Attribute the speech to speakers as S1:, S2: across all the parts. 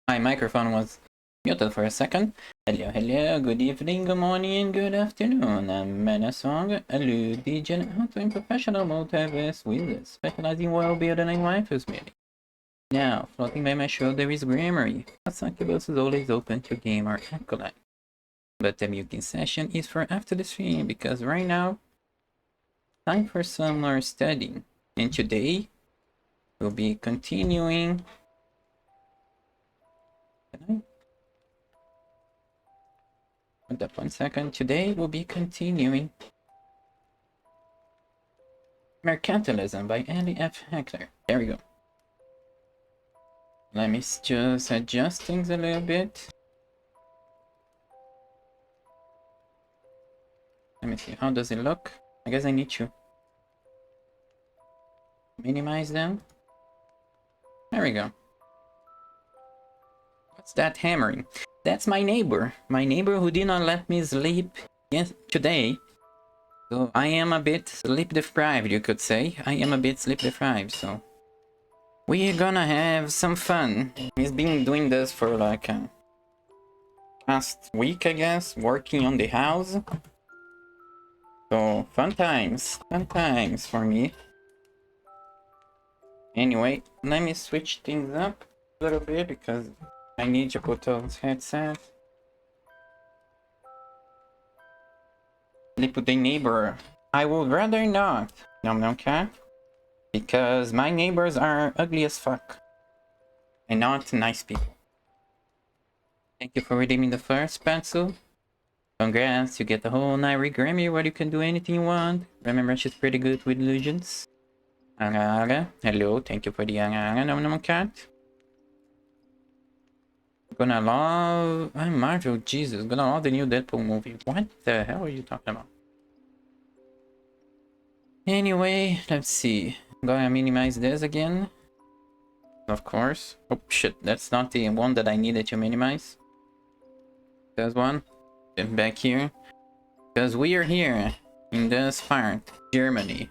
S1: My microphone was muted for a second. Hello, hello, good evening, good morning, and good afternoon. I'm Manasong, a lewd, degen, hunting professional multiverse wizard, specializing in world building and Waifusmith. Now, floating by my shoulder is Grammary. A succubus is always open to game or acolyte. But the muting session is for after the stream, because right now, time for some more studying. And today, we'll be continuing. Hold up 1 second. Today we'll be continuing Mercantilism by Eli F. Heckscher. There we go. Let me just adjust things a little bit. Let me see. How does it look? I guess I need to minimize them. There we go. What's that hammering? That's my neighbor. My neighbor who did not let me sleep today. So I am a bit sleep deprived, you could say. I am a bit sleep deprived, so we're gonna have some fun. He's been doing this for like past week, I guess, working on the house. So fun times for me. Anyway, let me switch things up a little bit because I need to put those headsets. Sleep with the neighbor. I would rather not. No cat. Because my neighbors are ugly as fuck. And not nice people. Thank you for redeeming the first pencil. Congrats, you get the whole Nairi Grammy where you can do anything you want. Remember, she's pretty good with illusions. Ara, hello, thank you for the Ara, no cat. Gonna love... I'm Marvel, Jesus, gonna love the new Deadpool movie. What the hell are you talking about? Anyway, let's see. I'm gonna minimize this again. Of course. Oh shit, that's not the one that I needed to minimize. There's one. Then back here. Because we are here in this part, Germany.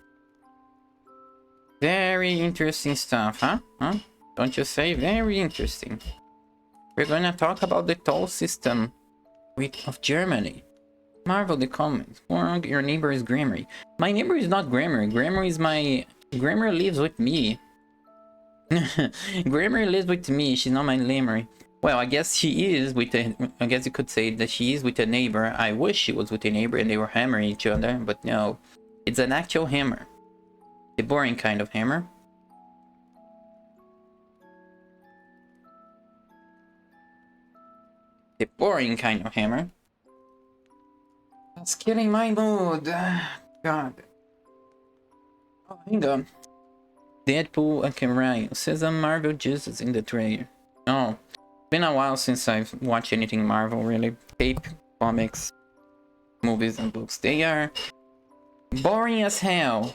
S1: Very interesting stuff, huh? Don't you say? Very interesting. We're gonna talk about the toll system of Germany. Marvel the comments. Your neighbor is Grammary. My neighbor is not Grammary. Grammary is my... Grammary lives with me. Grammary lives with me. She's not my neighbor. Well, I guess she is with a... I guess you could say that she is with a neighbor. I wish she was with a neighbor and they were hammering each other, but no. It's an actual hammer. The boring kind of hammer. The boring kind of hammer. That's killing my mood. God. Oh, hang on. Deadpool and Ryan says I'm Marvel Jesus in the trailer. Oh, it's been a while since I've watched anything Marvel, really. Tape, comics, movies, and books. They are boring as hell.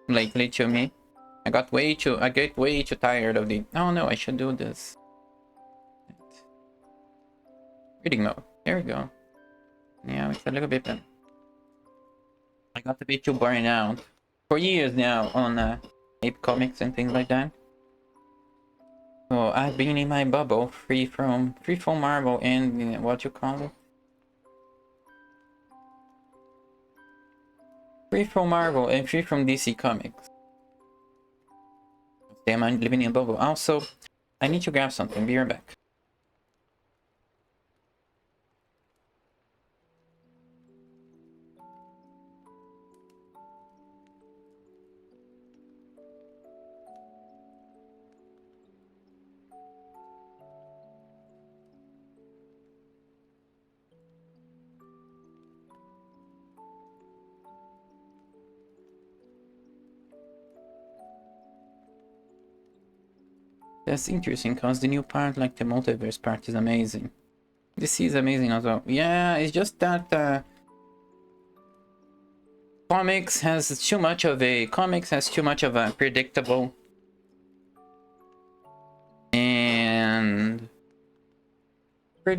S1: Lately to me. I get way too tired of the... Oh no, I should do this. Reading mode. There we go. Yeah, it's a little bit better. I got a bit too boring out. For years now on ape comics and things like that. So I've been in my bubble, free from Marvel and what you call it? Free from Marvel and free from DC Comics. Damn, I'm living in a bubble. Also, I need to grab something. Be right back. That's interesting because the new part, like the multiverse part, is amazing. DC is amazing as well. Yeah, it's just that comics has too much of a predictable and how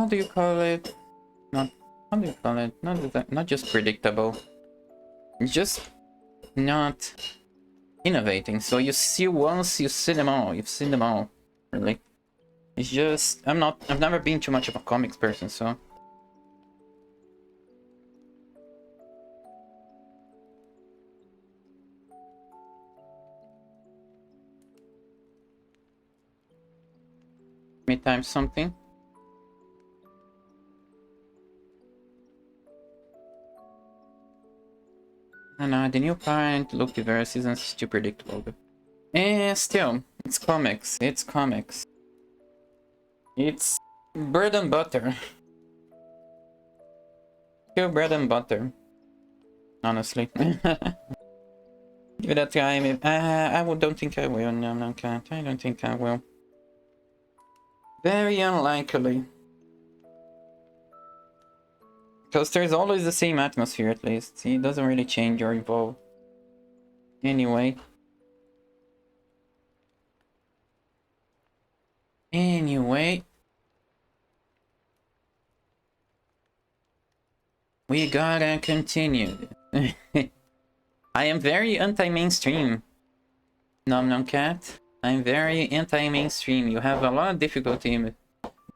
S1: do you call it? Not just predictable. It's just not innovating. So you see once, you see them all. You've seen them all. Really. It's just I've never been too much of a comics person, so me time something. No, the new part looked very seasons too predictable. Still, it's comics. It's comics. It's bread and butter. Still bread and butter. Honestly. Give that time. Don't think I will. No, can't. I don't think I will. Very unlikely. Because there's always the same atmosphere, at least. See, it doesn't really change or evolve. Anyway. We gotta continue. I am very anti-mainstream. Nom cat. I'm very anti-mainstream. You have a lot of difficulty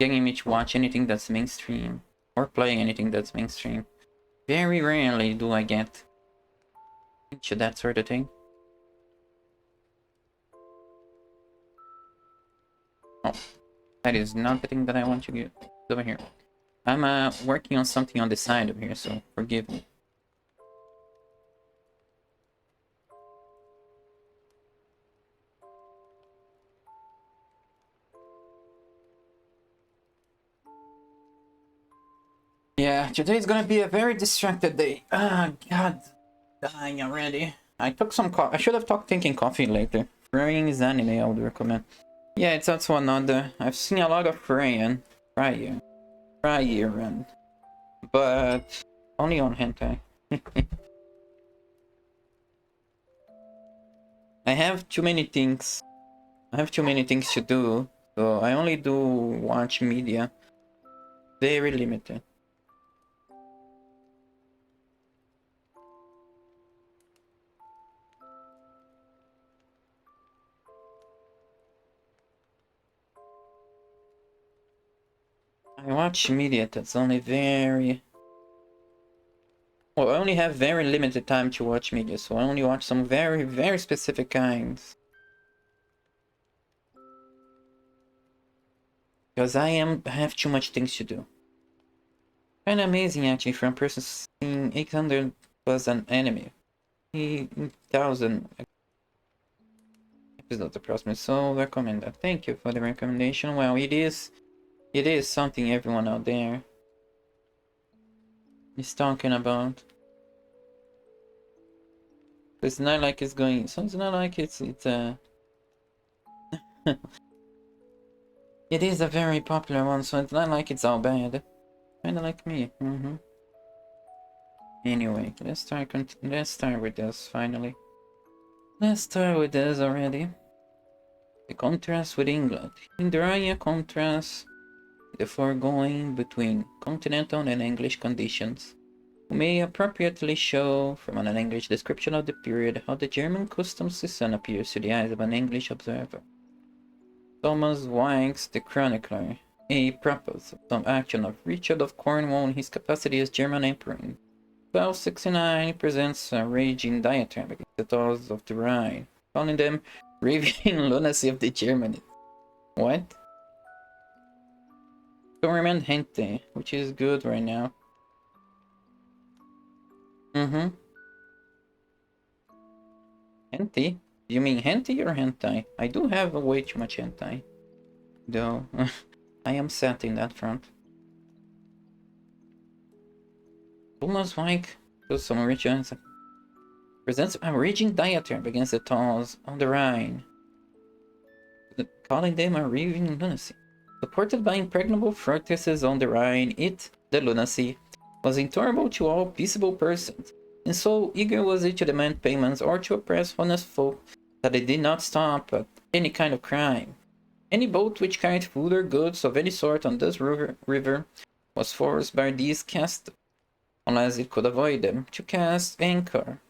S1: getting me to watch anything that's mainstream. Or playing anything that's mainstream. Very rarely do I get into that sort of thing. Oh, that is not the thing that I want to get over here. I'm working on something on the side of here, so forgive me. Yeah, today's gonna be a very distracted day. Ah, God, dying already. I took some I should have taken coffee later. Freying is anime, I would recommend. Yeah, it's also another. I've seen a lot of Freying. Freying. But only on hentai. I have too many things. I have too many things to do, so I only do watch media. Very limited. I watch media that's only very... Well, I only have very limited time to watch media, so I only watch some very, very specific kinds. Because I have too much things to do. Kinda amazing actually for a person seeing 800 plus an anime. 8,000 episodes approximately, so recommend that. Thank you for the recommendation. Well, it is something everyone out there is talking about. It's not like it's going, so it's not like it's it is a very popular one, so it's not like it's all bad. Kinda like me. Anyway, let's start with this finally. Let's start with this already. The contrast with England. In drawing a contrast with the foregoing between continental and English conditions, we may appropriately show from an English description of the period how the German custom system appears to the eyes of an English observer. Thomas Wykes, the chronicler, a propos of some action of Richard of Cornwall in his capacity as German emperor in 1269, presents a raging diatribe against the laws of the Rhine, calling them raving lunacy of the Germans. What? Government Hente, which is good right now. Hentai? You mean hentai or hentai? I do have way too much hentai. Though, I am set in that front. Thomas Wike shows some originals. Presents a raging diatribe against the laws of the Rhine, calling them a raving lunacy. Supported by impregnable fortresses on the Rhine, the lunacy, was intolerable to all peaceable persons, and so eager was it to demand payments or to oppress honest folk that it did not stop at any kind of crime. Any boat which carried food or goods of any sort on this river was forced by these cast, unless it could avoid them, to cast anchor.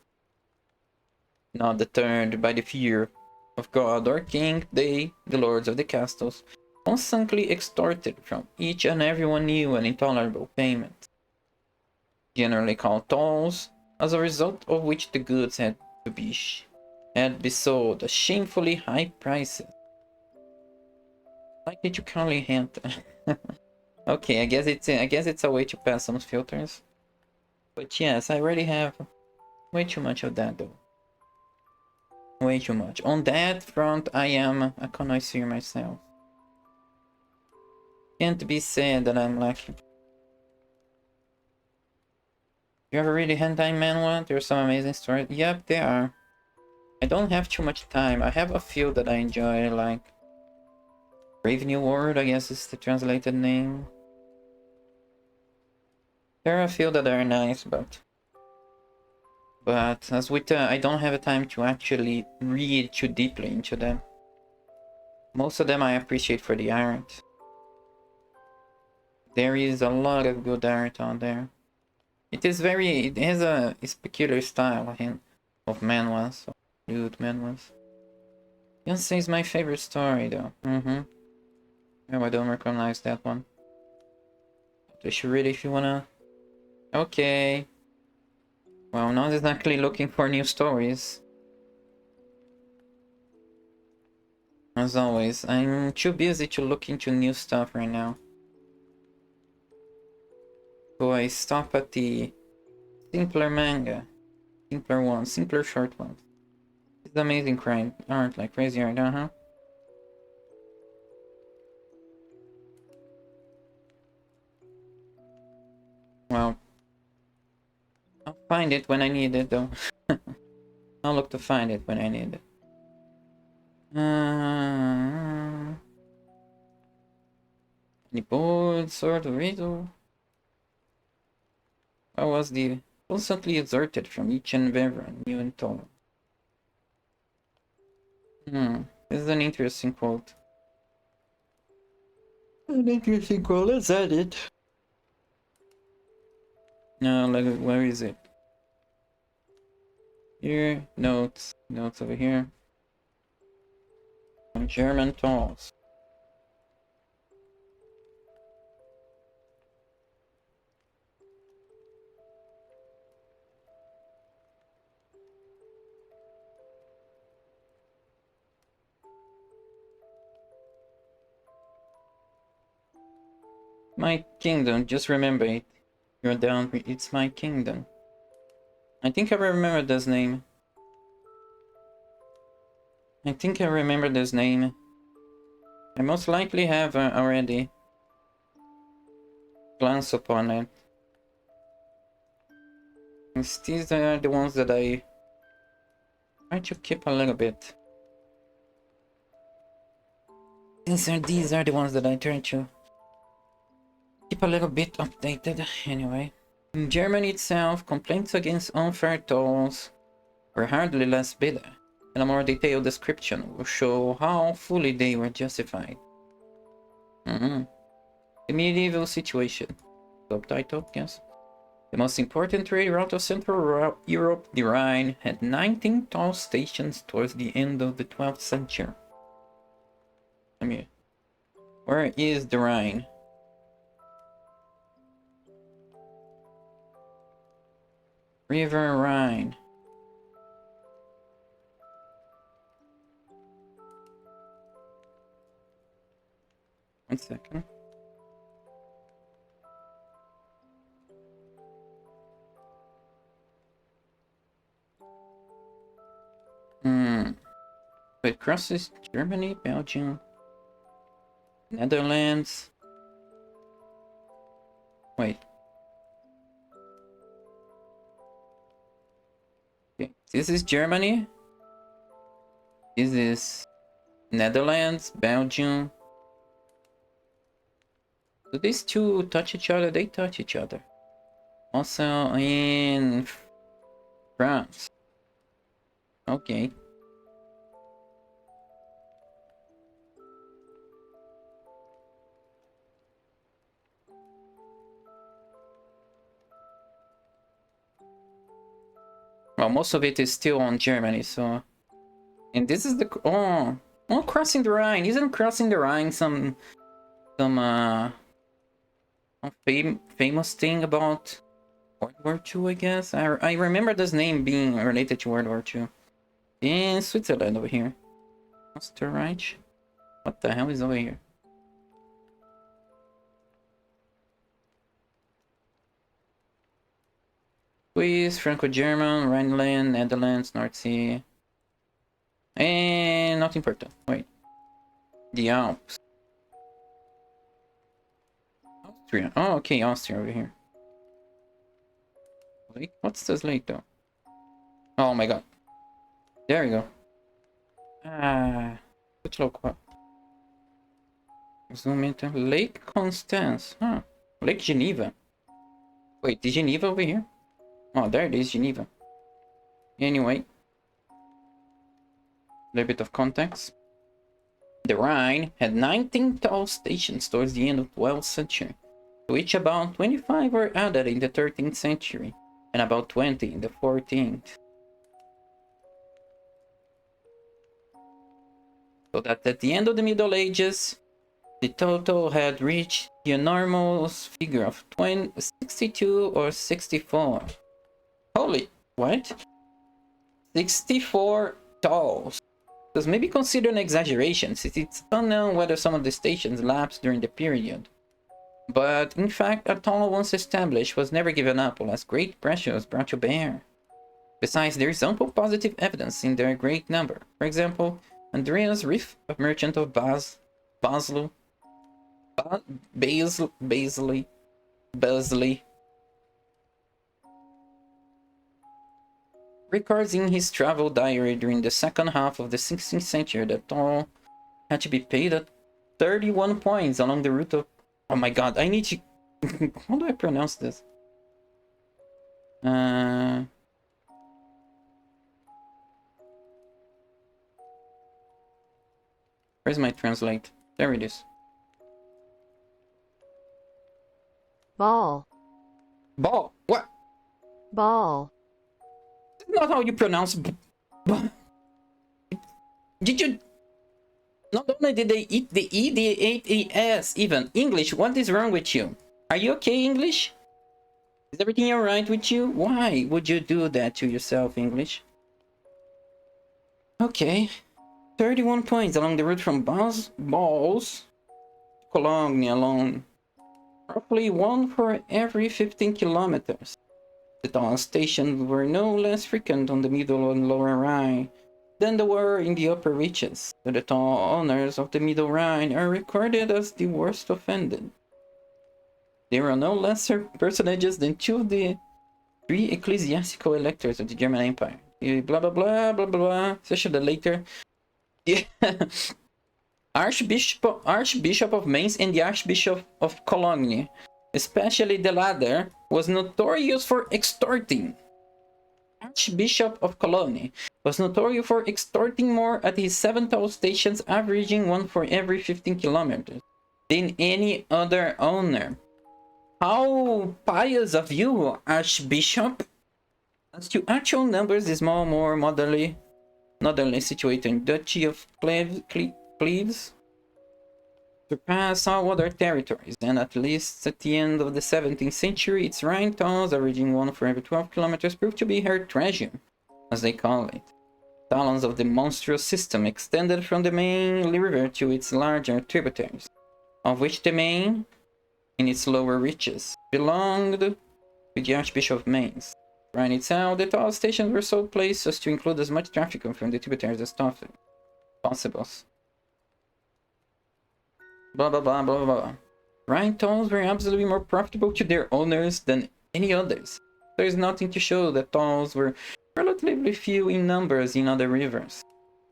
S1: not deterred by the fear of God or king, they, the lords of the castles, constantly extorted from each and everyone new and intolerable payment, generally called tolls, as a result of which the goods had be sold at shamefully high prices. Like did you currently hint? Okay, I guess it's a way to pass some filters. But yes, I already have way too much of that though. Way too much. On that front, I am a connoisseur myself. Can't be said that I'm lacking. You ever read the hentai manhwa? There's some amazing stories. Yep, there are. I don't have too much time. I have a few that I enjoy, like Brave New World, I guess is the translated name. There are a few that are nice, but as with I don't have a time to actually read too deeply into them. Most of them I appreciate for the art. There is a lot of good art on there. It has its peculiar style of manhwas, of lewd manhwas. Beyonce is my favorite story though. No, I don't recognize that one. You should read it if you wanna. Okay. Well, not exactly looking for new stories. As always, I'm too busy to look into new stuff right now. So I stop at the simpler manga. Simpler short ones. It's amazing crime art, like crazy art, Well, I'll find it when I need it though. I'll look to find it when I need it. Any board, sword, or riddle? I was the constantly exhorted from each and every new and tall. This is an interesting quote. Let's add it. No, like, where is it? Here, notes over here. German tolls. My kingdom, just remember it. You're down, it's my kingdom. I think I remember this name. I most likely have already glanced upon it. These are the ones that I try to keep a little bit. These are the ones that I try to keep a little bit updated. Anyway. In Germany itself, complaints against unfair tolls were hardly less bitter, and a more detailed description will show how fully they were justified. The medieval situation. Subtitle, yes. The most important trade route of Central Europe, the Rhine, had 19 toll stations towards the end of the 12th century. I mean, where is the Rhine? River Rhine. One second. It crosses Germany, Belgium, Netherlands. Wait. Okay. This is Germany. This is Netherlands, Belgium. Do these two touch each other? They touch each other. Also in France. Okay. Well, most of it is still on Germany, so... And this is the... Oh, crossing the Rhine. Isn't crossing the Rhine some famous thing about World War II, I guess? I remember this name being related to World War II. In Switzerland over here. Österreich? What the hell is over here? Swiss, Franco-German, Rhineland, Netherlands, North Sea. And not important. Wait. The Alps. Austria. Oh, okay, Austria over here. Lake? What's this lake though? Oh my god. There we go. Which local? Zoom into Lake Constance. Huh. Lake Geneva. Wait, is Geneva over here? Oh, there it is, Geneva. Anyway. A little bit of context. The Rhine had 19 toll stations towards the end of the 12th century, to which about 25 were added in the 13th century, and about 20 in the 14th. So that at the end of the Middle Ages, the total had reached the enormous figure of 62 or 64. Holy, what? 64 tolls. This may be considered an exaggeration, since it's unknown whether some of the stations lapsed during the period. But in fact, a toll once established was never given up unless great pressure was brought to bear. Besides, there is ample positive evidence in their great number. For example, Andreas Riff, a merchant of Basel, records in his travel diary during the second half of the 16th century that toll had to be paid at 31 points along the route of... Oh my god, I need to... How do I pronounce this? Where's my translate? There it is.
S2: Ball.
S1: Ball? What?
S2: Ball.
S1: That's not how you pronounce Did you... Not only did they eat the E, they ate the S even. English, what is wrong with you? Are you okay, English? Is everything alright with you? Why would you do that to yourself, English? Okay. 31 points along the route from Balls to Cologne alone. Roughly one for every 15 kilometers. The toll stations were no less frequent on the Middle and Lower Rhine than they were in the upper reaches, so the toll owners of the Middle Rhine are recorded as the worst offended. There are no lesser personages than two of the three ecclesiastical electors of the German Empire. Blah blah blah blah blah, especially later. Yeah. Archbishop of Mainz and the Archbishop of Cologne, especially the latter, was notorious for extorting. Archbishop of Cologne was notorious for extorting more at his 7 toll stations, averaging one for every 15 kilometers, than any other owner. How pious of you, Archbishop! As to actual numbers, the small, more northerly situated Duchy of Cleves surpassed all other territories, and at least at the end of the 17th century, its Rhine tolls, averaging one for every 12 kilometers, proved to be her treasure, as they call it. Talons of the monstrous system extended from the main river to its larger tributaries, of which the main, in its lower reaches, belonged to the Archbishop of Mainz. Rhine itself, the toll stations were so placed as to include as much traffic from the tributaries as possible. Blah blah blah blah blah. Rhine tolls were absolutely more profitable to their owners than any others. There is nothing to show that tolls were relatively few in numbers in other rivers.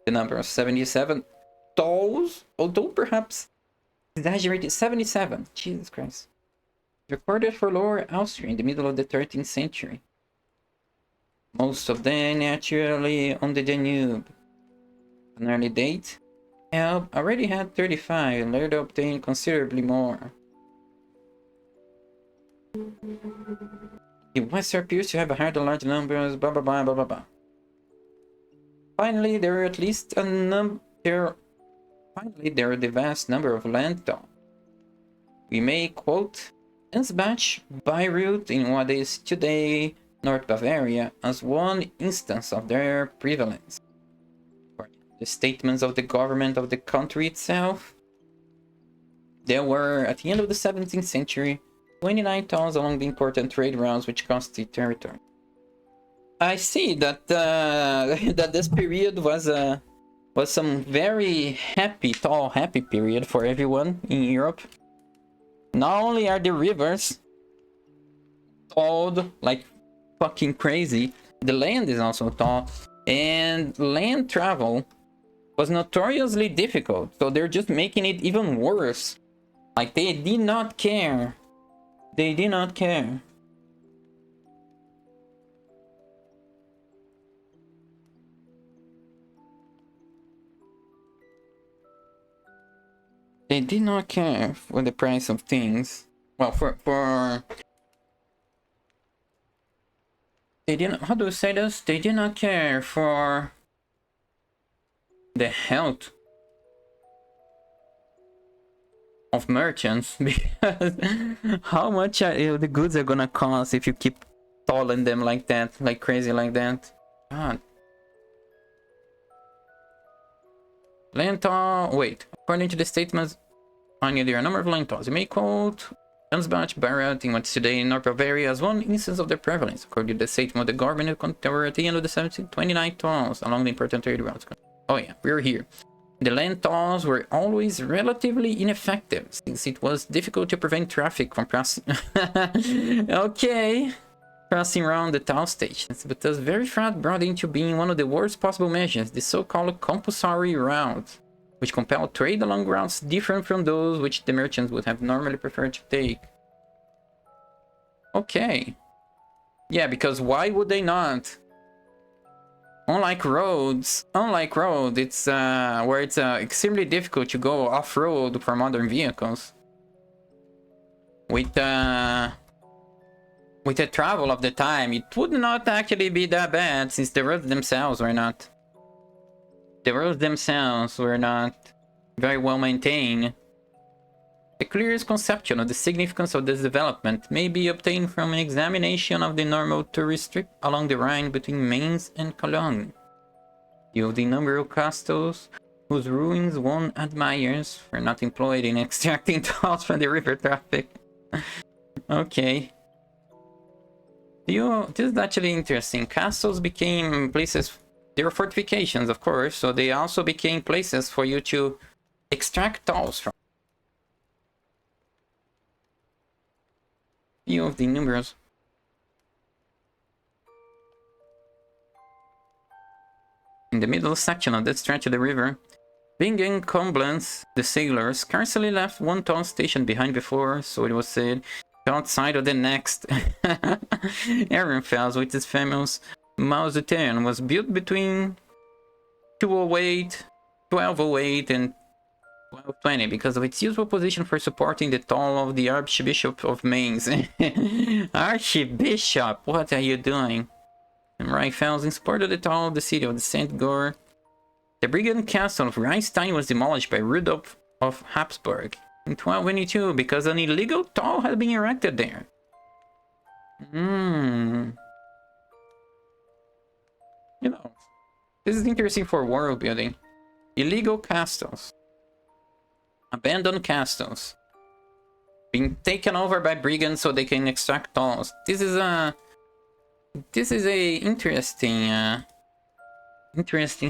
S1: The number of 77 tolls, although perhaps exaggerated, 77, Jesus Christ, recorded for Lower Austria in the middle of the 13th century. Most of them naturally on the Danube. An early date, Elb already had 35 and later obtained considerably more. The Western appears to have had a large numbers, blah blah blah blah blah blah. Finally, there are at least a Finally, there are the vast number of land towns. We may quote Ansbach Beirut in what is today North Bavaria as one instance of their prevalence. The statements of the government of the country itself, there were, at the end of the 17th century, 29 towns along the important trade routes which constitute territory. I see that that this period was some very happy period for everyone in Europe. Not only are the rivers tall like fucking crazy, the land is also tall, and land travel was notoriously difficult, so they're just making it even worse. Like, they did not care. They did not care. They did not care for the price of things. Well, for they didn't. How do you say this? They did not care for the health of merchants, because how much the goods are gonna cost if you keep stalling them like that, like crazy like that? God. Lantau. Wait. According to the statements, finding there are a number of lantaus. You may quote Ansbach Beirut in what's today North Bavaria as one instance of their prevalence. According to the statement of the government, there were at the end of the 17th 29 towns along the important trade routes. Oh yeah, we're here. The land tolls were always relatively ineffective, since it was difficult to prevent traffic from crossing crossing around the toll stations, but was very fast brought into being one of the worst possible measures, the so-called compulsory route, which compelled trade along routes different from those which the merchants would have normally preferred to take. Okay. Yeah, because why would they not? Unlike roads, it's where it's extremely difficult to go off-road for modern vehicles. With the travel of the time, it would not actually be that bad, since the roads themselves were not. The roads themselves were not very well maintained. The clearest conception of the significance of this development may be obtained from an examination of the normal tourist strip along the Rhine between Mainz and Cologne. The number of castles whose ruins one admires were not employed in extracting tolls from the river traffic. Okay. This is actually interesting. Castles became places. They were fortifications, of course, so they also became places for you to extract tolls from. Few of the numerous. In the middle section of that stretch of the river, Bingen Comblance, the sailor, scarcely left one toll station behind before, so it was said, outside of the next. Ehrenfels, with its famous Mausoleum, was built between 1208 and 1220 because of its useful position for supporting the toll of the Archbishop of Mainz. Archbishop, what are you doing? And Reifels, in support of the toll of the city of the St. Goar. The brigand castle of Rheinstein was demolished by Rudolf of Habsburg in 1222 because an illegal toll had been erected there. You know, this is interesting for world building. Illegal castles. Abandoned castles. Being taken over by brigands so they can extract tolls. This is a interesting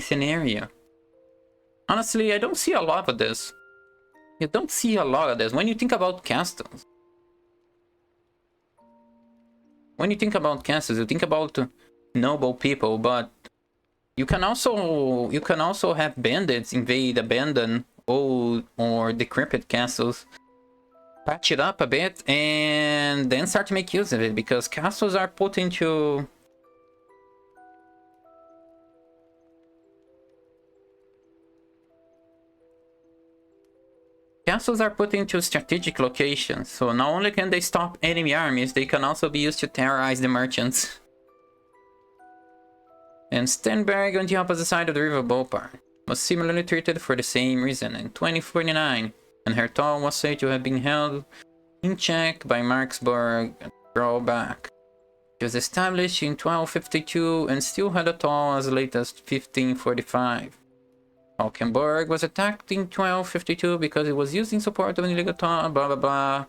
S1: scenario. Honestly, I don't see a lot of this. You don't see a lot of this when you think about castles. When you think about castles, you think about noble people, but you can also have bandits invade, abandon old or decrepit castles, patch it up a bit, and then start to make use of it, because castles are put into castles are put into strategic locations, so not only can they stop enemy armies, they can also be used to terrorize the merchants. And Stenberg, on the opposite side of the river Bopar, was similarly treated for the same reason in 2049, and her toll was said to have been held in check by Marksburg and drawback. It was established in 1252 and still had a toll as late as 1545. Valkenburg was attacked in 1252 because it was used in support of an illegal toll, blah blah blah.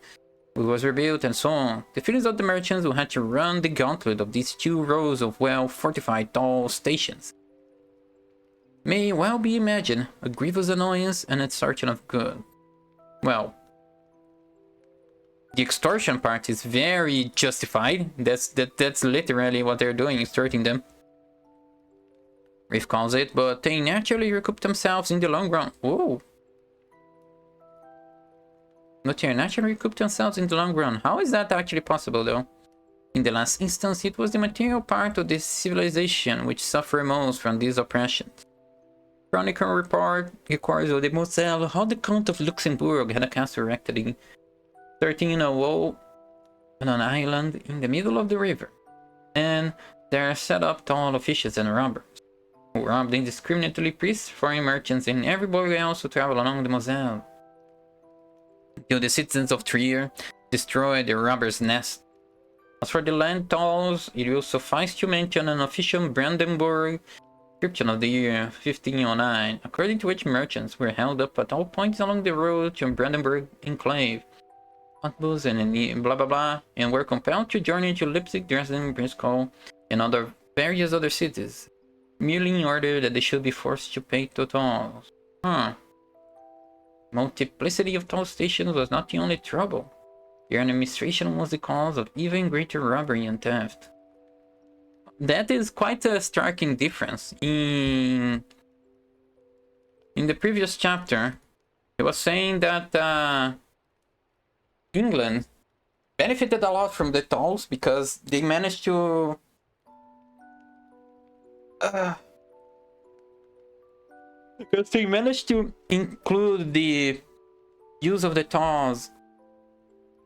S1: It was rebuilt and so on. The feelings of the merchants who had to run the gauntlet of these 2 rows of well-fortified toll stations may well be imagined a grievous annoyance and extortion of good. Well, the extortion part is very justified. That's literally what they're doing, extorting them. Reef calls it, but they naturally recoup themselves in the long run. Whoa. But they naturally recoup themselves in the long run. How is that actually possible, though? In the last instance, it was the material part of this civilization which suffered most from these oppressions. Chronicle report records of the Moselle how the Count of Luxembourg had a castle erected in 1301 on an island in the middle of the river, and there set up tall officials and robbers, who robbed indiscriminately priests, foreign merchants, and everybody else who traveled along the Moselle, till the citizens of Trier destroyed the robbers' nest. As for the land tolls, it will suffice to mention an official Brandenburg description of the year 1509, according to which merchants were held up at all points along the road to Brandenburg enclave, Cottbus and blah blah blah, and were compelled to journey to Leipzig, Dresden, Briscoe, and various other cities, merely in order that they should be forced to pay tolls. Multiplicity of toll stations was not the only trouble. Their administration was the cause of even greater robbery and theft. That is quite a striking difference. In the previous chapter, it was saying that England benefited a lot from the tolls because they managed to include the use of the tolls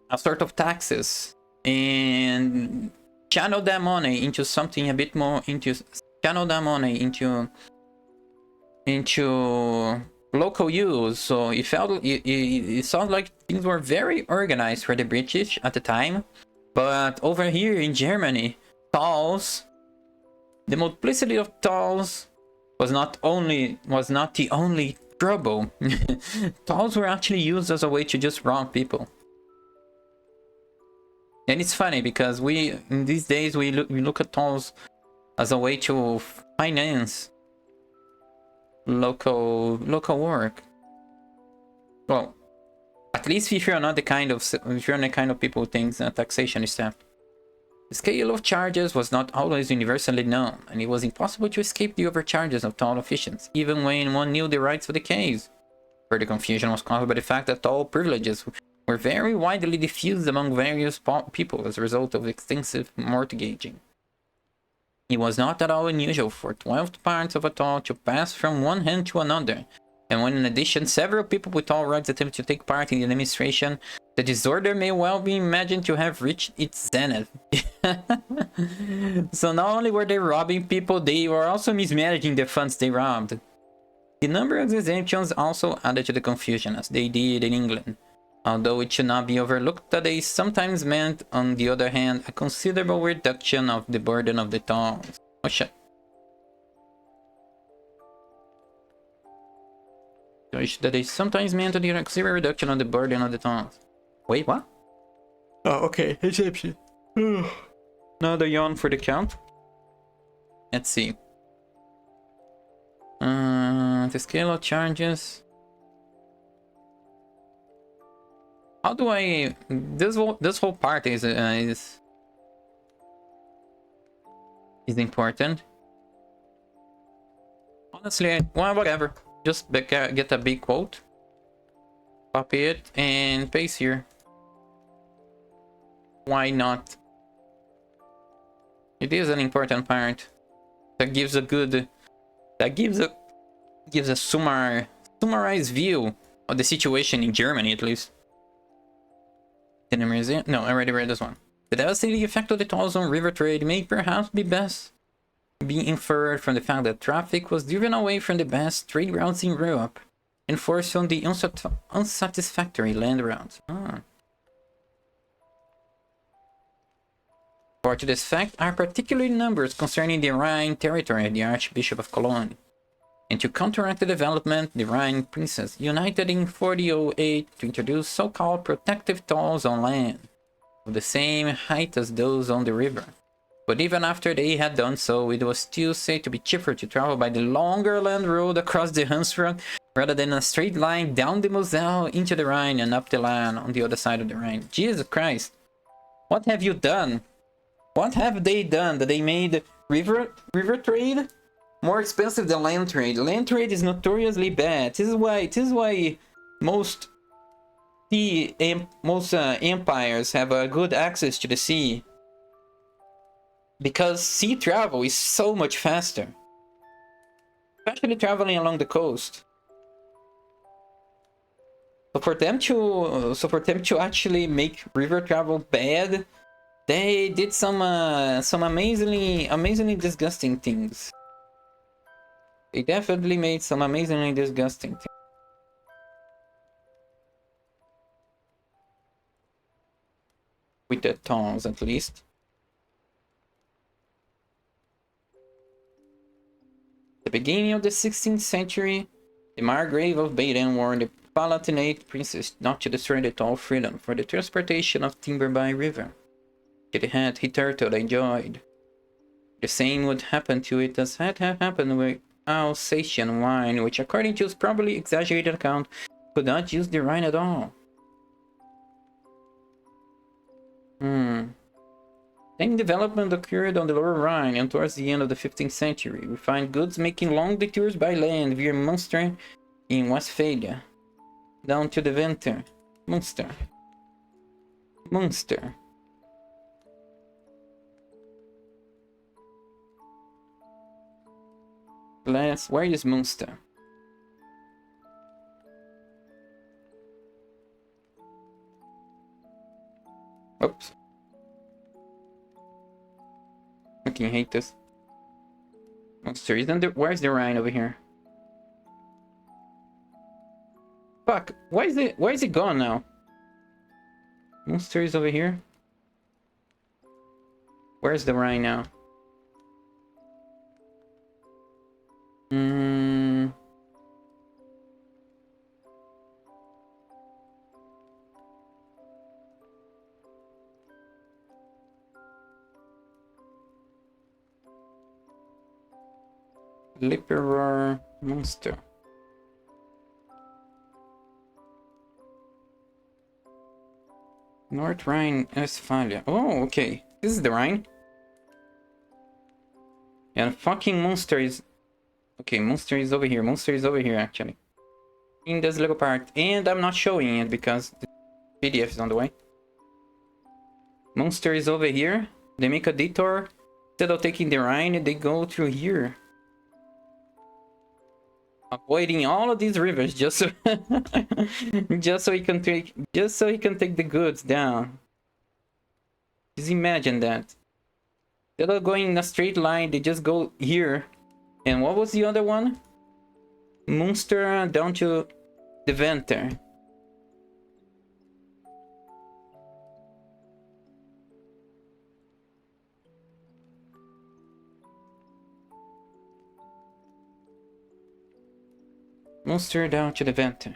S1: as sort of taxes and channel that money into something a bit more into local use. So it sounds like things were very organized for the British at the time, but over here in Germany, tolls, the multiplicity of tolls was not the only trouble. Tolls were actually used as a way to just rob people. And it's funny because in these days we look at tolls as a way to finance local work. Well, at least if you're not the kind of people who thinks that taxation is theft. The scale of charges was not always universally known, and it was impossible to escape the overcharges of toll officials, even when one knew the rights of the case. Further confusion was caused by the fact that toll privileges were very widely diffused among various people as a result of extensive mortgaging. It was not at all unusual for 12 parts of a toll to pass from one hand to another, and when in addition several people with toll rights attempted to take part in the administration, the disorder may well be imagined to have reached its zenith. So not only were they robbing people, they were also mismanaging the funds they robbed. The number of exemptions also added to the confusion, as they did in England, although it should not be overlooked that they sometimes meant, on the other hand, a considerable reduction of the burden of the tolls. Oh shit. That they sometimes meant a considerable reduction of the burden of the tolls. Wait, what? Oh, okay, exemption. Another yawn for the count. Let's see. The scale of charges. How do I? This whole part is important. Honestly, well, whatever. Just get a big quote, copy it, and paste here. Why not? It is an important part that gives a summarized view Or the situation in Germany, at least. In the museum? No, I already read this one. The devastating effect of the tolls on river trade may perhaps be inferred from the fact that traffic was driven away from the best trade routes in Europe and forced on the unsatisfactory land routes. For to this fact are particularly numbers concerning the Rhine territory of the Archbishop of Cologne. And to counteract the development, the Rhine princes united in 4008 to introduce so-called protective tolls on land, of the same height as those on the river. But even after they had done so, it was still said to be cheaper to travel by the longer land road across the Hunsrück rather than a straight line down the Moselle into the Rhine and up the Lahn on the other side of the Rhine. Jesus Christ! What have you done? What have they done that they made river trade more expensive than land trade? Land trade is notoriously bad. This is why most empires have good access to the sea. Because sea travel is so much faster. Especially traveling along the coast. So for them to actually make river travel bad, they did some amazingly disgusting things. They definitely made some amazingly disgusting things. With the tongs, at least. At the beginning of the 16th century, the Margrave of Baden warned the Palatinate princes not to destroy the toll freedom for the transportation of timber by river. To the had hitherto enjoyed. The same would happen to it as had happened with Alsatian wine, which according to his probably exaggerated account, could not use the Rhine at all. Same development occurred on the Lower Rhine and towards the end of the 15th century. We find goods making long detours by land via Munster in Westphalia, down to the Venter. Munster. Where is Munster? Oops. I fucking hate this. Munster, isn't there? Where's the Rhine over here? Fuck, why is it gone now? Munster is over here. Where's the Rhine now? Lipperer Munster. North Rhine-Westphalia. Oh, okay. This is the Rhine. Yeah, fucking Munster is... Okay, Munster is over here. Munster is over here, actually. In this little part. And I'm not showing it because the PDF is on the way. Munster is over here. They make a detour. Instead of taking the Rhine, they go through here. Avoiding all of these rivers just so just so he can take the goods down. Just imagine that. Instead of going in a straight line, they just go here. And what was the other one? Munster down to the Venter. Munster down to the Venter.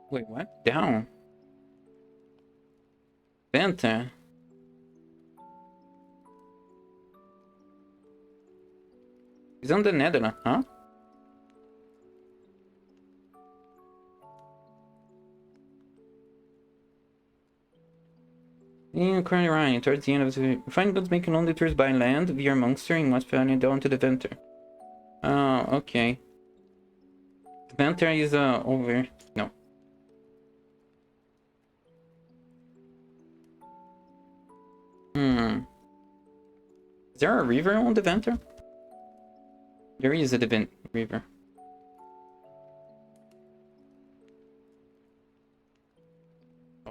S1: Wait, what? Down? Venter? He's on the Netherlands, huh? In currently Rhine, towards the end of the... Find goods making long detours by land via Munster in Westphalia down to the Venter. Oh, okay. Venter is over... No. Is there a river on the Venter? There is a river.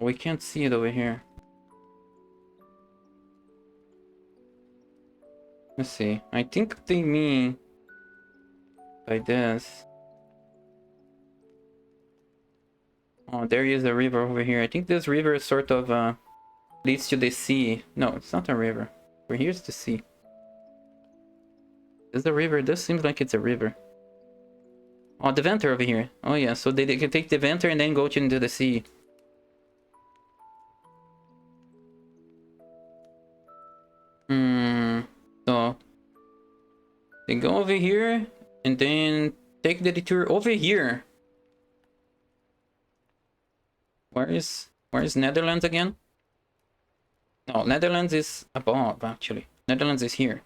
S1: Oh, we can't see it over here. Let's see. I think they mean by this. Oh, there is a river over here. I think this river is sort of leads to the sea. No, it's not a river. Over here's the sea. Is the river? This seems like it's a river. Oh, the venter over here. Oh yeah, so they can take the venter and then go into the sea. So they go over here and then take the detour over here. Where is Netherlands again? No, Netherlands is above actually. Netherlands is here.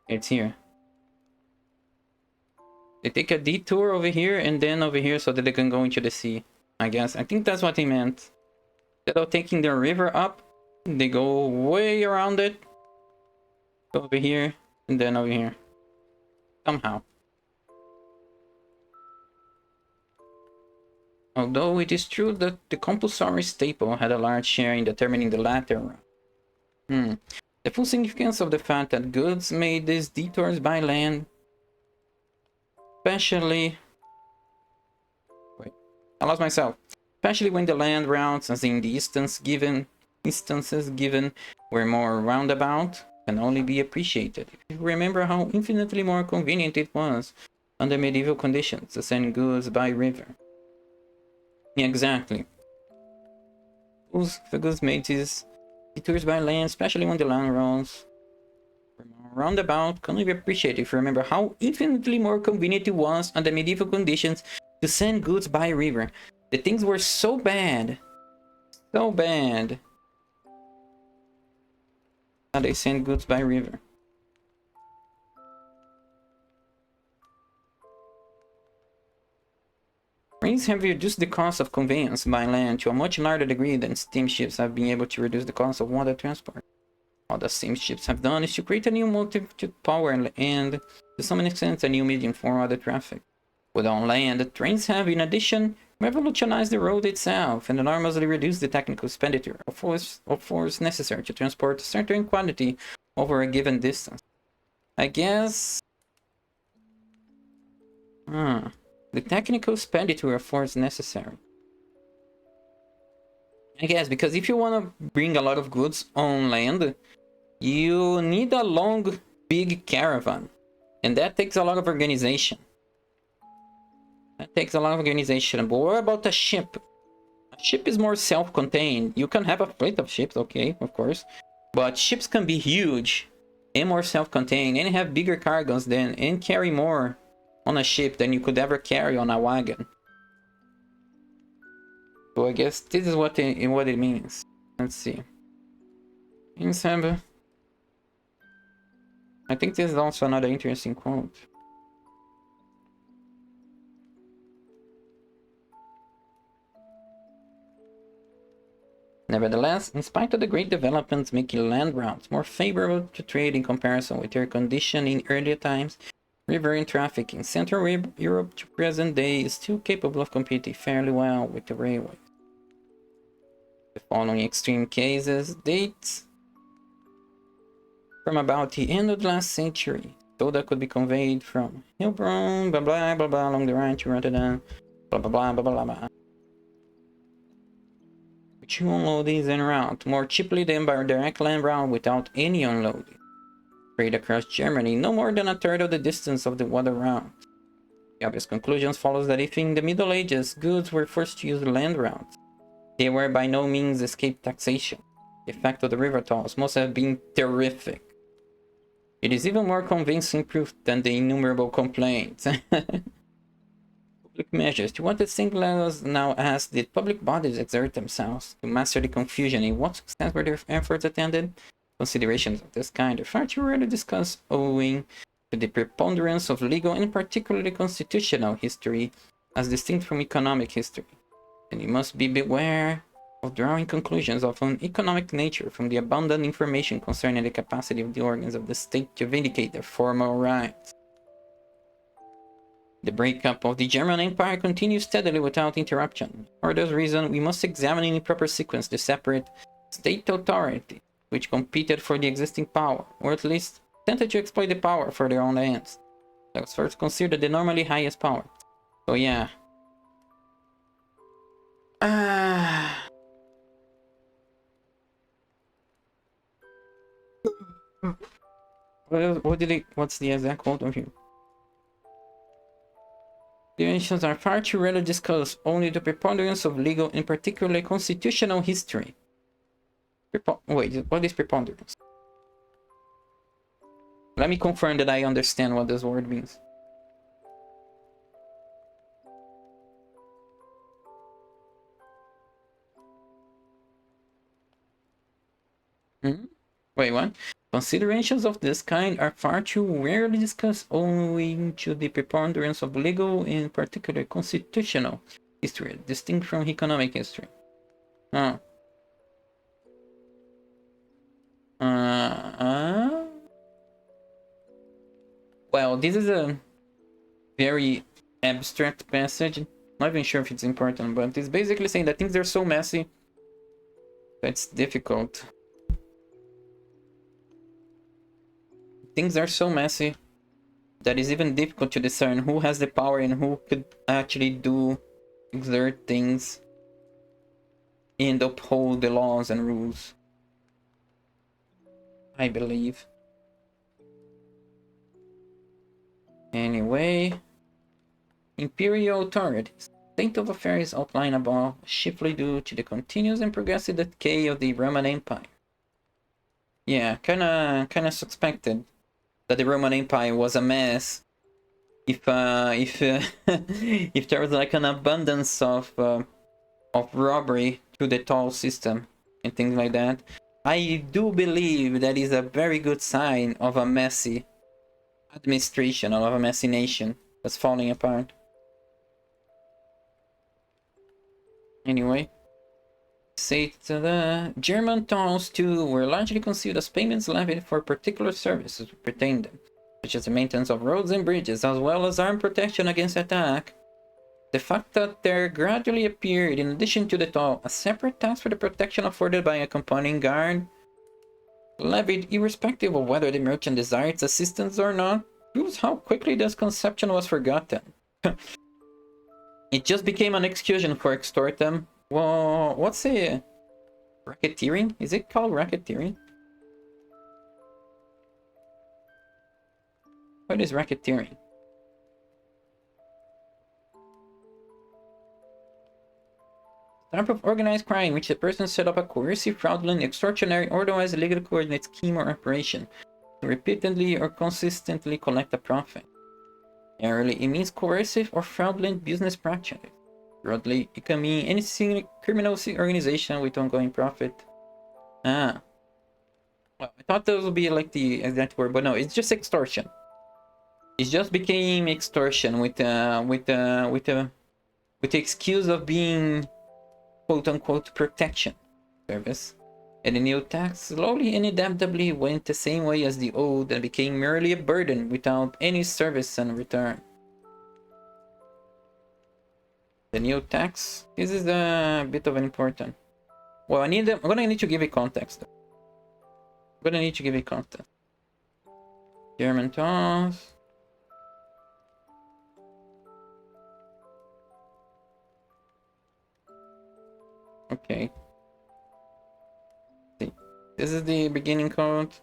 S1: It's here. They take a detour over here and then over here so that they can go into the sea. I guess. I think that's what they meant. Instead of taking the river up, they go way around it. Go over here and then over here. Somehow. Although it is true that the compulsory staple had a large share in determining the latter. The full significance of the fact that goods made these detours by land, especially... Wait, I lost myself. Especially when the land routes, as in the instances given, were more roundabout, can only be appreciated if you remember how infinitely more convenient it was under medieval conditions to send goods by river. Yeah, exactly. The goods made these detours by land, especially when the land routes were more roundabout, can only be appreciated if you remember how infinitely more convenient it was under medieval conditions to send goods by river. The things were so bad that they send goods by river. Trains have reduced the cost of conveyance by land to a much larger degree than steamships have been able to reduce the cost of water transport. All the steamships have done is to create a new motive to power and, to some extent, a new medium for water traffic. But on land, trains have, in addition, revolutionized the road itself and enormously reduced the technical expenditure of force necessary to transport a certain quantity over a given distance. I guess... the technical expenditure of force necessary. I guess, because if you want to bring a lot of goods on land, you need a long, big caravan. And that takes a lot of organization. But what about a ship? A ship is more self-contained. You can have a fleet of ships, okay, of course. But ships can be huge and more self-contained and have bigger cargoes and carry more on a ship than you could ever carry on a wagon. So I guess this is what it means. Let's see. I think this is also another interesting quote. Nevertheless, in spite of the great developments making land routes more favorable to trade in comparison with their condition in earlier times, river traffic in Central Europe to present day is still capable of competing fairly well with the railway. The following extreme cases date from about the end of the last century. Soda could be conveyed from Heilbronn, blah blah blah blah, along the Rhine to Rotterdam, blah blah blah blah blah blah. Which you unloadings en route more cheaply than by a direct land route without any unloading. Trade across Germany no more than a third of the distance of the water route. The obvious conclusion follows that if in the Middle Ages goods were forced to use land routes, they were by no means escape taxation. The effect of the river tolls must have been terrific. It is even more convincing proof than the innumerable complaints. Public measures. To what extent us now ask, did public bodies exert themselves to master the confusion? In what extent were their efforts attended? Considerations of this kind are far too rarely discussed owing to the preponderance of legal and particularly constitutional history as distinct from economic history. And you must be beware of drawing conclusions of an economic nature from the abundant information concerning the capacity of the organs of the state to vindicate their formal rights. The breakup of the German Empire continued steadily without interruption. For this reason, we must examine in proper sequence the separate state authority which competed for the existing power, or at least attempted to exploit the power for their own ends. Let's first consider the normally highest power. So yeah. What's the exact quote of here? The ancients are far too rarely discussed, only the preponderance of legal and particularly constitutional history. Wait, what is preponderance? Let me confirm that I understand what this word means. Wait, what? Considerations of this kind are far too rarely discussed, owing to the preponderance of legal, in particular constitutional history, distinct from economic history. Oh. Well, this is a very abstract passage. Not even sure if it's important, but it's basically saying that things are so messy that it's difficult. Things are so messy that it's even difficult to discern who has the power and who could actually exert things and uphold the laws and rules. I believe. Anyway, imperial authorities. State of affairs outlined above, chiefly due to the continuous and progressive decay of the Roman Empire. Yeah, kinda suspected that the Roman Empire was a mess. If if there was like an abundance of robbery through the toll system and things like that, I do believe that is a very good sign of a messy administration, of a messy nation that's falling apart. Anyway, say to the German tolls too were largely conceived as payments levied for particular services to pertain them, such as the maintenance of roads and bridges, as well as armed protection against attack. The fact that there gradually appeared, in addition to the toll, a separate tax for the protection afforded by a accompanying guard, levied irrespective of whether the merchant desired assistance or not, proves how quickly this conception was forgotten. It just became an excuse for extort them. Well, what's a racketeering? Is it called racketeering? What is racketeering? Type of organized crime in which a person set up a coercive, fraudulent, extortionary, or otherwise illegally coordinated scheme or operation to repeatedly or consistently collect a profit. Generally, it means coercive or fraudulent business practice. Broadly, it can mean any criminal organization with ongoing profit. Well, I thought those would be like the exact word, but no, it's just extortion. It just became extortion with the excuse of being quote-unquote protection service. And the new tax slowly and inevitably went the same way as the old and became merely a burden without any service in return. The new tax, this is a bit of an important. Well, I'm gonna need to give it context. German tolls. Okay. See, this is the beginning code.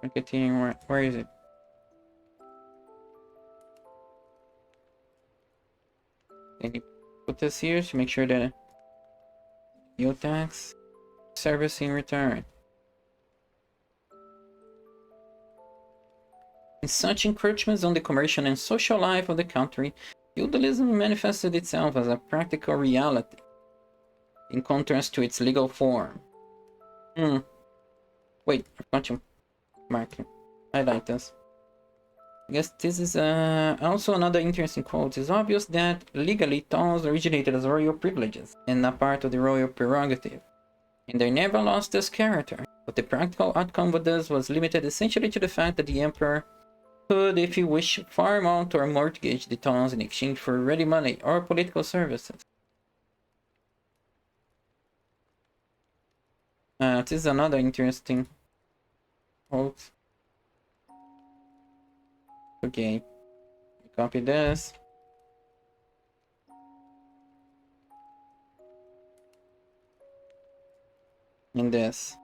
S1: Marketing, where is it? Can you put this here to make sure that new tax service in return? In such encroachments on the commercial and social life of the country, feudalism manifested itself as a practical reality, in contrast to its legal form. Wait, I forgot to mark it. I like this. I guess this is also another interesting quote. It's obvious that legally tolls originated as royal privileges and not part of the royal prerogative, and they never lost this character. But the practical outcome of this was limited essentially to the fact that the emperor could, if you wish, farm out or mortgage the towns in exchange for ready money or political services. This is another interesting quote. Okay, copy this. And this.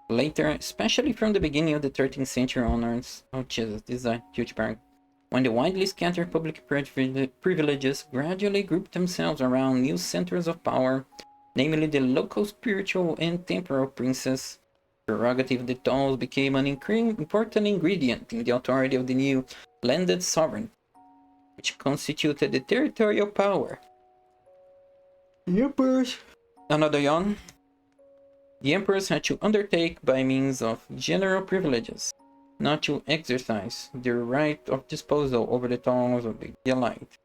S1: Later, especially from the beginning of the 13th century onwards, oh Jesus, this is a huge part, when the widely scattered public privileges gradually grouped themselves around new centers of power, namely the local spiritual and temporal princes, prerogative of the towns became an important ingredient in the authority of the new landed sovereign, which constituted the territorial power. The emperors, another yawn. The emperors had to undertake by means of general privileges, not to exercise their right of disposal over the towns of the elite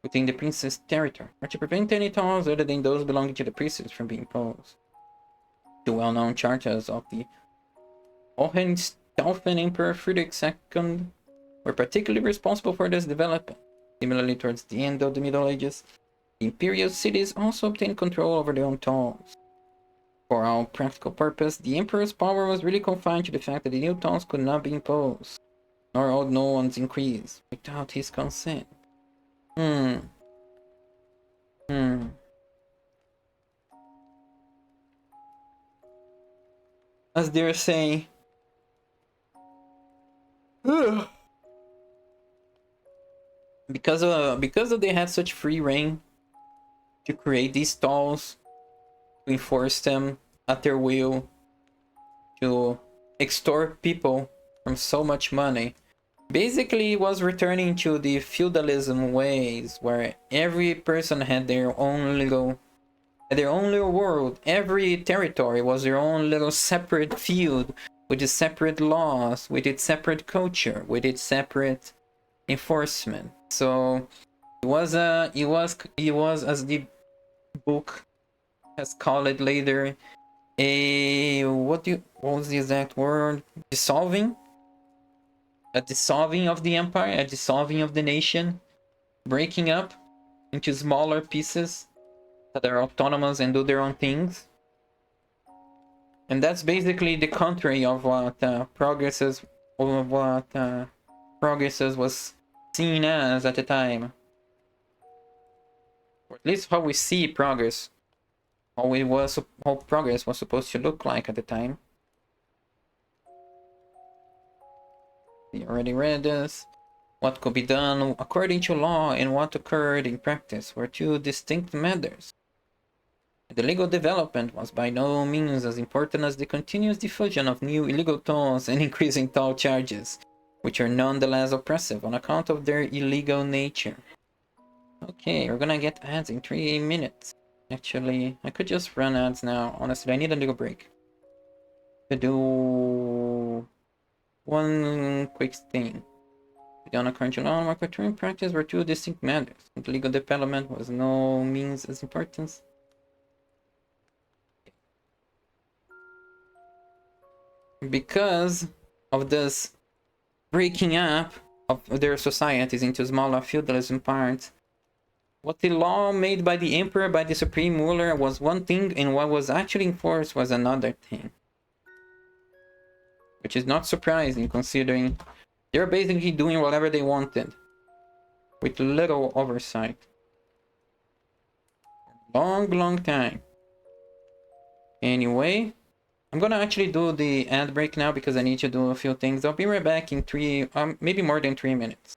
S1: within the prince's territory, or to prevent any towns other than those belonging to the princes from being imposed. The well-known charters of the Hohenstaufen Emperor Friedrich II were particularly responsible for this development. Similarly, towards the end of the Middle Ages, the imperial cities also obtained control over their own towns. For all practical purpose, the emperor's power was really confined to the fact that the new towns could not be imposed, nor ought no one's increase, without his consent. As they're saying, because they had such free reign to create these stalls, to enforce them at their will, to extort people from so much money. Basically, it was returning to the feudalism ways, where every person had their own little world. Every territory was their own little separate feud, with its separate laws, with its separate culture, with its separate enforcement. So it was as the book has called it later, what was the exact word? A dissolving of the empire, a dissolving of the nation, breaking up into smaller pieces that are autonomous and do their own things. And that's basically the contrary of what progresses was seen as at the time, or at least how we see progress, how progress was supposed to look like at the time. We already read this. What could be done according to law and what occurred in practice were two distinct matters. The legal development was by no means as important as the continuous diffusion of new illegal tolls and increasing toll charges, which are nonetheless oppressive on account of their illegal nature. Okay, we're gonna get ads in 3 minutes. Actually, I could just run ads now. Honestly, I need a little break. To do one quick thing. The current law and market practice were two distinct matters, and legal development was no means as important. Because of this breaking up of their societies into smaller feudalism parts, what the law made by the emperor, by the supreme ruler, was one thing, and what was actually enforced was another thing. Which is not surprising, considering they're basically doing whatever they wanted, with little oversight. Long time. Anyway, I'm gonna actually do the ad break now because I need to do a few things. I'll be right back in maybe more than 3 minutes.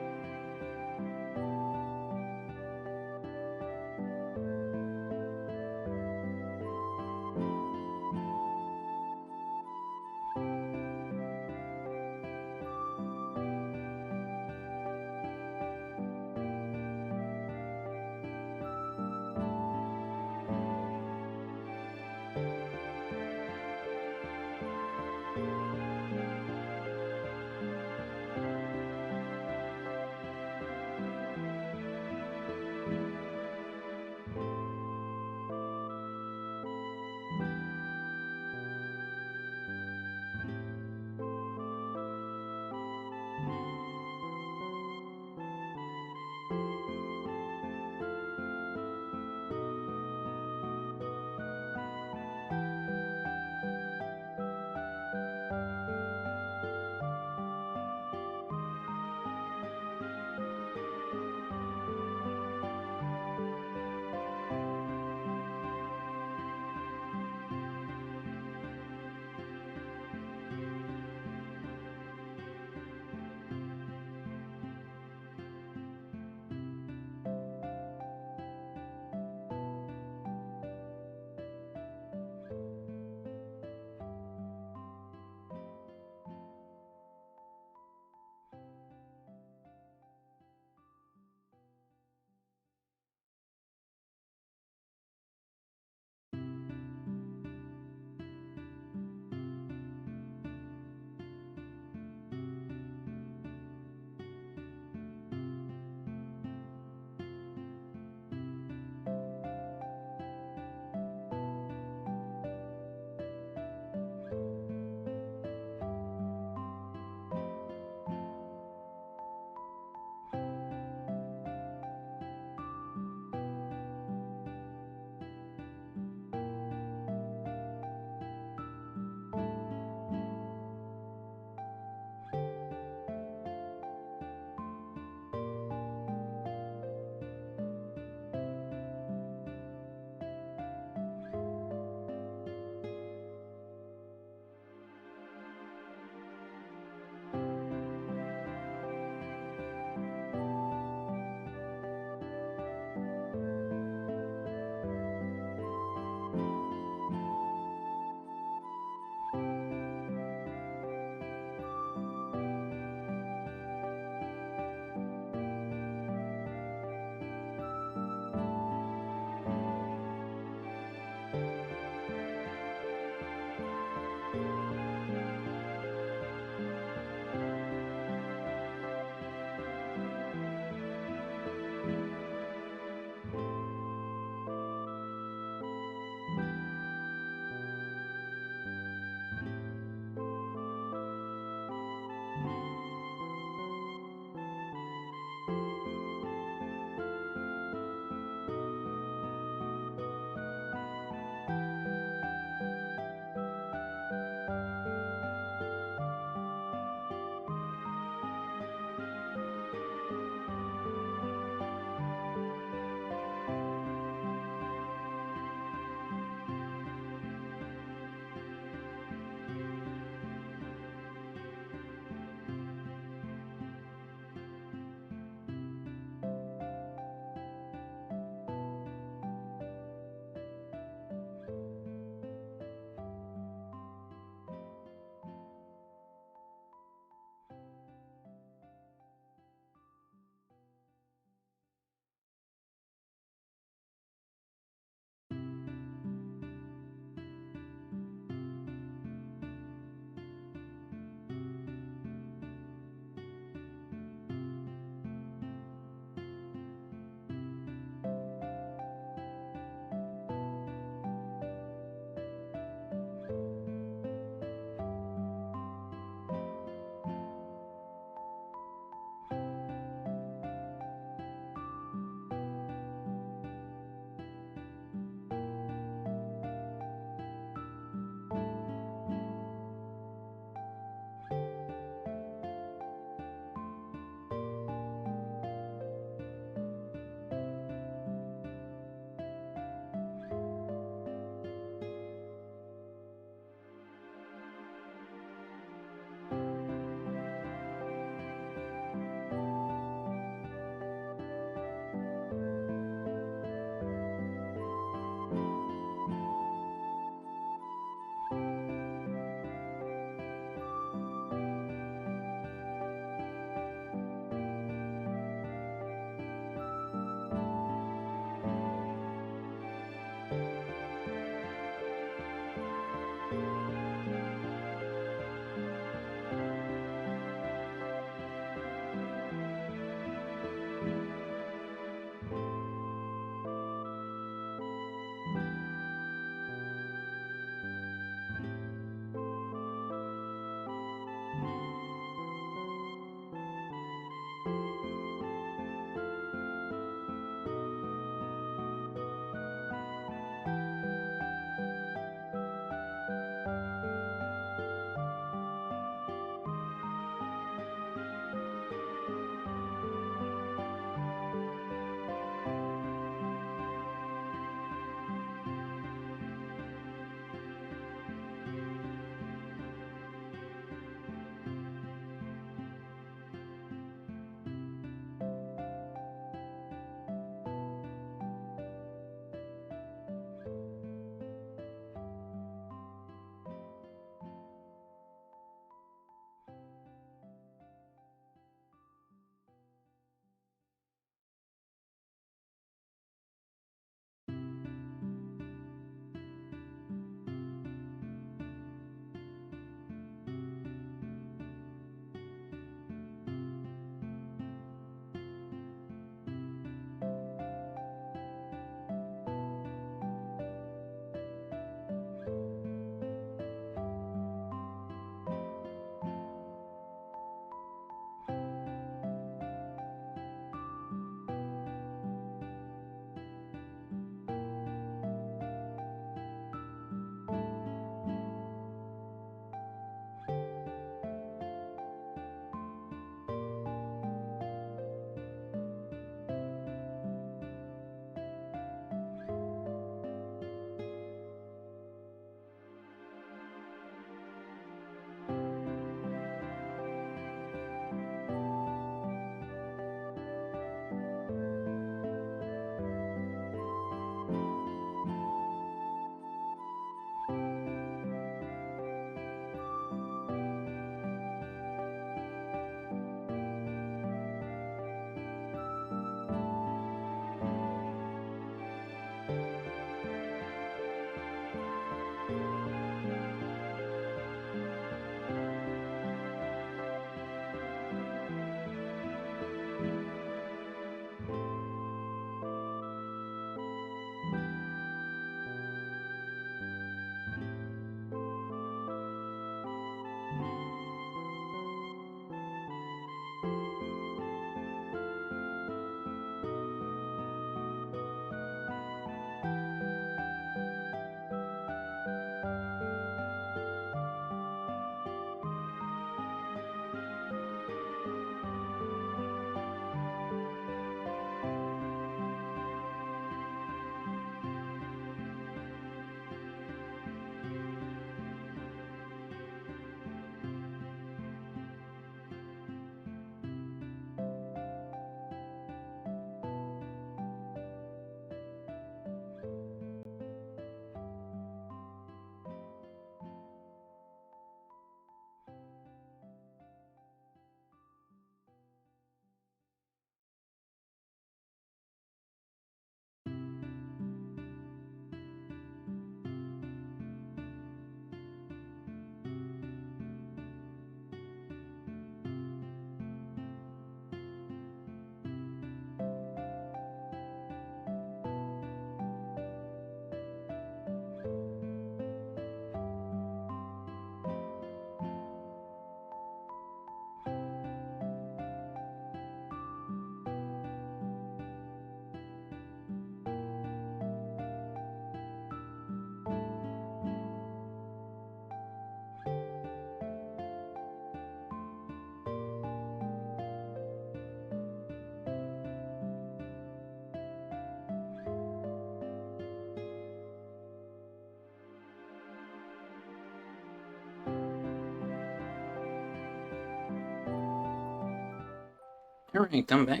S1: Alright, I'm back.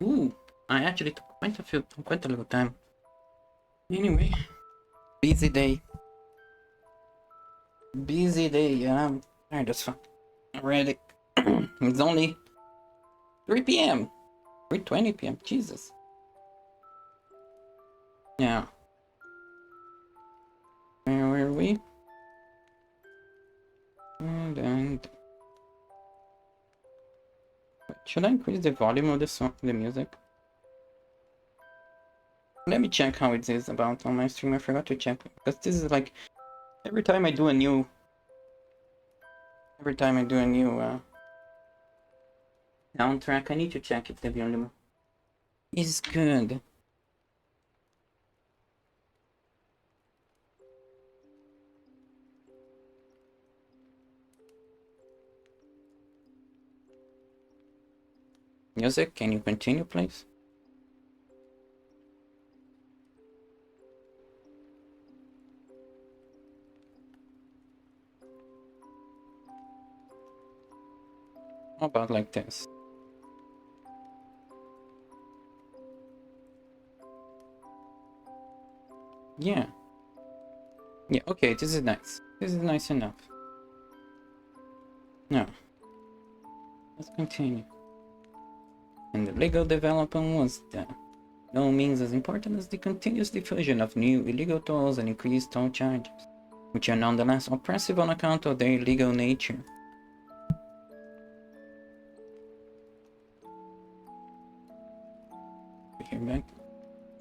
S1: Ooh, I actually took quite a little time. Anyway, busy day. Busy day, yeah, I'm tired as fuck already. It's only 3 p.m. 3:20 p.m. Jesus. Yeah. Where were we? And should I increase the volume of the song, the music? Let me check how it is about on my stream. I forgot to check because this is like every time I do a new soundtrack, I need to check if the volume is good. Music, can you continue, please? How about like this? Yeah. Yeah, okay, this is nice. This is nice enough. Now, let's continue. And the legal development was no means as important as the continuous diffusion of new illegal tolls and increased toll charges, which are nonetheless oppressive on account of their illegal nature. Here back.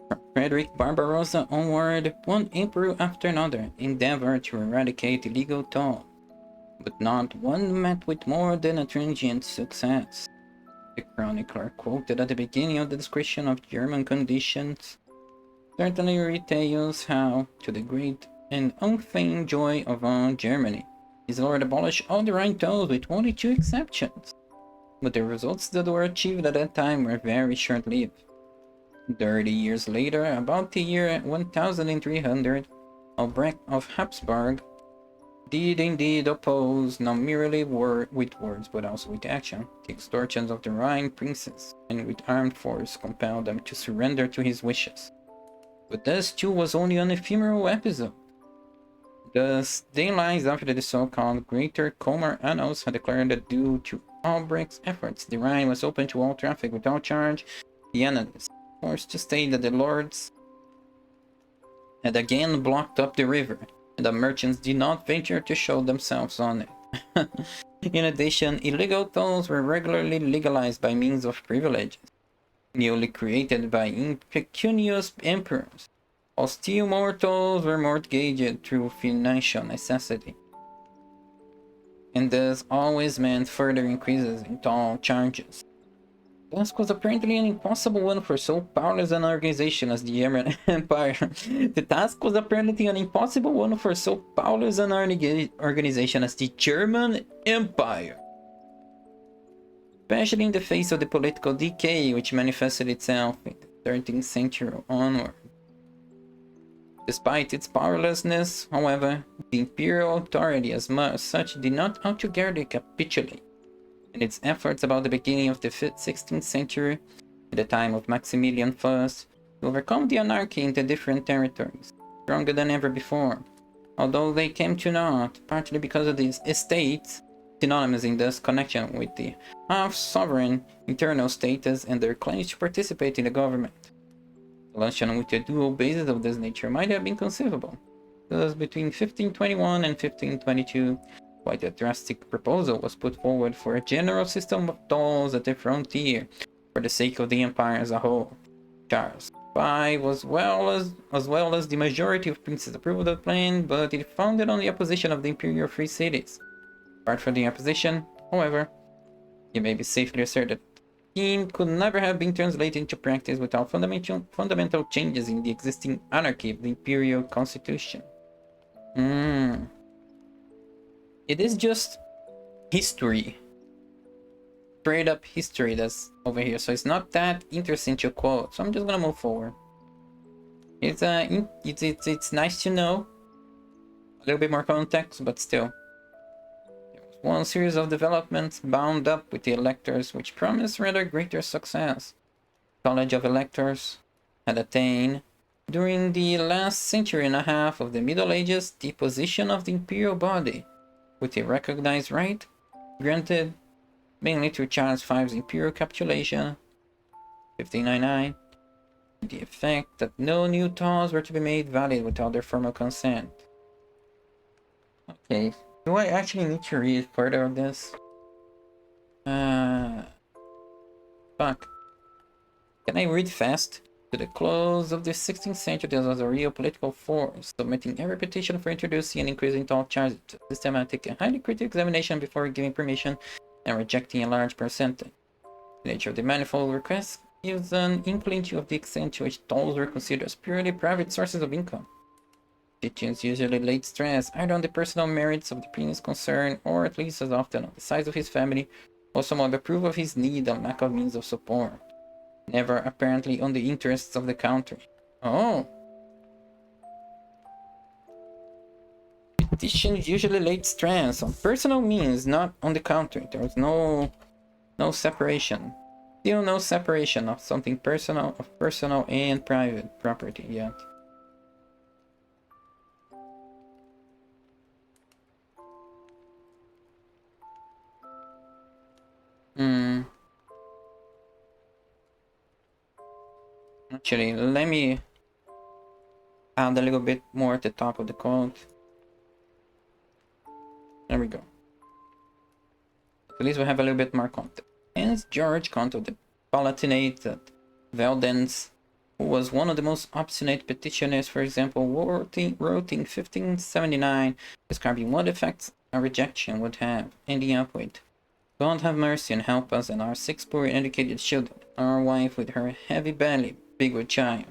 S1: From Frederick Barbarossa onward, one emperor after another endeavored to eradicate illegal toll, but not one met with more than a transient success. The chronicler quoted at the beginning of the description of German conditions certainly retails how, to the great and unfeigned joy of all Germany, his lord abolished all the Rhine tolls with only 2 exceptions. But the results that were achieved at that time were very short-lived. 30 years later, about the year 1300, Albrecht of Habsburg did indeed oppose, not merely with words but also with action, the extortions of the Rhine princes, and with armed force compelled them to surrender to his wishes. But this too was only an ephemeral episode. Thus, daylights after the so-called Greater Comer Annals had declared that due to Albrecht's efforts, the Rhine was open to all traffic without charge, the annalists forced to state that the lords had again blocked up the river, and the merchants did not venture to show themselves on it. In addition, illegal tolls were regularly legalized by means of privileges, newly created by impecunious emperors, while still more tolls were mortgaged through financial necessity, and thus always meant further increases in toll charges. The task was apparently an impossible one for so powerless an organization as the German Empire. The task was apparently an impossible one for so powerless an organization as the German Empire, especially in the face of the political decay which manifested itself in the 13th century onward. Despite its powerlessness, however, the imperial authority as such did not altogether capitulate, and its efforts about the beginning of the 16th century, at the time of Maximilian I, to overcome the anarchy in the different territories, stronger than ever before, although they came to naught, partly because of these estates, synonymous in this connection with the half-sovereign internal status and their claims to participate in the government. A solution with a dual basis of this nature might have been conceivable, thus between 1521 and 1522, quite a drastic proposal was put forward for a general system of tolls at the frontier for the sake of the empire as a whole. Charles V was as well as the majority of princes approved of the plan, but it founded on the opposition of the imperial free cities. Apart from the opposition, however, it may be safely asserted that the scheme could never have been translated into practice without fundamental changes in the existing anarchy of the imperial constitution. It is just history, straight up history that's over here, so it's not that interesting to quote, so I'm just gonna move forward. It's nice to know a little bit more context, but still. one series of developments bound up with the electors which promised rather greater success. College of Electors had attained, during the last century and a half of the Middle Ages, the position of the imperial body, with a recognized right, granted mainly through Charles V's imperial capitulation, 1599, the effect that no new laws were to be made valid without their formal consent. Okay, do I actually need to read further of this? Fuck. Can I read fast? To the close of the 16th century, there was a real political force, submitting a reputation for introducing and increasing all charges to systematic and highly critical examination before giving permission and rejecting a large percentage. The nature of the manifold requests gives an inkling of the extent to which tolls were considered as purely private sources of income. Petitions usually laid stress either on the personal merits of the prince concerned, or at least as often on the size of his family, or some other proof of his need and lack of means of support. Never apparently on the interests of the country. Oh. Petitions usually laid stress on personal means, not on the country. There was no separation. Still no separation of something personal and private property yet. Actually, let me add a little bit more at the top of the quote. There we go. At least we have a little bit more context. Hence, George, Count of the Palatinate at Valdense, who was one of the most obstinate petitioners, for example, wrote in 1579, describing what effects a rejection would have, ending up with, God have mercy and help us and our 6 poor educated children, our wife with her heavy belly, big with child.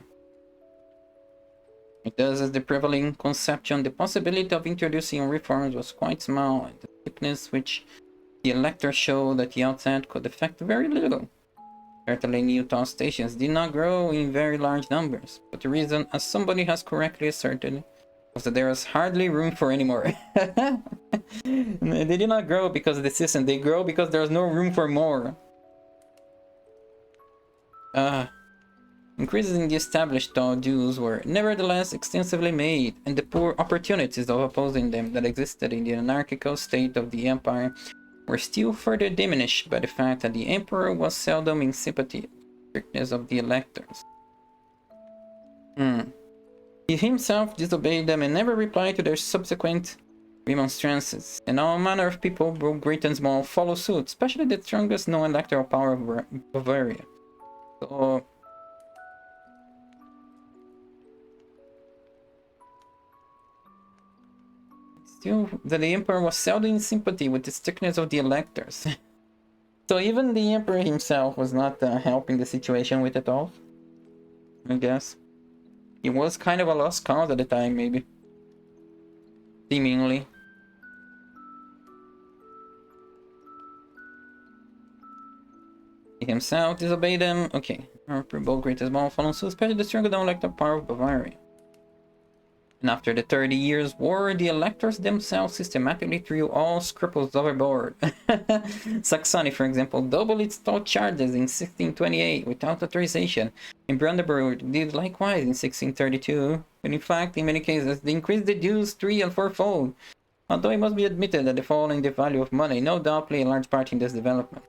S1: Thus, as the prevailing conception, the possibility of introducing reforms was quite small, and the weakness which the electors showed at the outset could affect very little. Certainly, new town stations did not grow in very large numbers, but the reason, as somebody has correctly asserted, was that there was hardly room for any more. They did not grow because of the system, they grow because there was no room for more. Increases in the established toll dues were nevertheless extensively made, and the poor opportunities of opposing them that existed in the anarchical state of the empire were still further diminished by the fact that the emperor was seldom in sympathy with the strictness of the electors. He himself disobeyed them and never replied to their subsequent remonstrances, and all manner of people, both great and small, followed suit, especially the strongest known electoral power of Bavaria. So, still, that the emperor was seldom in sympathy with the strictness of the electors. So even the emperor himself was not helping the situation with it all, I guess. He was kind of a lost cause at the time, maybe. Seemingly. He himself disobeyed them. Okay. Both great and small followed suit, especially the stronger than electoral power of Bavaria. And after the 30 Years' War, the electors themselves systematically threw all scruples overboard. Saxony, for example, doubled its toll charges in 1628 without authorization, and Brandenburg did likewise in 1632, and in fact, in many cases, they increased the dues 3- and 4-fold, although it must be admitted that the fall in the value of money no doubt played a large part in this development.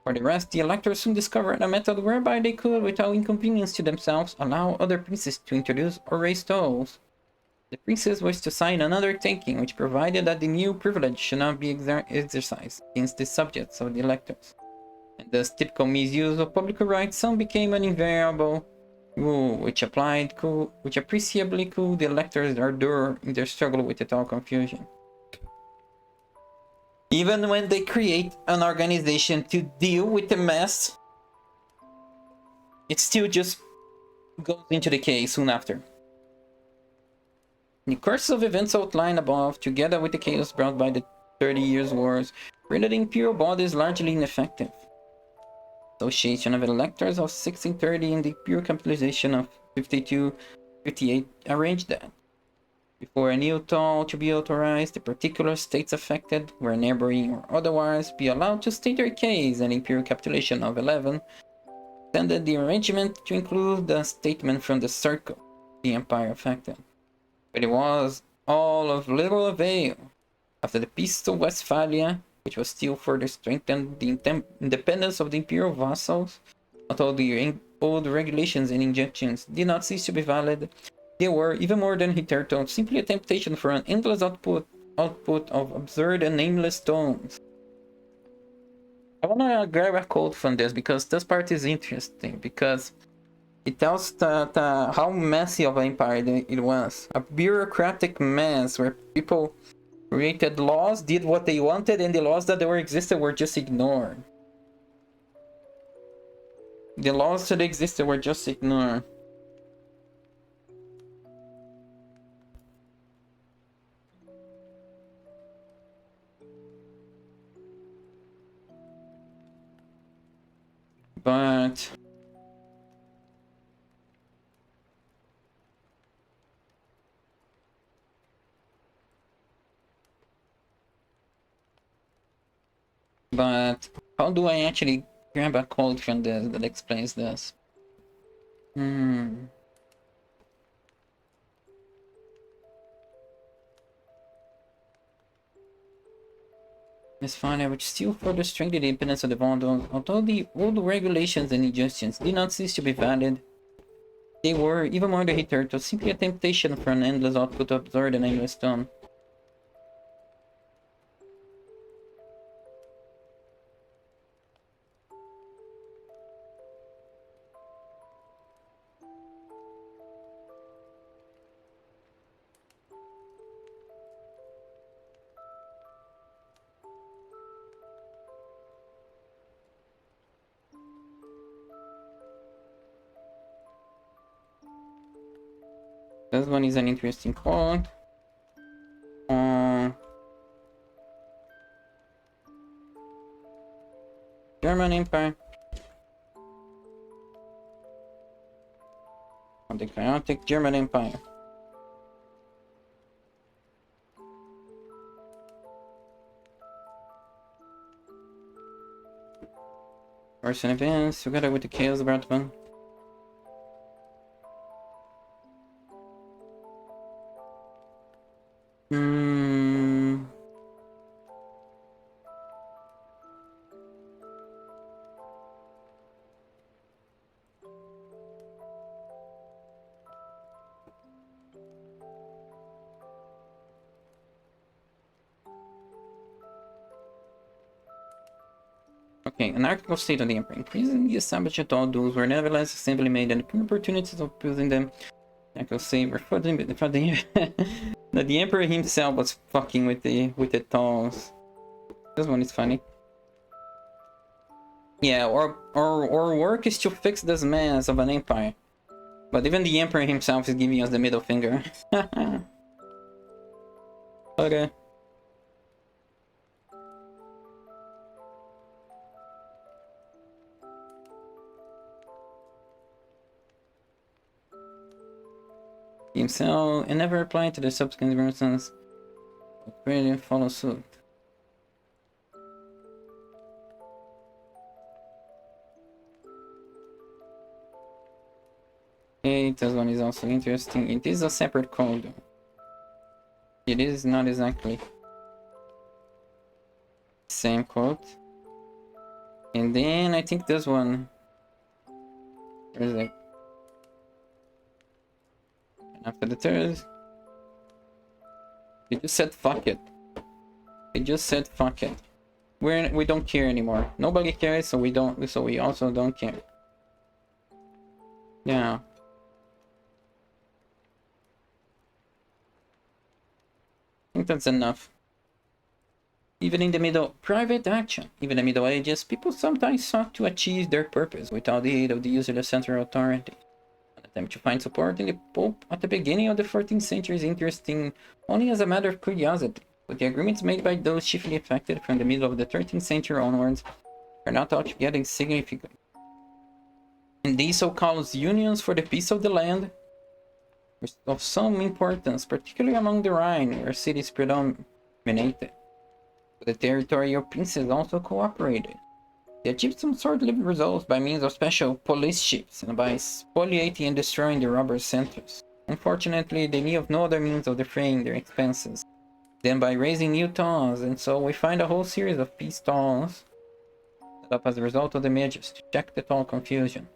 S1: For the rest, the electors soon discovered a method whereby they could, without inconvenience to themselves, allow other princes to introduce or raise tolls. The princes wished to sign an undertaking which provided that the new privilege should not be exercised against the subjects of the electors. And thus typical misuse of public rights soon became an invariable rule which appreciably cooled the electors' ardor in their struggle with the total confusion. Even when they create an organization to deal with the mess, it still just goes into decay soon after. The course of events outlined above, together with the chaos brought by the 30 Years' Wars, rendered the imperial bodies largely ineffective. The Association of Electors of 1630 and the imperial capitalization of 52-58 arranged that, Before a new toll to be authorized, the particular states affected, were neighboring or otherwise, be allowed to state their case. An imperial capitulation of 11 extended the arrangement to include the statement from the circle, the empire affected. But it was all of little avail. After the Peace of Westphalia, which was still further strengthened the independence of the imperial vassals, although the old regulations and injunctions did not cease to be valid, they were, even more than hitherto, simply a temptation for an endless output of absurd and nameless tomes. I wanna grab a quote from this because this part is interesting, because it tells how messy of an empire it was. A bureaucratic mess where people created laws, did what they wanted, and the laws that existed were just ignored. The laws that existed were just ignored. But how do I actually grab a quote from this that explains this? Westphalia, which still further strengthened the independence of the Vandals, although the old regulations and injunctions did not cease to be valid, they were, even more than hitherto, simply a temptation for an endless output of absurd and aimless tone. This one is an interesting quote. German Empire. Of the chaotic German Empire. Recent events, together with the chaos about them. Okay, an article stated the emperor increasing the establishment all duels were nevertheless assembly made and the opportunities of using them. I could say referring that the emperor himself was fucking with the tolls. This one is funny. Yeah, our work is to fix this mess of an empire. But even the emperor himself is giving us the middle finger. Okay. Himself and never applied to the subsequent versions. Really follow suit. Okay, this one is also interesting. It is a separate code. It is not exactly same quote. And then I think this one. Where is it? And after the third, they just said fuck it. They just said fuck it. We don't care anymore. Nobody cares, so we don't. So we also don't care. Yeah. I think that's enough. Even in the private action, even in the Middle Ages, people sometimes sought to achieve their purpose without the aid of the usual central authority. An attempt to find support in the Pope at the beginning of the 14th century is interesting only as a matter of curiosity, but the agreements made by those chiefly affected from the middle of the 13th century onwards are not altogether insignificant. In these so-called unions for the peace of the land, of some importance, particularly among the Rhine, where cities predominated. But the territorial princes also cooperated. They achieved some short-lived results by means of special police ships and by spoliating and destroying the robber centers. Unfortunately, they knew of no other means of defraying their expenses than by raising new tolls, and so we find a whole series of peace tolls set up as a result of the measures to check the toll confusion.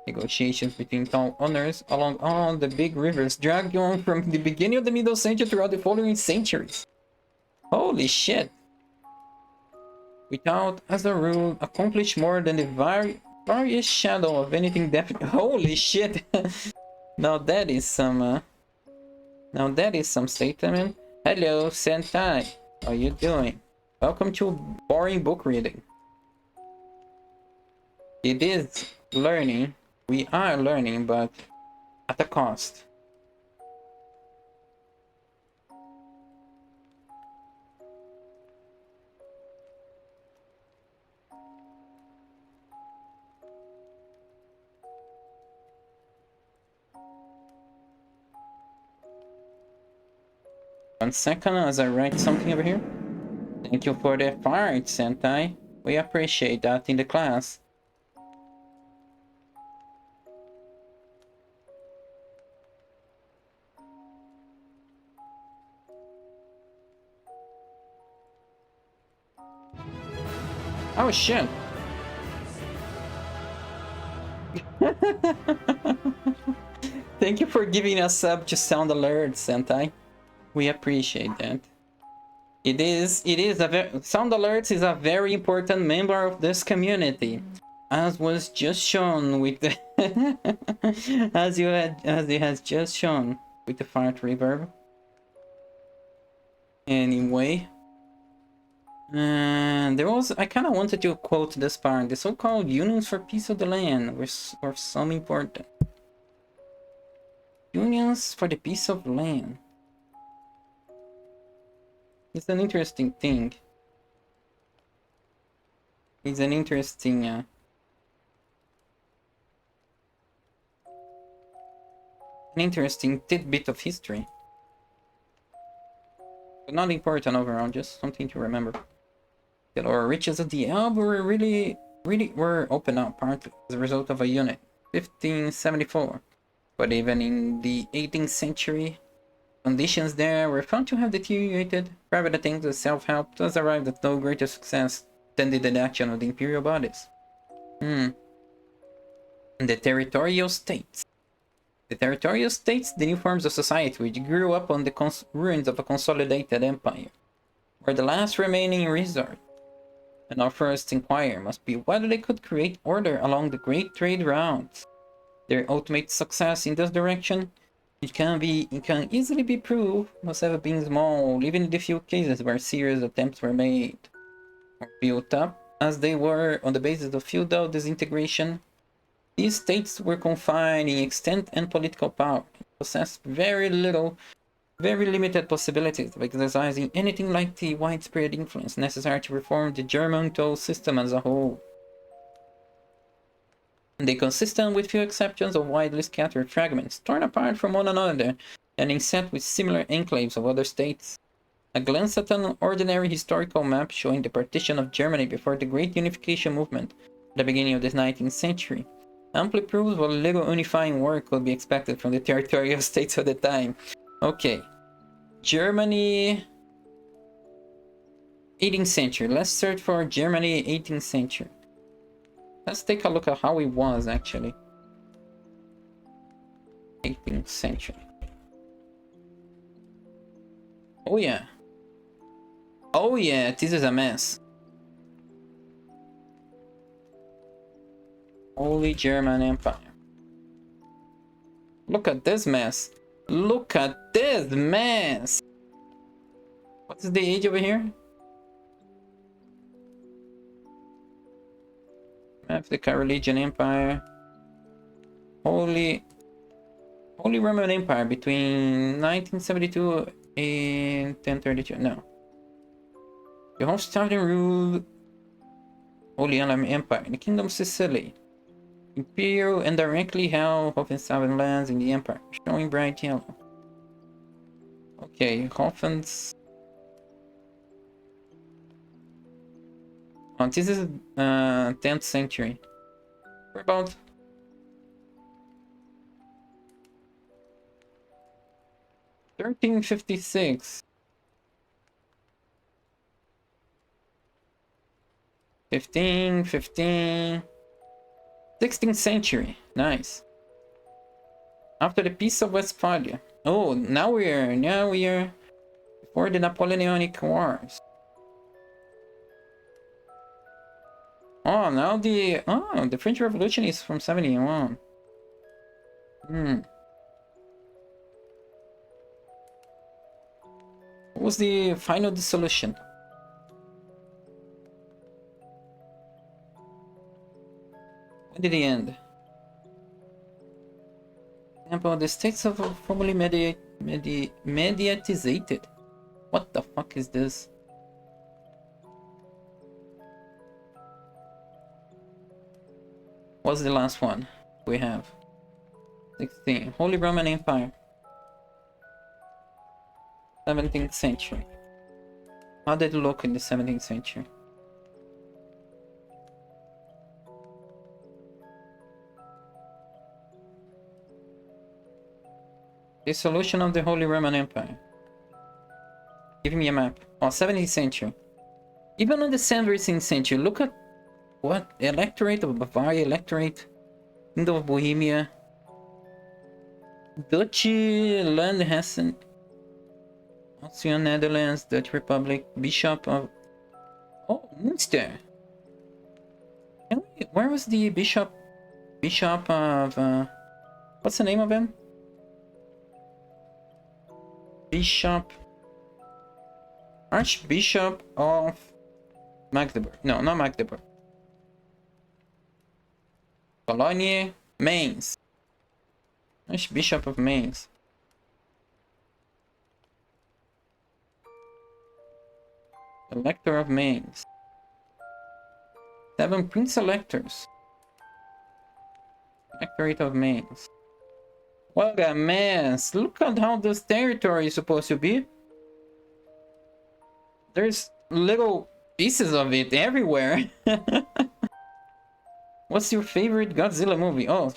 S1: Negotiations between town owners along all the big rivers dragged on from the beginning of the Middle Century throughout the following centuries. Holy shit! Without, as a rule, accomplish more than the various shadow of anything definite. Holy shit! Now that is some statement. Hello, Sentai. How you doing? Welcome to boring book reading. It is learning. We are learning, but at a cost. One second as I write something over here. Thank you for the part, Sentai. We appreciate that in the class. Oh shit! Thank you for giving us sub to sound alerts, Sentai. We appreciate that. Sound alerts is a very important member of this community, as was just shown with the as it has just shown with the fart reverb. Anyway, I kind of wanted to quote this part. The so-called unions for peace of the land were some important. Unions for the peace of the land. It's an interesting thing. It's an interesting tidbit of history. But not important overall, just something to remember. The lower reaches of the Elbe were really were opened up partly as a result of a unit, 1574. But even in the 18th century, conditions there were found to have deteriorated. Private attempts at self-help thus arrived at no greater success than the action of the imperial bodies. The territorial states. The territorial states, the new forms of society which grew up on the ruins of a consolidated empire, were the last remaining resort. And our first inquiry must be whether they could create order along the great trade routes. Their ultimate success in this direction, it can easily be proved, must have been small, even in the few cases where serious attempts were made. Or built up, as they were on the basis of feudal disintegration, these states were confined in extent and political power, and possessed very limited possibilities of exercising anything like the widespread influence necessary to reform the German toll system as a whole. They consisted, with few exceptions, of widely scattered fragments, torn apart from one another, and inset with similar enclaves of other states. A glance at an ordinary historical map showing the partition of Germany before the Great Unification movement at the beginning of the 19th century amply proves what little unifying work could be expected from the territorial states of the time. Okay. Germany... 18th century. Let's search for Germany 18th century. Let's take a look at how it was, actually. 18th century. Oh yeah. Oh yeah, this is a mess. Holy German Empire. Look at this mess. Look at this mess. What's the age over here? Map the Carolingian Empire. Holy Roman Empire between 1972 and 1032. No. The Hohenstaufen ruled Holy Roman Empire in the Kingdom of Sicily. Imperial and directly held Hohenstaufen lands in the Empire, showing bright yellow. Okay, Hoffen's. Oh, this is 10th century. We're about 1356. 15, 16th century. Nice. After the Peace of Westphalia. Oh, now we are before the Napoleonic Wars. Oh, now the French Revolution is from 71. What was the final dissolution? When did it end? Example, the states of formally mediatized. What the fuck is this? What's the last one we have? 16. Holy Roman Empire. 17th century. How did it look in the 17th century? Dissolution of the Holy Roman Empire. Give me a map. Oh, 17th century. Even on the 17th century, look at what electorate of Bavaria, electorate, Kingdom of Bohemia, Duchy, Land Hessen, Austrian Netherlands, Dutch Republic, Bishop of... Oh, Munster. Where was the Bishop of... what's the name of him? Archbishop of Magdeburg. No, not Magdeburg. Cologne, Mainz. Archbishop of Mainz. Elector of Mainz. 7 Prince Electors. Electorate of Mainz. What a mess! Look at how this territory is supposed to be. There's little pieces of it everywhere. What's your favorite Godzilla movie? Oh,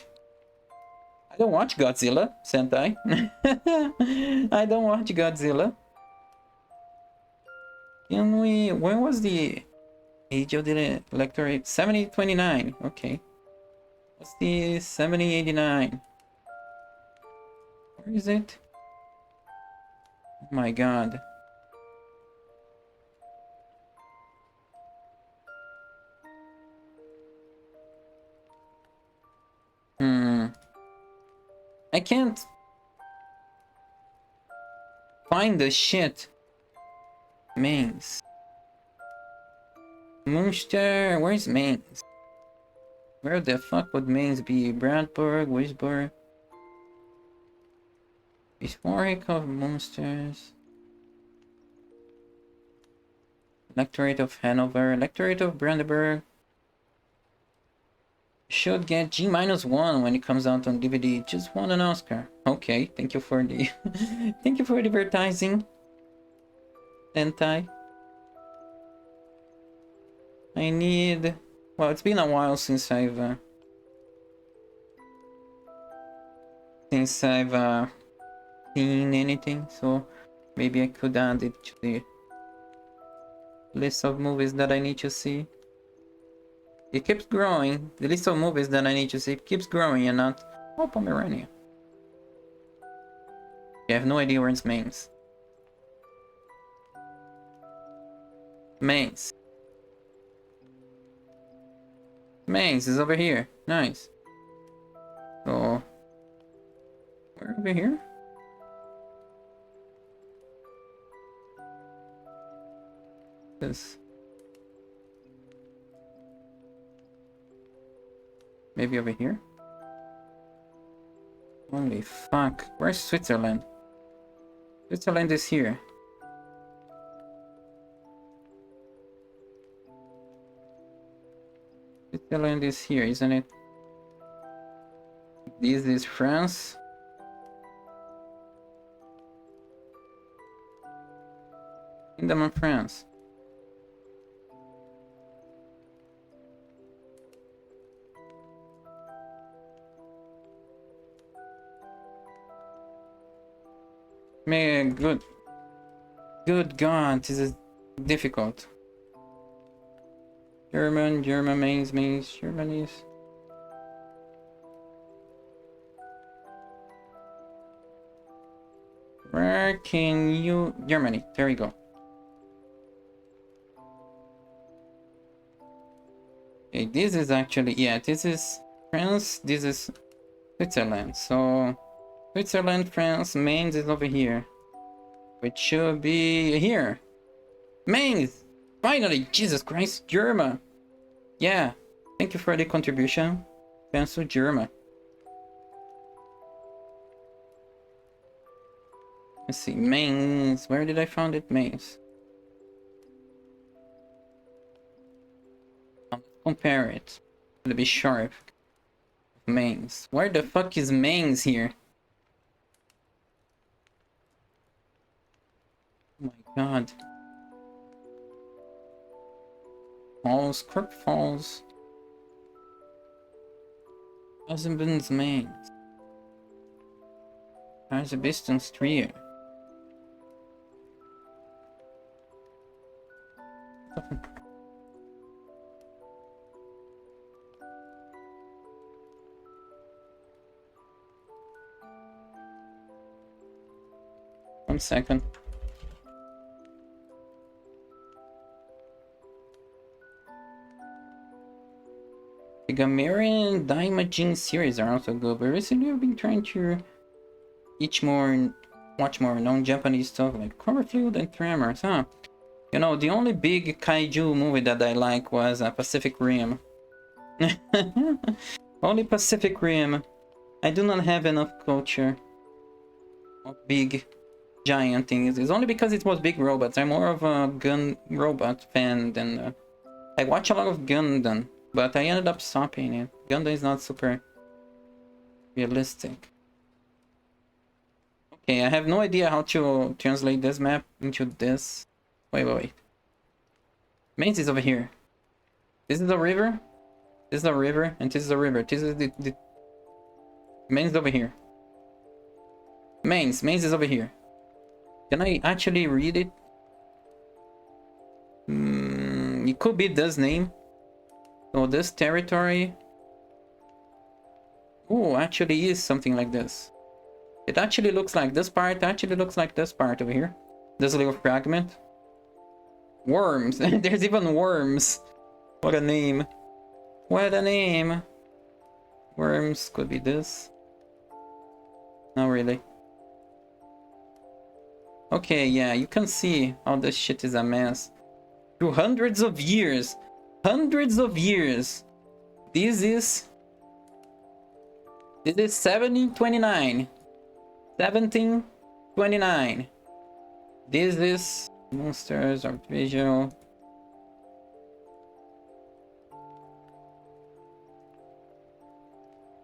S1: I don't watch Godzilla, Sentai. I don't watch Godzilla. Can we... When was the age of the electorate? 7029. Okay. What's the 7089? Where is it? Oh my god. I can't find the shit. Mainz. Munster. Where's Mainz? Where the fuck would Mainz be? Brandenburg, Wisburg. Historic of Munsters. Electorate of Hanover. Electorate of Brandenburg. Should get G-1 when it comes out on DVD. Just won an Oscar. Okay, thank you for the thank you for the advertising. Sentai. I need... Well, it's been a while since I've seen anything, so maybe I could add it to the list of movies that I need to see. It keeps growing. The list of movies that I need to see keeps growing and not... Oh, Pomerania. I have no idea where it's Mainz. Mainz. Mainz is over here. Nice. So... Where over here? This... Maybe over here? Holy fuck. Where's Switzerland? Switzerland is here. Switzerland is here, isn't it? This is France. Kingdom of France. Man, good God, this is difficult. German means Germany's. Where can you... Germany, there we go. Okay, this is actually... Yeah, this is France, this is Switzerland. So, Switzerland, France, Mainz is over here. Which should be here. Mainz! Finally! Jesus Christ, German! Yeah, thank you for the contribution. Thanks to German. Let's see, Mainz. Where did I find it? Mainz. Let's compare it. To be sharp. Mainz. Where the fuck is Mainz here? Oh my god. Falls, Kirk Falls. Husband's Mainz. There's a distance 3. One second. The Gamerian Daimajin series are also good, but recently I've been trying to watch more non-Japanese stuff like Cloverfield and Tremors, huh? You know, the only big kaiju movie that I like was Pacific Rim. Only Pacific Rim. I do not have enough culture of big giant things. It's only because it was big robots. I'm more of a gun robot fan than... I watch a lot of Gundam, but I ended up stopping it. Gundam is not super realistic. Okay, I have no idea how to translate this map into this. Wait. Mainz is over here. This is a river. This is a river, and this is a river. This is the... Mainz is over here. Mainz is over here. Can I actually read it? It could be this name. So this territory... Oh, actually is something like this. It actually looks like this part, actually looks like this part over here. This little fragment. Worms. There's even worms. What a name. What a name. Worms could be this. Not really. Okay, yeah, you can see how this shit is a mess. Through hundreds of years. Hundreds of years. This is 1729. 1729. This is monsters, art visual.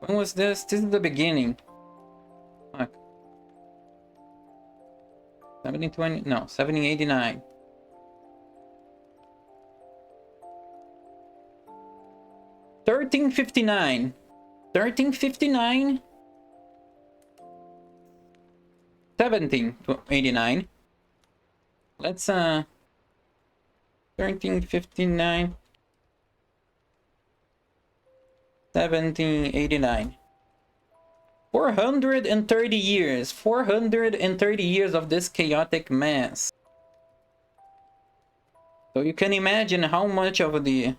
S1: When was this? This is the beginning. Fuck. 1720? No, 1789. 1359. 1359. 1789. Let's 1359. 1789. 430 years. 430 years of this chaotic mess. So you can imagine how much of the...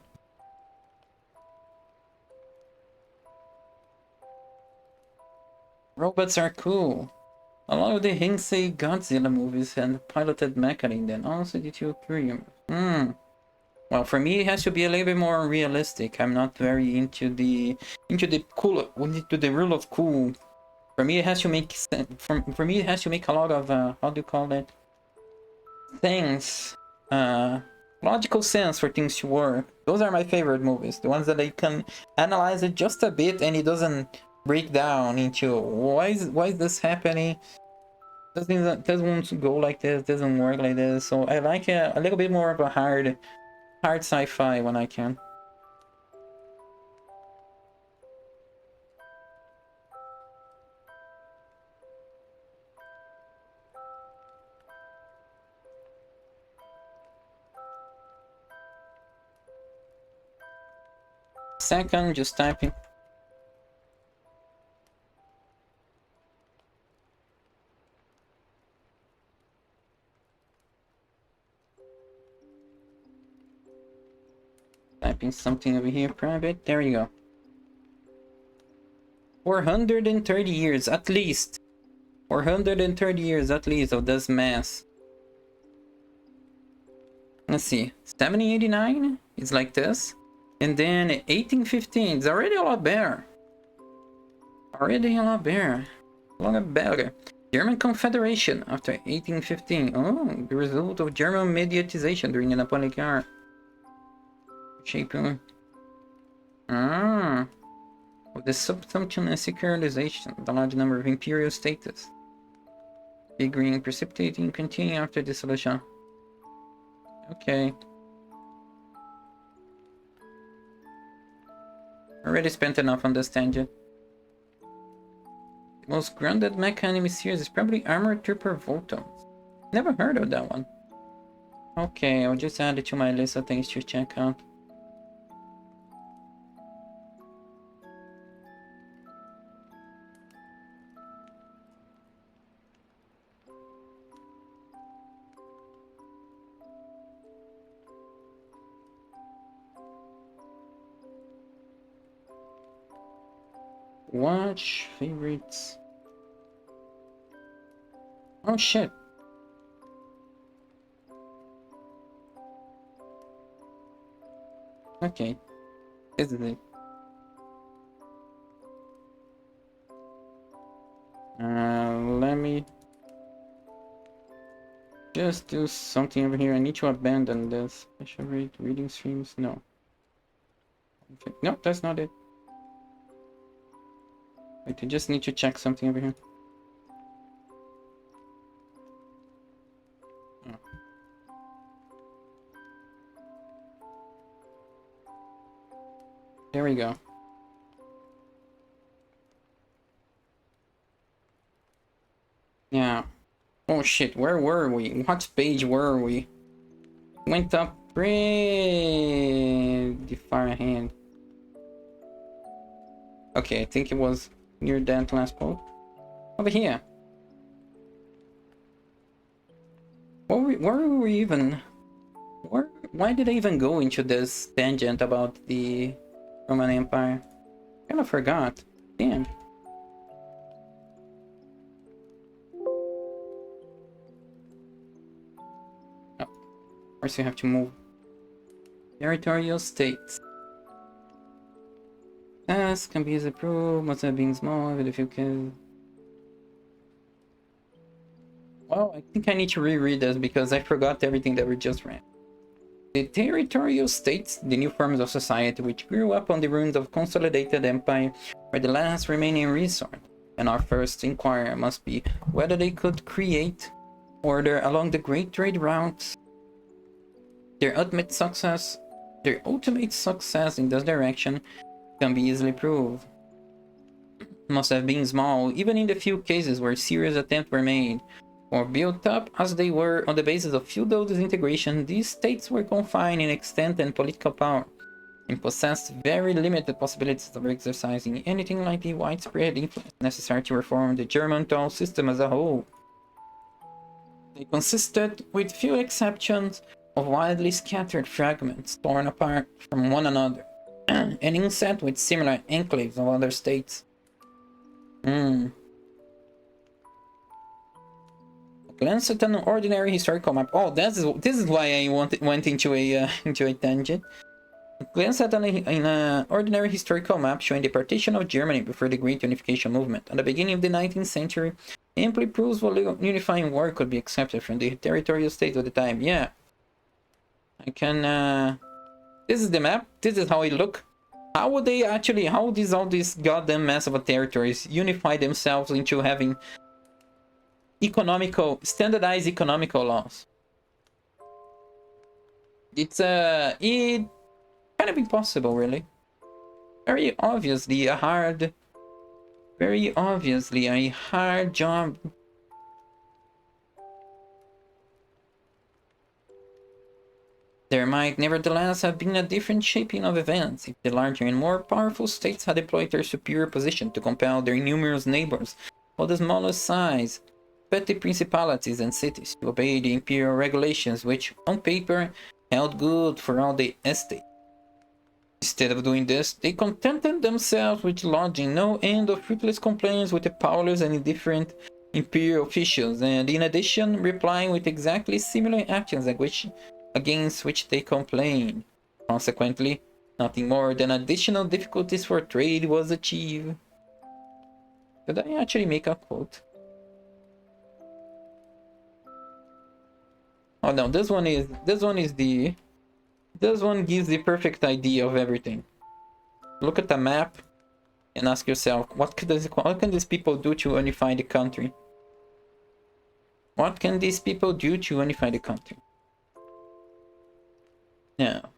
S1: robots are cool. A lot of the Hengsei Godzilla movies and piloted mecha, then also the two Kurium. Well, for me, it has to be a little bit more realistic. I'm not very into the cool, into the rule of cool. For me, it has to make sense. For me, it has to make a lot of how do you call it? Things, logical sense for things to work. Those are my favorite movies. The ones that I can analyze it just a bit and it doesn't break down into why is this happening. Doesn't want to go like this, doesn't work like this. So I like a little bit more of a hard sci-fi when I can. Second, just typing. Typing something over here, private. There you go. 430 years at least. 430 years at least of this mess. Let's see. 1789 is like this. And then 1815 is already a lot better. Already a lot better. A lot better. German Confederation after 1815. Oh, the result of German mediatization during the Napoleonic Era. Shaping. With the subsumption and secularization, the large number of imperial status. Figuring precipitating continuing after dissolution. Okay. Already spent enough on this tangent. The most grounded mecha anime series is probably Armored Trooper Voltons. Never heard of that one. Okay, I'll just add it to my list of things to check out. Watch favorites. Oh shit. Okay. This is it. Let me just do something over here. I need to abandon this. Special rate reading streams. No. Okay. No, that's not it. Wait, I just need to check something over here. Oh. There we go. Yeah. Oh shit, where were we? What page were we? Went up pretty far ahead. Okay, I think it was near that last quote. Over here. Where were we even? Why did I even go into this tangent about the Roman Empire? Kinda forgot. Damn. Oh, of course you have to move. Territorial states. Task can be as approved, must have been small, but if you can. Well, I think I need to reread this because I forgot everything that we just read. The territorial states, the new forms of society which grew up on the ruins of consolidated empire, were the last remaining resort, and our first inquiry must be whether they could create order along the great trade routes. Their ultimate success in this direction can be easily proved. Must have been small, even in the few cases where serious attempts were made. Or built up as they were on the basis of feudal disintegration, these states were confined in extent and political power, and possessed very limited possibilities of exercising anything like the widespread influence necessary to reform the German toll system as a whole. They consisted, with few exceptions, of widely scattered fragments torn apart from one another, and inset with similar enclaves of other states. Glance at an ordinary historical map. Oh, this is why I went into a tangent. Glance at an ordinary historical map showing the partition of Germany before the Great Unification movement at the beginning of the 19th century amply proves what unifying war could be accepted from the territorial states of the time. Yeah, I can. This is the map. This is how it look. How would they actually, how would all these goddamn massive territories unify themselves into having standardized economical laws? It's it kind of impossible, really. Very obviously a hard job. There might nevertheless have been a different shaping of events if the larger and more powerful states had deployed their superior position to compel their numerous neighbors of the smallest size, petty principalities and cities, to obey the imperial regulations which, on paper, held good for all the estate. Instead of doing this, they contented themselves with lodging no end of fruitless complaints with the powerless and indifferent imperial officials, and in addition replying with exactly similar actions against which they complained. Consequently, nothing more than additional difficulties for trade was achieved. Did I actually make a quote? Oh no, this one gives the perfect idea of everything. Look at the map and ask yourself, what can these people do to unify the country? What can these people do to unify the country? Now,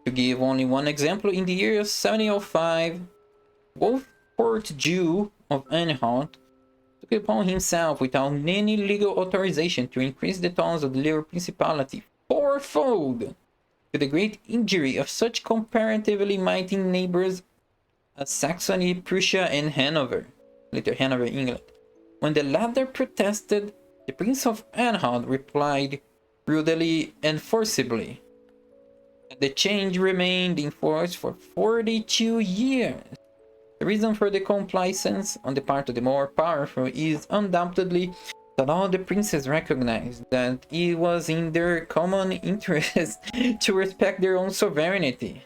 S1: to give only one example, in the year 1705, Wolfport Jew of Anhalt took upon himself, without any legal authorization, to increase the towns of the little principality fourfold, to the great injury of such comparatively mighty neighbors as Saxony, Prussia, and Hanover, later Hanover, England. When the latter protested, the Prince of Anhalt replied brutally and forcibly. The change remained in force for 42 years. The reason for the complaisance on the part of the more powerful is undoubtedly that all the princes recognized that it was in their common interest to respect their own sovereignty,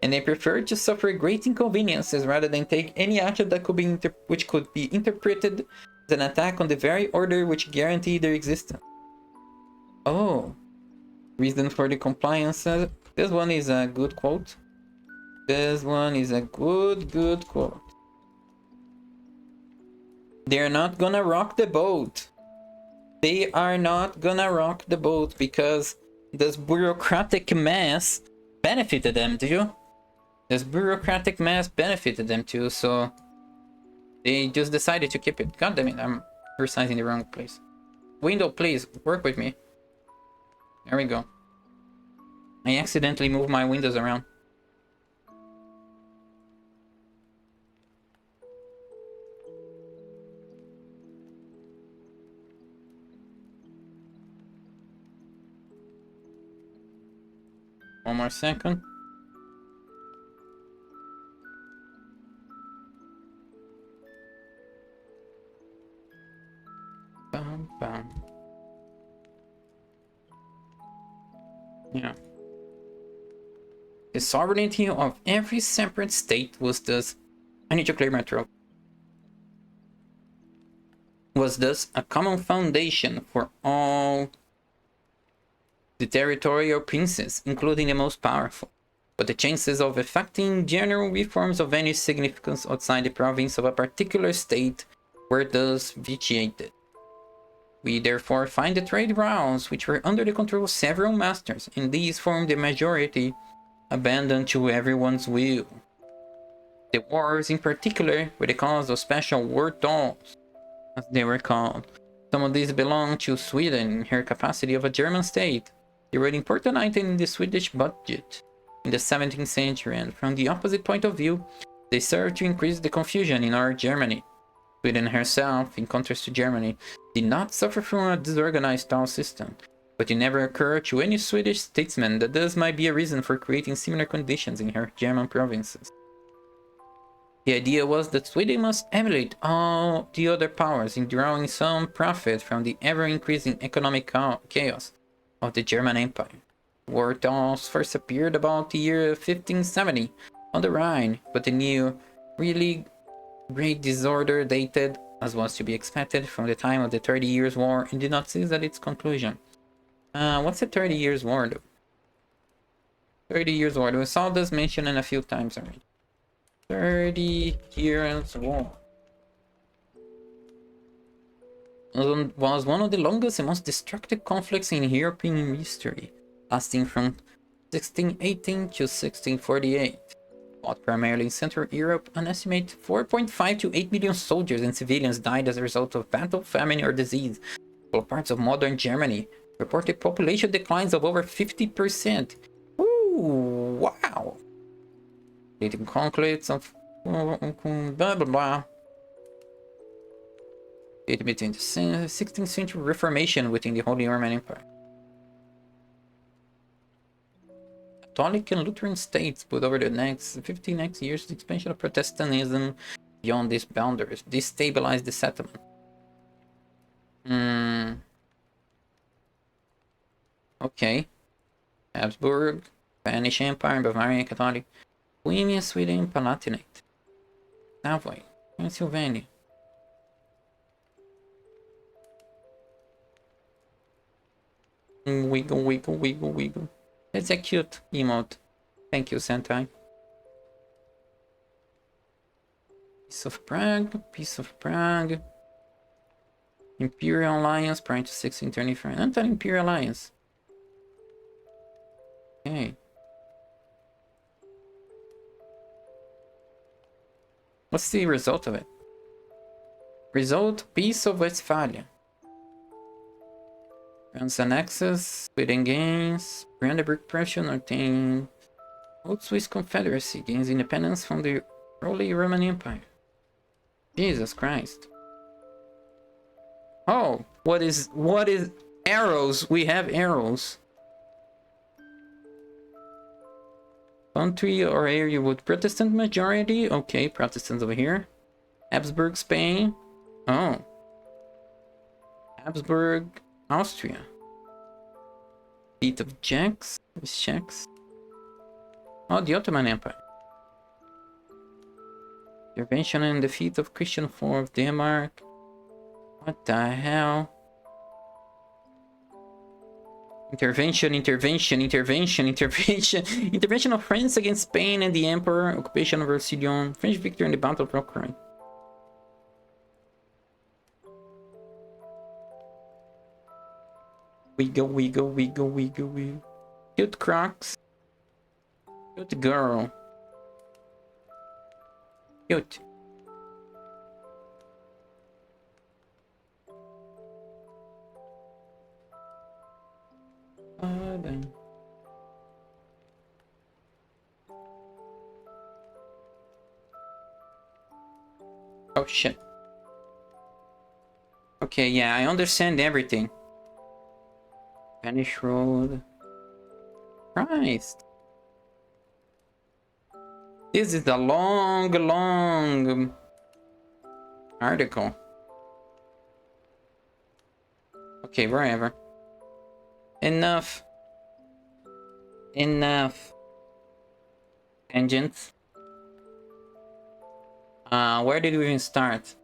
S1: and they preferred to suffer great inconveniences rather than take any action that which could be interpreted as an attack on the very order which guaranteed their existence. Oh, reason for the compliance. This one is a good quote. This one is a good quote. They're not gonna rock the boat. They are not gonna rock the boat because this bureaucratic mess benefited them too. This bureaucratic mess benefited them too, so they just decided to keep it. God damn it, I'm resizing the wrong place. Window, please, work with me. There we go. I accidentally moved my windows around. One more second. Bam, bam. Yeah. The sovereignty of every separate state was thus, I need to clear my throat, was thus a common foundation for all the territorial princes, including the most powerful. But the chances of effecting general reforms of any significance outside the province of a particular state were thus vitiated. We therefore find the trade routes, which were under the control of several masters, and these formed the majority, abandoned to everyone's will. The wars, in particular, were the cause of special war tolls, as they were called. Some of these belonged to Sweden in her capacity of a German state. They were an important item in the Swedish budget in the 17th century, and from the opposite point of view, they served to increase the confusion in our Germany. Sweden herself, in contrast to Germany, did not suffer from a disorganized toll system, but it never occurred to any Swedish statesman that this might be a reason for creating similar conditions in her German provinces. The idea was that Sweden must emulate all the other powers in drawing some profit from the ever-increasing economic chaos of the German Empire. War tolls first appeared about the year 1570 on the Rhine, but the new, really great disorder dated, as was to be expected, from the time of the 30 Years' War and did not cease at its conclusion. What's the 30 Years' War, though? 30 years war. We saw this mentioned a few times already. 30 years war. Was one of the longest and most destructive conflicts in European history, lasting from 1618 to 1648. Fought primarily in Central Europe, an estimated 4.5 to 8 million soldiers and civilians died as a result of battle, famine, or disease. For parts of modern Germany, reported population declines of over 50%. Ooh, wow! Leading conflicts of blah blah blah. It between the 16th century Reformation within the Holy Roman Empire. Catholic and Lutheran states, but over the next 50 years, the expansion of Protestantism beyond these boundaries destabilized the settlement. Okay. Habsburg, Spanish Empire, Bavarian Catholic, Bohemia, Sweden, Palatinate, Savoy, Pennsylvania. Wiggle, wiggle, wiggle, wiggle. That's a cute emote. Thank you, Sentai. Peace of Prague, Peace of Prague. Imperial Alliance prior to 1635. Anti-Imperial Alliance. Okay. What's the result of it? Result, Peace of Westphalia. France annexes, Sweden gains, Brandenburg Prussia obtained, Old Swiss Confederacy gains independence from the Holy Roman Empire. Jesus Christ. Oh, what is arrows? We have arrows. Country or area with Protestant majority. Okay, Protestants over here. Habsburg, Spain. Oh. Habsburg, Austria. Seat of Czechs. Czechs. Oh, the Ottoman Empire. Intervention and defeat of Christian IV of Denmark. What the hell? Intervention of France against Spain and the Emperor. Occupation of Roussillon. French victory in the Battle of Rocroi. Wiggle, wiggle, wiggle, wiggle, wiggle. Cute Crocs. Cute girl. Cute. Oh shit. Okay, yeah, I understand everything. Spanish Road. Christ. This is a long article. Okay, wherever. Enough. Tangents. Where did we even start?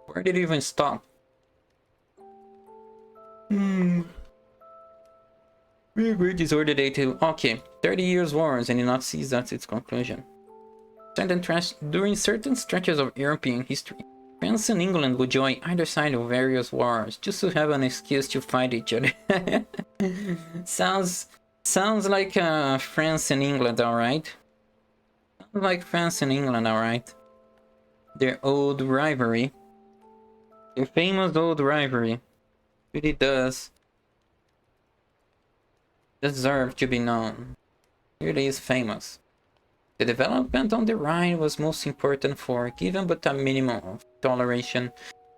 S1: Where did we even stop? We agreed disorder day to... Okay, 30 years wars and did not seize that's its conclusion. During certain stretches of European history, France and England would join either side of various wars just to have an excuse to fight each other. Sounds like France and England, alright? Sounds like France and England, alright? Their old rivalry. Their famous old rivalry. Really does deserve to be known. It really is famous. The development on the Rhine was most important for, given but a minimum of toleration,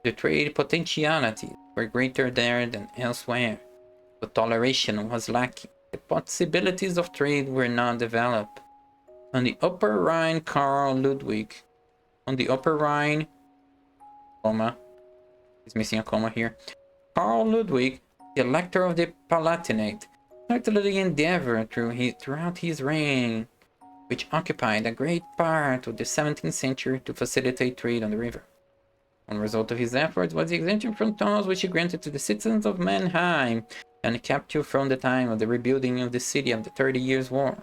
S1: the trade potentialities were greater there than elsewhere. But toleration was lacking. The possibilities of trade were not developed. On the Upper Rhine, Karl Ludwig. On the Upper Rhine, comma, he's missing a comma here. Karl Ludwig, the Elector of the Palatinate, actively endeavored throughout his reign, which occupied a great part of the 17th century, to facilitate trade on the river. One result of his efforts was the exemption from tolls which he granted to the citizens of Mannheim, and captured from the time of the rebuilding of the city of the 30 Years' War.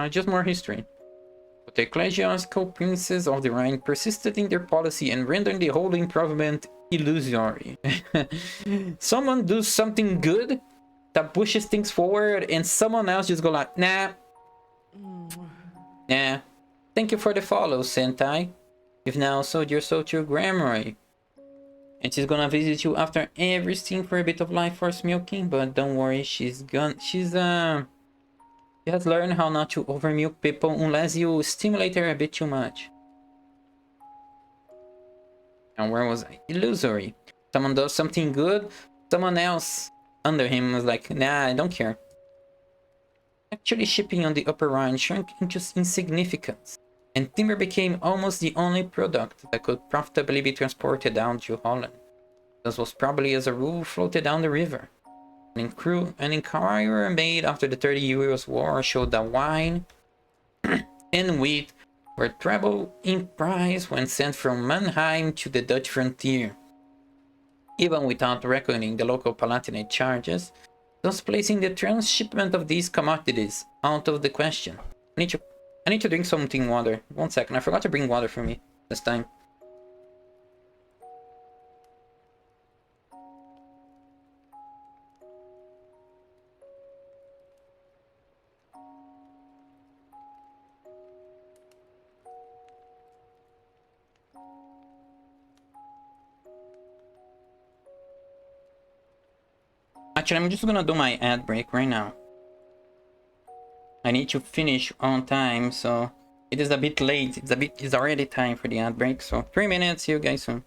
S1: Just more history. But the ecclesiastical princes of the Rhine persisted in their policy and rendered the whole improvement illusory. Someone does something good that pushes things forward, and someone else just go like, nah. Nah. Thank you for the follow, Sentai. You've now sold your soul to Gramory. And she's gonna visit you after every scene for a bit of life force milking, but don't worry, she has learned how not to overmilk people unless you stimulate her a bit too much. And where was I? Illusory. Someone does something good, someone else under him was like, nah, I don't care. Actually, shipping on the Upper Rhine shrunk into insignificance, and timber became almost the only product that could profitably be transported down to Holland. This was probably as a rule floated down the river. An inquiry made after the 30 Years' War showed that wine and wheat were treble in price when sent from Mannheim to the Dutch frontier. Even without reckoning the local Palatinate charges, thus placing the transshipment of these commodities out of the question. I need to drink something water. 1 second, I forgot to bring water for me this time. Actually, I'm just gonna do my ad break right now. I need to finish on time, so it is a bit late. It's already time for the ad break, so 3 minutes, see you guys soon.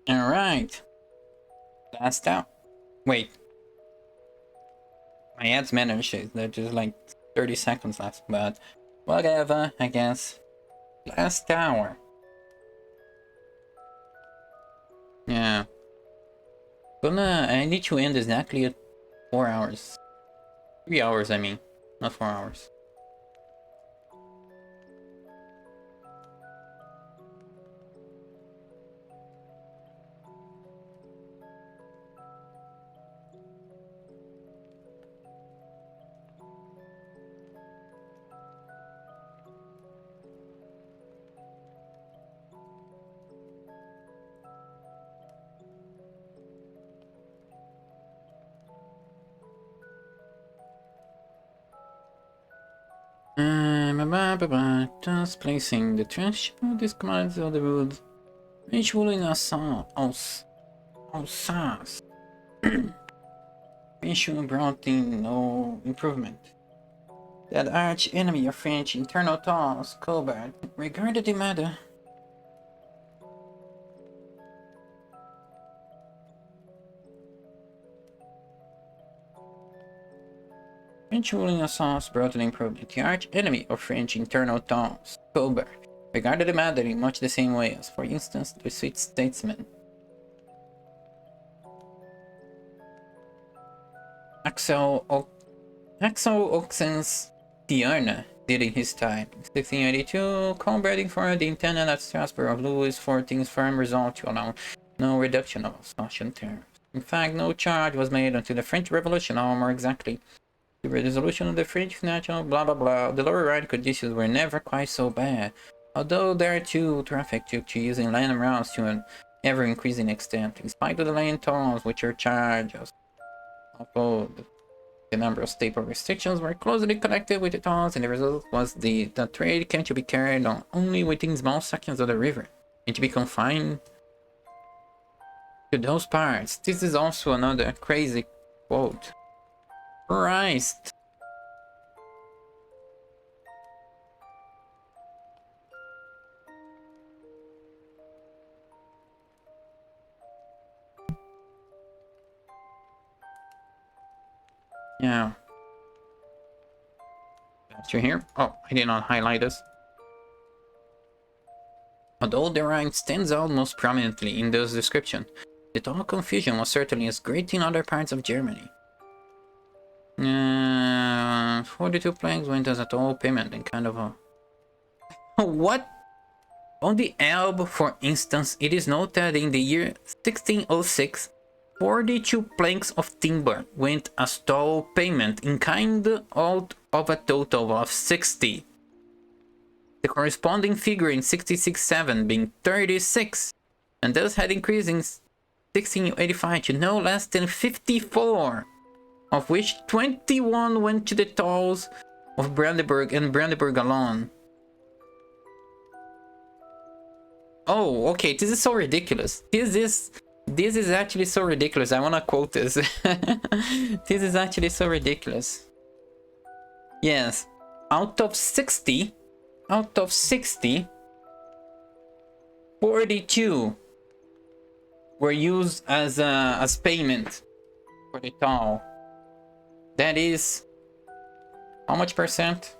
S1: Alright. Last out. Wait. My ads managed it. They're just like 30 seconds left, but whatever, I guess. Last hour. Yeah. I need to end exactly at 4 hours. 3 hours, I mean. Not 4 hours. Just placing the trash this commands of the wood. Visually in Alsace. Mission brought in no improvement. That arch enemy of French internal thoughts, Colbert, regarded the matter. French ruling assaults brought an improvement. The arch enemy of French internal thoughts, Colbert, regarded the matter in much the same way as, for instance, the Swiss statesman Axel Oxen's Tiarna did in his time. In 1682, Colbert informed the intendant at Strasbourg of Louis XIV's firm resolve to allow no reduction of Alsatian tariffs. In fact, no charge was made until the French Revolution, or more exactly, the resolution of the French national blah blah blah. The lower Rhine conditions were never quite so bad, although there too traffic took to using land routes to an ever-increasing extent, in spite of the land tolls which are charged. Although the number of staple restrictions were closely connected with the tolls, and the result was the trade came to be carried on only within small sections of the river, and to be confined to those parts. This is also another crazy quote. Christ. Yeah. That's right here. Oh, I did not highlight this. Although the Rhine stands out most prominently in this description, the total confusion was certainly as great in other parts of Germany. 42 planks went as a total payment and kind of a... What? On the Elbe, for instance, it is noted that in the year 1606, 42 planks of timber went as toll payment in kind out of a total of 60. The corresponding figure in 1667 being 36, and thus had increased in 1685 to no less than 54, of which 21 went to the tolls of Brandenburg and Brandenburg alone. Oh, okay, this is so ridiculous. This is actually so ridiculous. I wanna quote this. This is actually so ridiculous. Yes, out of 60, 42 were used as payment for the toll. That is how much percent?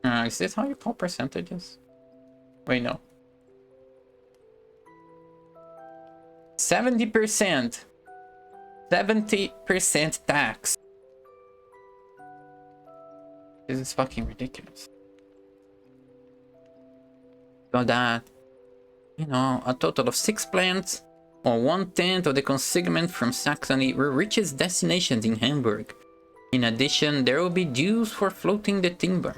S1: Is this how you call percentages? Wait, no. 70%. 70% tax. This is fucking ridiculous. So that, you know, a total of 6 plants, or 1/10 of the consignment from Saxony, will reach its destinations in Hamburg. In addition, there will be dues for floating the timber.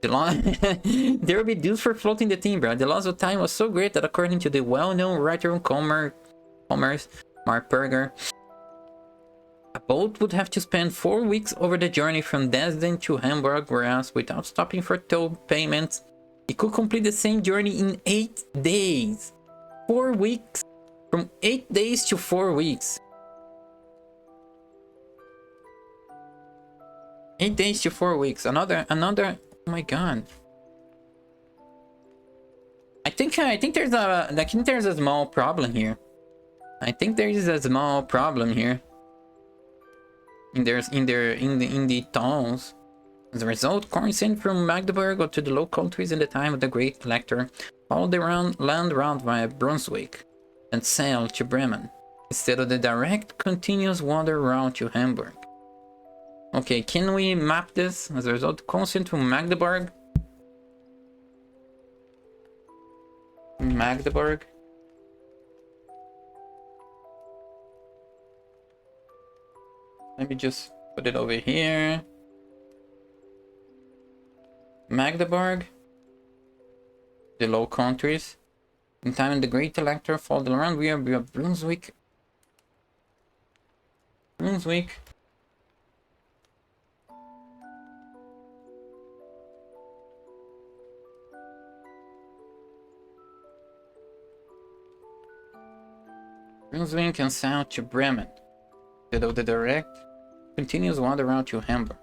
S1: There will be dues for floating the timber. The loss of time was so great that, according to the well-known writer on commerce, Mark Berger, a boat would have to spend 4 weeks over the journey from Dresden to Hamburg, whereas without stopping for toll payments, it could complete the same journey in 8 days. 4 weeks. From 8 days to 4 weeks. 8 days to 4 weeks. Another. Oh my god. think there's a small problem here. I think there is a small problem here. In the towns. As a result, corn sent from Magdeburg to the Low Countries in the time of the Great Elector followed the land route via Brunswick and sailed to Bremen, instead of the direct continuous water route to Hamburg. Okay, can we map this? As a result, corn sent from Magdeburg. Magdeburg. Let me just put it over here. Magdeburg, the Low Countries. In time, the Great Elector followed around via Brunswick. Brunswick. Brunswick and south to Bremen. Instead of the direct continuous water route to Hamburg.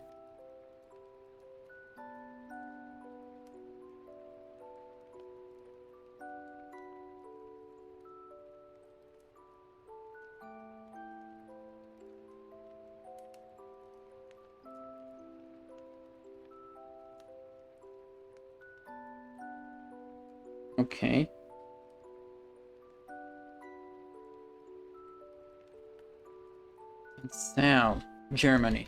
S1: Okay. And south, Germany.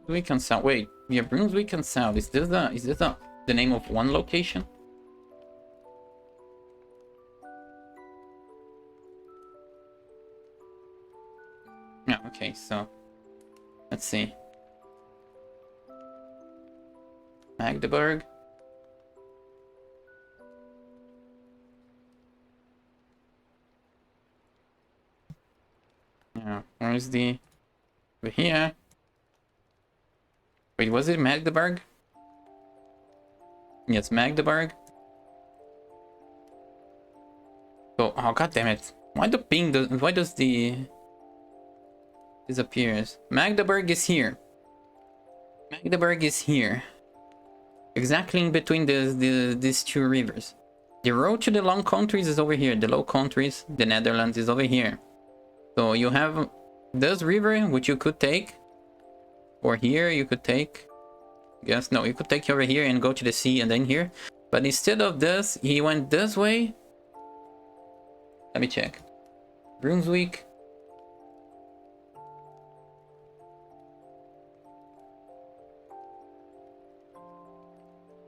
S1: Brunswick and south. Wait, yeah, Brunswick and south. Is this the name of one location? Yeah. Okay. So, let's see. Magdeburg. Yeah, where is the... Over here. Wait, was it Magdeburg? Yes, Magdeburg. Oh, god damn it. Why the ping does... Why does the... disappears? Magdeburg is here. Magdeburg is here. Exactly in between these two rivers. The road to the Low Countries is over here. The Low Countries, the Netherlands, is over here. So you have this river, which you could take. Or here you could take. Yes, no, you could take over here and go to the sea and then here. But instead of this, he went this way. Let me check. Brunswick.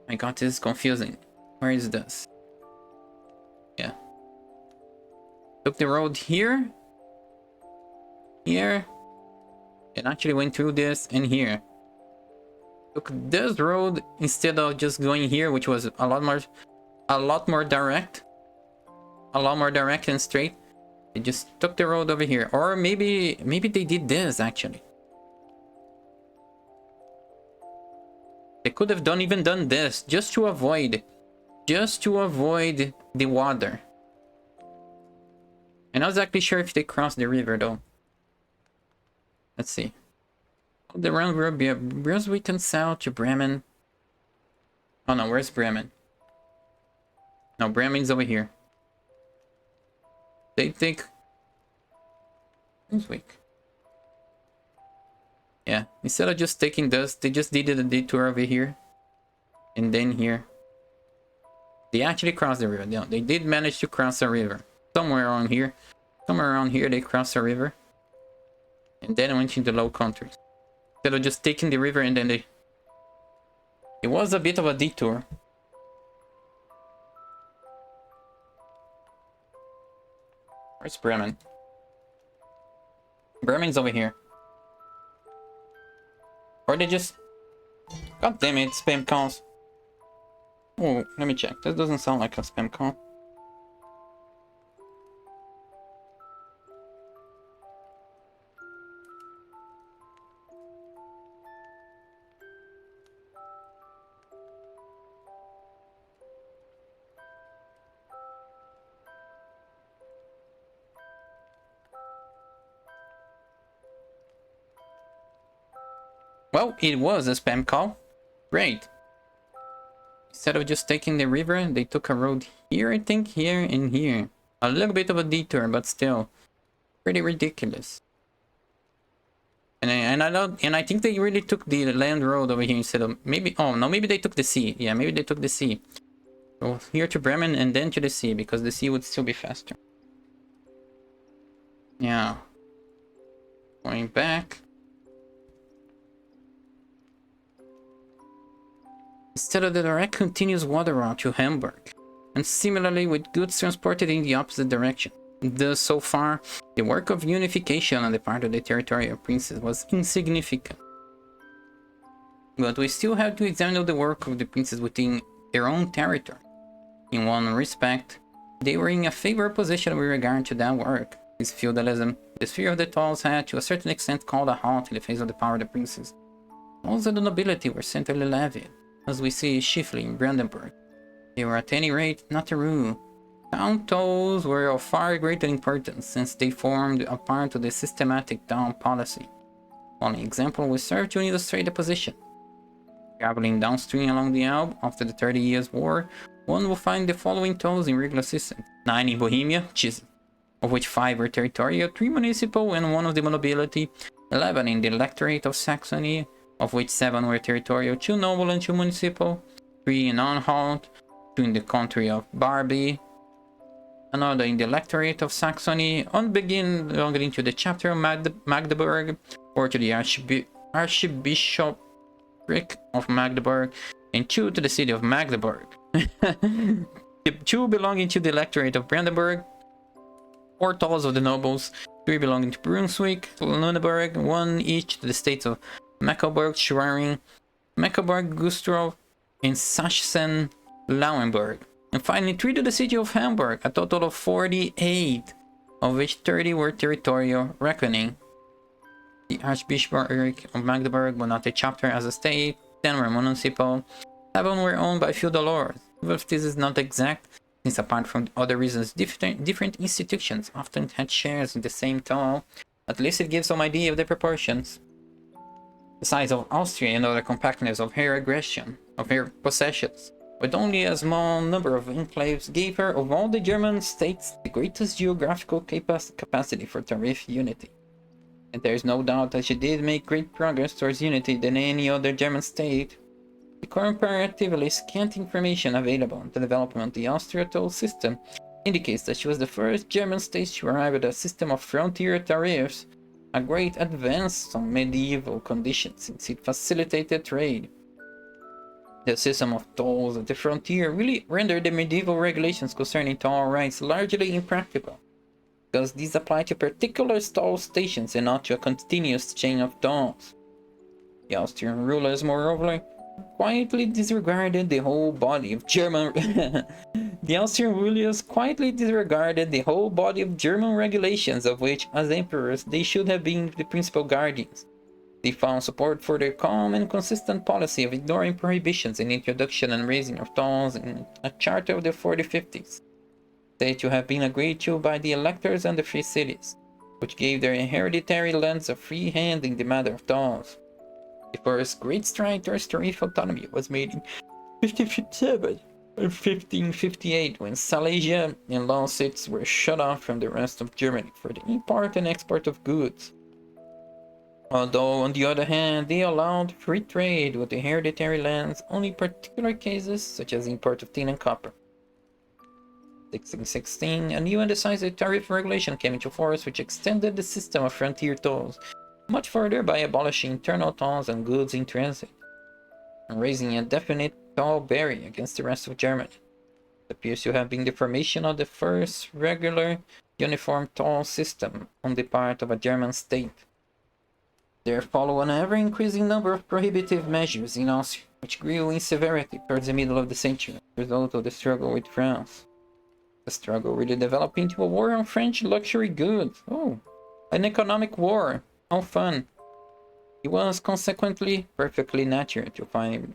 S1: My god, this is confusing. Where is this? Yeah. Took the road here. Here. And actually went through this and here. Took this road instead of just going here, which was a lot more direct. A lot more direct and straight. They just took the road over here. Or maybe they did this actually. They could have even done this just to avoid the water. I'm not exactly sure if they crossed the river though. Let's see. The round road via Brunswick and south to Bremen. Oh no, where's Bremen? No, Bremen's over here. They take Brunswick. Yeah, instead of just taking this, they just did a detour over here. And then here. They actually crossed the river. No, they did manage to cross a river. Somewhere around here. Somewhere around here they crossed a river. And then went into the Low Countries. Instead of just taking the river and then they... It was a bit of a detour. Where's Bremen? Bremen's over here. Or they just... God damn it, spam calls. Oh, let me check. This doesn't sound like a spam call. Well, it was a spam call. Great. Instead of just taking the river, they took a road here, I think, here and here. A little bit of a detour, but still pretty ridiculous. And I think they really took the land road over here instead of maybe. Oh no, maybe they took the sea. Yeah, maybe they took the sea. So here to Bremen and then to the sea, because the sea would still be faster. Yeah. Going back. Instead of the direct continuous water route to Hamburg, and similarly with goods transported in the opposite direction. Thus, so far, the work of unification on the part of the territorial princes was insignificant. But we still have to examine the work of the princes within their own territory. In one respect, they were in a favorable position with regard to that work. This feudalism, the sphere of the tolls had to a certain extent called a halt in the face of the power of the princes. Tolls of the nobility were centrally levied, as we see chiefly in Brandenburg. They were at any rate not a rule. Town tolls were of far greater importance since they formed a part of the systematic town policy. One example will serve to illustrate the position. Traveling downstream along the Elbe after the 30 Years' War, one will find the following tolls in regular system: 9 in Bohemia, of which 5 were territorial, 3 municipal and 1 of the nobility, 11 in the Electorate of Saxony, of which 7 were territorial, 2 noble and 2 municipal, 3 in Anhalt, 2 in the country of Barbie, another in the Electorate of Saxony, one belonging to the chapter of Magdeburg, or to the Archbishopric of Magdeburg, and 2 to the city of Magdeburg. 2 belonging to the Electorate of Brandenburg, 4 tolls of the nobles, 3 belonging to Brunswick, Lüneburg, 1 each to the states of Mecklenburg, Schwerin, Mecklenburg, Güstrow, and Sachsen-Lauenburg. And finally 3 to the city of Hamburg, a total of 48, of which 30 were territorial, reckoning the Archbishopric of Magdeburg, but not a chapter as a state, 10 were municipal, 7 were owned by feudal lords. Even if this is not exact, since apart from other reasons, different institutions often had shares in the same toll, at least it gives some idea of the proportions. The size of Austria and other compactness of her aggression, of her possessions, with only a small number of enclaves, gave her, of all the German states, the greatest geographical capacity for tariff unity. And there is no doubt that she did make great progress towards unity than any other German state. The comparatively scant information available on the development of the Austria toll system indicates that she was the first German state to arrive at a system of frontier tariffs, a great advance on medieval conditions since it facilitated trade. The system of tolls at the frontier really rendered the medieval regulations concerning toll rights largely impractical, because these apply to particular toll stations and not to a continuous chain of tolls. The Austrian rulers, moreover, quietly disregarded the whole body of German the Austrian rulers quietly disregarded the whole body of German regulations, of which, as emperors, they should have been the principal guardians. They found support for their calm and consistent policy of ignoring prohibitions in introduction and raising of tolls in a charter of the 4050s, said to have been agreed to by the electors and the free cities, which gave their hereditary lands a free hand in the matter of tolls. The first great stride towards tariff autonomy was made in 1557 and 1558, when Silesia and Lausitz were shut off from the rest of Germany for the import and export of goods. Although, on the other hand, they allowed free trade with the hereditary lands only in particular cases, such as the import of tin and copper. 1616, a new and decisive tariff regulation came into force which extended the system of frontier tolls much further by abolishing internal tolls on goods in transit, and raising a definite toll barrier against the rest of Germany. It appears to have been the formation of the first regular, uniform toll system on the part of a German state. There followed an ever-increasing number of prohibitive measures in Austria, which grew in severity towards the middle of the century, as a result of the struggle with France. The struggle really developed into a war on French luxury goods. Oh, an economic war. How fun. It was consequently perfectly natural to find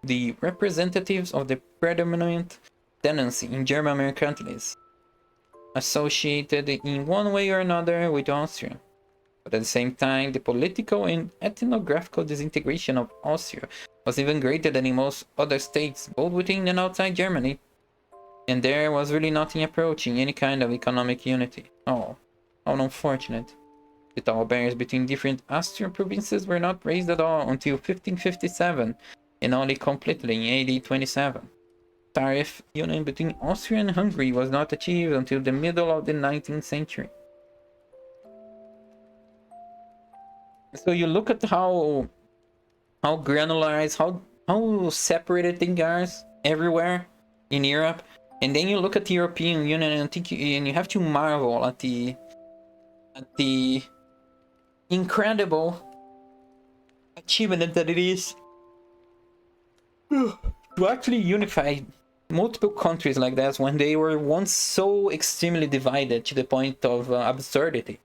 S1: the representatives of the predominant tendency in German mercantilism associated in one way or another with Austria. But at the same time, the political and ethnographical disintegration of Austria was even greater than in most other states, both within and outside Germany. And there was really nothing approaching any kind of economic unity. Oh, how unfortunate. The tall barriers between different Austrian provinces were not raised at all until 1557, and only completely in AD 27. Tariff union between Austria and Hungary was not achieved until the middle of the 19th century. So you look at how granularized, how separated things are everywhere in Europe, and then you look at the European Union and you have to marvel at the incredible achievement that it is to actually unify multiple countries like that when they were once so extremely divided to the point of absurdity.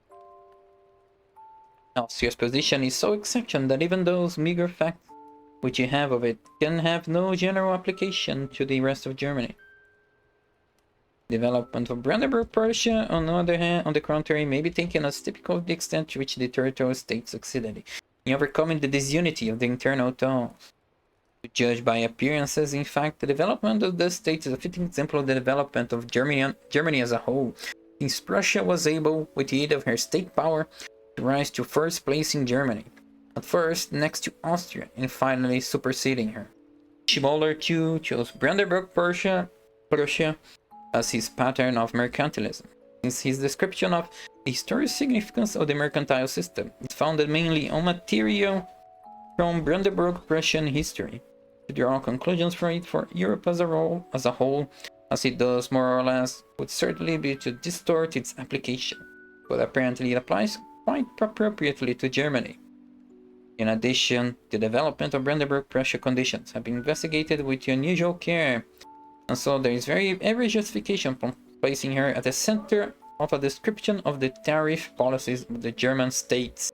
S1: Austria's position is so exceptional that even those meager facts which you have of it can have no general application to the rest of Germany. Development of Brandenburg Prussia, on the other hand, on the contrary, may be taken as typical of the extent to which the territorial state succeeded in overcoming the disunity of the internal towns. To judge by appearances, in fact, the development of the state is a fitting example of the development of Germany as a whole, since Prussia was able, with the aid of her state power, to rise to first place in Germany, at first next to Austria, and finally superseding her. Schmoller too chose Brandenburg Prussia as his pattern of mercantilism, since his description of the historic significance of the mercantile system is founded mainly on material from Brandenburg Prussian history. To draw conclusions from it for Europe as a whole, as it does more or less, would certainly be to distort its application, but apparently it applies quite appropriately to Germany. In addition, the development of Brandenburg Prussia conditions have been investigated with unusual care, and so there is every justification for placing her at the center of a description of the tariff policies of the German states.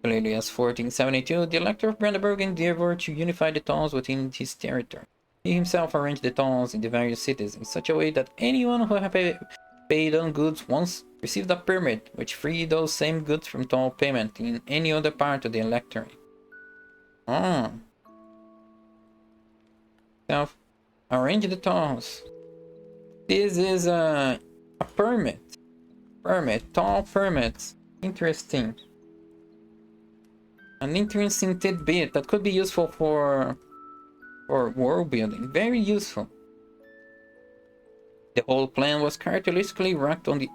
S1: Clearly, as 1472, the Elector of Brandenburg endeavored to unify the towns within his territory. He himself arranged the towns in the various cities in such a way that anyone who had paid on goods once received a permit which freed those same goods from toll payment in any other part of the electorate. Arrange the tolls. This is a permit. Toll permits. Interesting. An interesting tidbit that could be useful for world building. Very useful. The whole plan was characteristically wrecked on the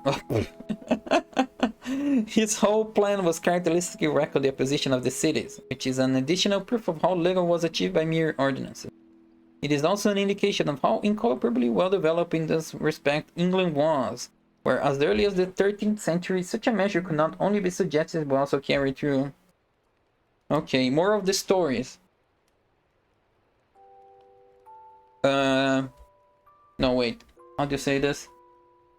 S1: his whole plan was characteristically wrecked on the opposition of the cities, which is an additional proof of how little was achieved by mere ordinances. It is also an indication of how incomparably well developed in this respect England was, where as early as the 13th century such a measure could not only be suggested but also carried through. Okay, more of the stories. No, wait. How do you say this?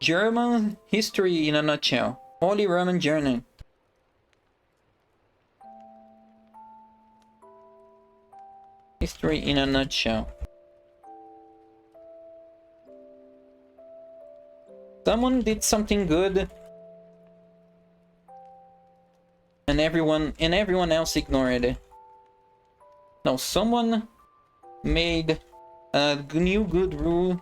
S1: German history in a nutshell. Holy Roman Journey. History in a nutshell. Someone did something good, and everyone else ignored it. No, someone made a new good rule,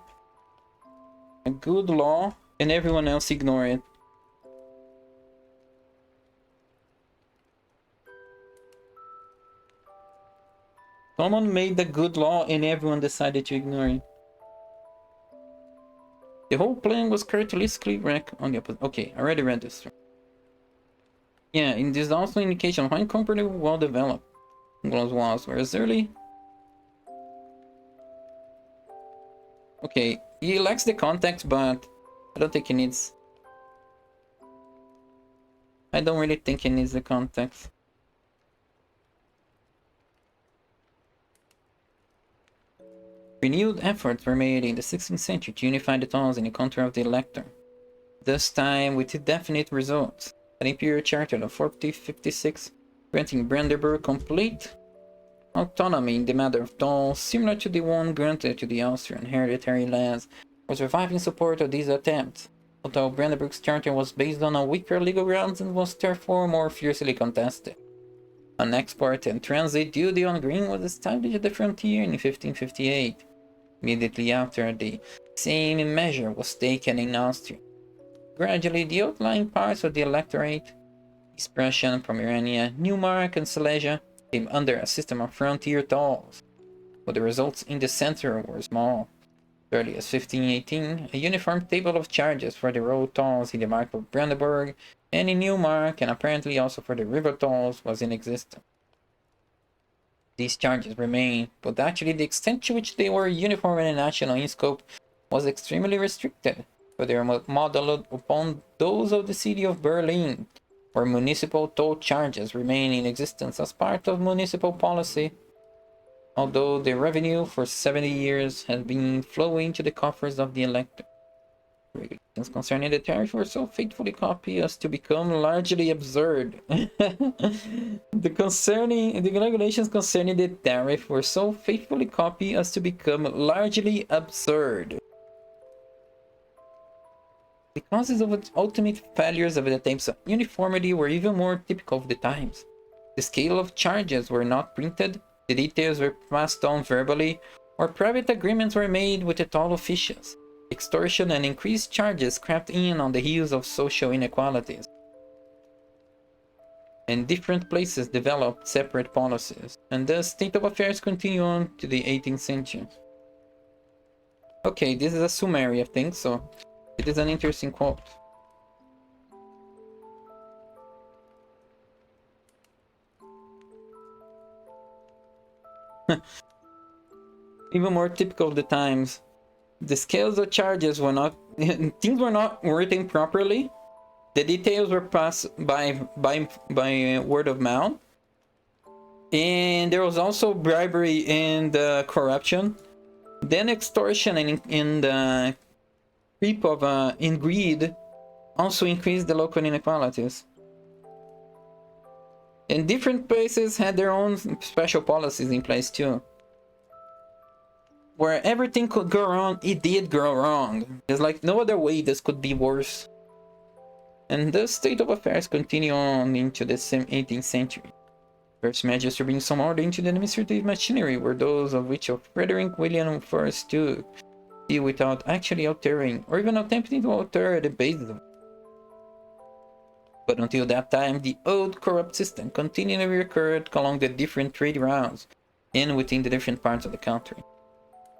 S1: a good law, and everyone else ignored it. Someone made a good law and everyone decided to ignore it. The whole plan was characteristically wrecked on the opposite. Okay, I already read this. Yeah, and this is also an indication of how incomparably well developed England's was, whereas early. Okay, he lacks the context, but I don't think he needs. I don't really think he needs the context. Renewed efforts were made in the 16th century to unify the towns in the control of the elector, this time with definite results. An imperial charter of 1456 granting Brandenburg complete autonomy in the matter of tolls, similar to the one granted to the Austrian hereditary lands, was revived in support of these attempts. although Brandenburg's charter was based on a weaker legal grounds and was therefore more fiercely contested. An export and transit duty on grain was established at the frontier in 1558, immediately after the same measure was taken in Austria. Gradually, the outlying parts of the electorate, East Prussia, Pomerania, Neumark, and Silesia, came under a system of frontier tolls, but the results in the center were small. As early as 1518, a uniform table of charges for the road tolls in the Mark of Brandenburg and in Neumark, and apparently also for the river tolls, was in existence. These charges remain, but actually the extent to which they were uniform and national in scope was extremely restricted, for they were modeled upon those of the city of Berlin, where municipal toll charges remain in existence as part of municipal policy, although the revenue for 70 years has been flowing to the coffers of the elector. Regulations concerning the tariff were so faithfully copied as to become largely absurd. The regulations concerning the tariff were so faithfully copied as to become largely absurd. The causes of its ultimate failures of the attempts of uniformity were even more typical of the times. The scale of charges were not printed, the details were passed on verbally, or private agreements were made with the toll officials. Extortion and increased charges crept in on the heels of social inequalities. And different places developed separate policies, and the state of affairs continued on to the 18th century. Okay, this is a summary of things, so it is an interesting quote. Even more typical of the times. The scales of charges were not... things were not written properly. The details were passed by word of mouth. And there was also bribery and corruption. Then extortion and creep of in greed also increased the local inequalities. And different places had their own special policies in place too. Where everything could go wrong, it did go wrong. There's like no other way this could be worse. And the state of affairs continue on into the 18th century. First measures to bring some order into the administrative machinery were those of which Frederick William I took, without actually altering or even attempting to alter the basis of it. But until that time, the old corrupt system continually recurred along the different trade routes and within the different parts of the country.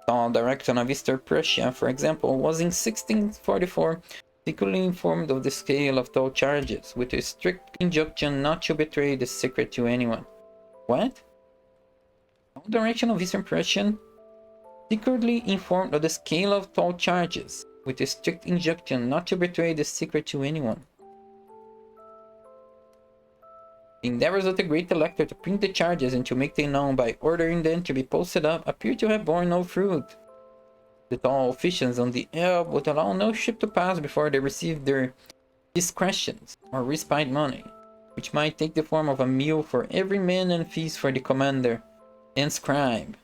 S1: The direction of Eastern Prussia, for example, was in 1644 secretly informed of the scale of toll charges, with a strict injunction not to betray the secret to anyone. What? The direction of Eastern Prussia secretly informed of the scale of toll charges, with a strict injunction not to betray the secret to anyone. The endeavors of the great elector to print the charges and to make them known by ordering them to be posted up appear to have borne no fruit. The toll officials on the Elbe would allow no ship to pass before they received their discretions or respite money, which might take the form of a meal for every man and feast for the commander and scribe.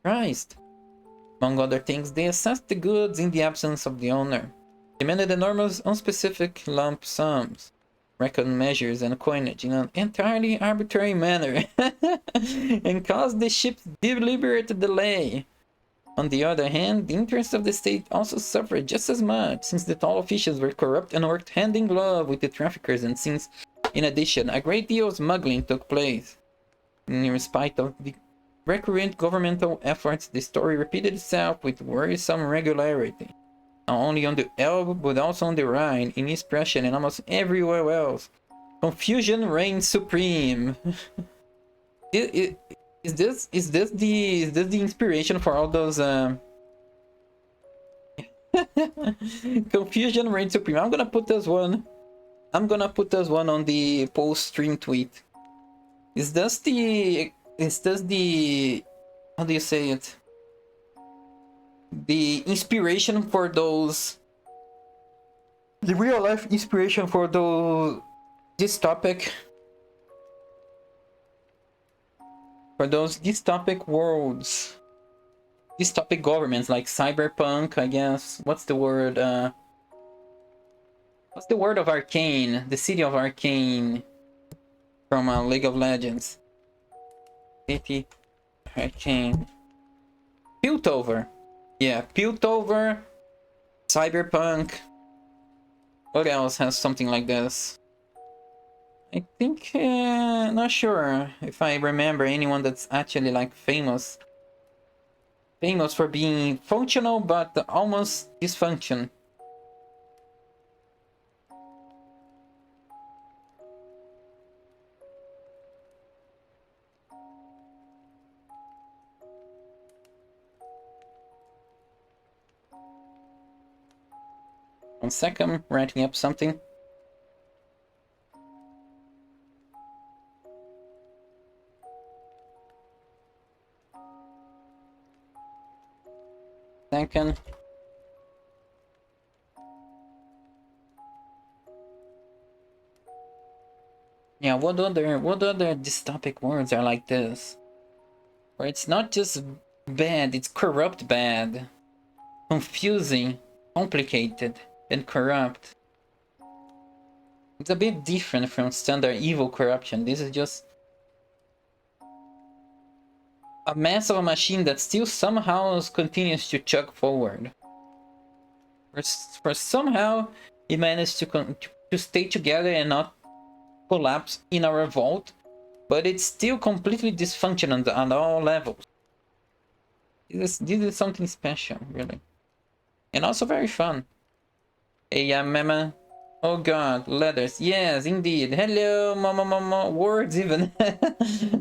S1: Christ! Among other things, they assessed the goods in the absence of the owner, demanded enormous unspecific lump sums, reckoned measures and coinage in an entirely arbitrary manner, and caused the ship's deliberate delay. On the other hand, the interests of the state also suffered just as much, since the toll officials were corrupt and worked hand in glove with the traffickers, and since, in addition, a great deal of smuggling took place. In spite of the recurrent governmental efforts, the story repeated itself with worrisome regularity. Not only on the Elbe, but also on the Rhine, in East Prussia, and almost everywhere else. Confusion reigned supreme. Is this the inspiration for all those Confusion reigned supreme. I'm gonna put this one on the post stream tweet. Is this the how do you say it? The inspiration for those, the real life inspiration for those dystopic worlds, dystopic governments like cyberpunk, I guess. What's the word? What's the word of Arcane? The city of Arcane from League of Legends. City Arcane. Piltover. Yeah, Piltover. Cyberpunk. What else has something like this? I think, not sure if I remember anyone that's actually like famous. Famous for being functional but almost dysfunction. 1 second, I'm writing up something. Second. Yeah, what other dystopic words are like this? Where it's not just bad, it's corrupt bad. Confusing, complicated, and corrupt. It's a bit different from standard evil corruption. This is just a mess of a machine that still somehow continues to chug forward. For somehow it managed to stay together and not collapse in a revolt, but it's still completely dysfunctional on all levels. This is something special, really. And also very fun. Hey, Mama. Oh god, letters. Yes, indeed. Hello, mama. Words even.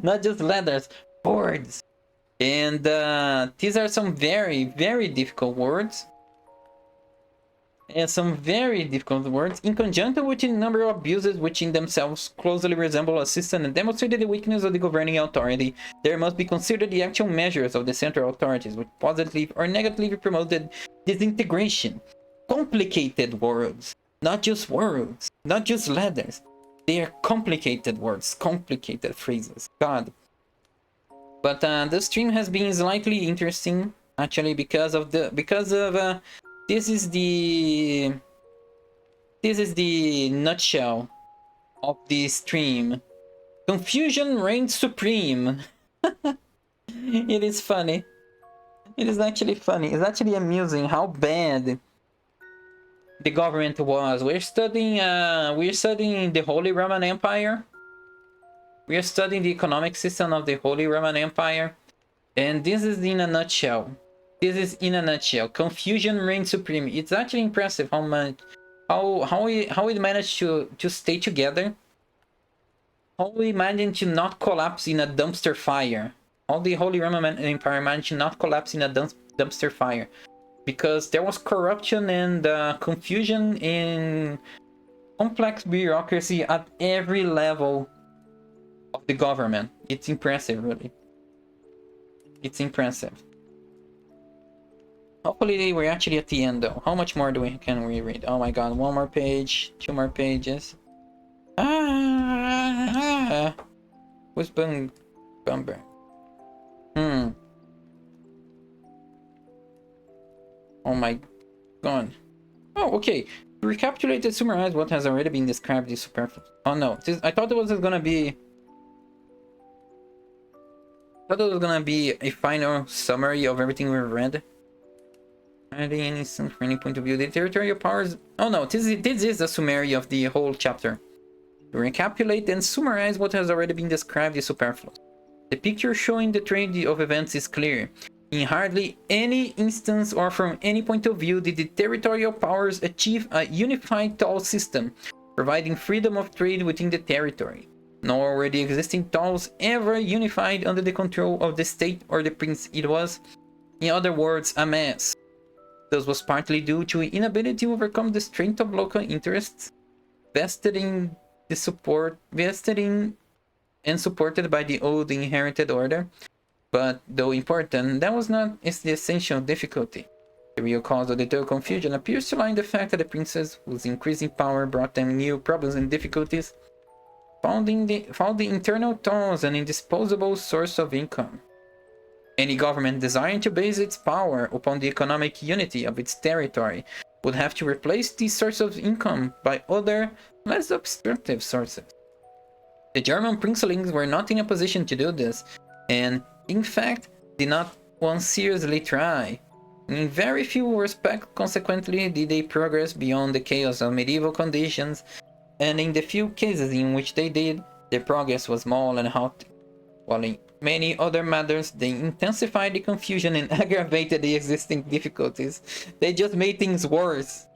S1: Not just letters, words. And these are some very, very difficult words. And some very difficult words, in conjunction with a number of abuses which in themselves closely resemble a system and demonstrated the weakness of the governing authority, there must be considered the actual measures of the central authorities which positively or negatively promoted disintegration. Complicated words, not just words, not just letters. They are complicated words, complicated phrases. God. But the stream has been slightly interesting, actually, because of this is the nutshell of the stream. Confusion reigns supreme. It is funny. It is actually funny. It's actually amusing how bad the government was. We're studying the Holy Roman Empire. We are studying the economic system of the Holy Roman Empire, and this is in a nutshell. This is in a nutshell. Confusion reigns supreme. It's actually impressive how much, how we managed to stay together. How we managed to not collapse in a dumpster fire. How the Holy Roman Empire managed to not collapse in a dumpster fire, because there was corruption and confusion in complex bureaucracy at every level of the government. It's impressive, really. It's impressive. Hopefully we're actually at the end, though. How much more can we read? Oh my god, 1 more page, 2 more pages. Who's Bumber? Oh my god. Oh, okay. To recapitulate and summarize what has already been described is superfluous. Oh no, I thought it was gonna be... I thought it was gonna be a final summary of everything we've read. Any from any point of view, the territorial powers. Oh no, this is a summary of the whole chapter. To recapitulate and summarize what has already been described is superfluous. The picture showing the trend of events is clear. In hardly any instance or from any point of view did the territorial powers achieve a unified toll system, providing freedom of trade within the territory. Nor were the existing tolls ever unified under the control of the state or the prince. It was, in other words, a mess. This was partly due to inability to overcome the strength of local interests vested in and supported by the old inherited order. But though important, that was not the essential difficulty. The real cause of the total confusion appears to lie in the fact that the princes, whose increasing power brought them new problems and difficulties, found the internal tolls an indisposable source of income. Any government desiring to base its power upon the economic unity of its territory would have to replace these sources of income by other, less obstructive sources. The German princelings were not in a position to do this, and, in fact, did not one seriously try. In very few respects, consequently, did they progress beyond the chaos of medieval conditions, and in the few cases in which they did, their progress was small and halting, while in many other matters, they intensified the confusion and aggravated the existing difficulties. They just made things worse.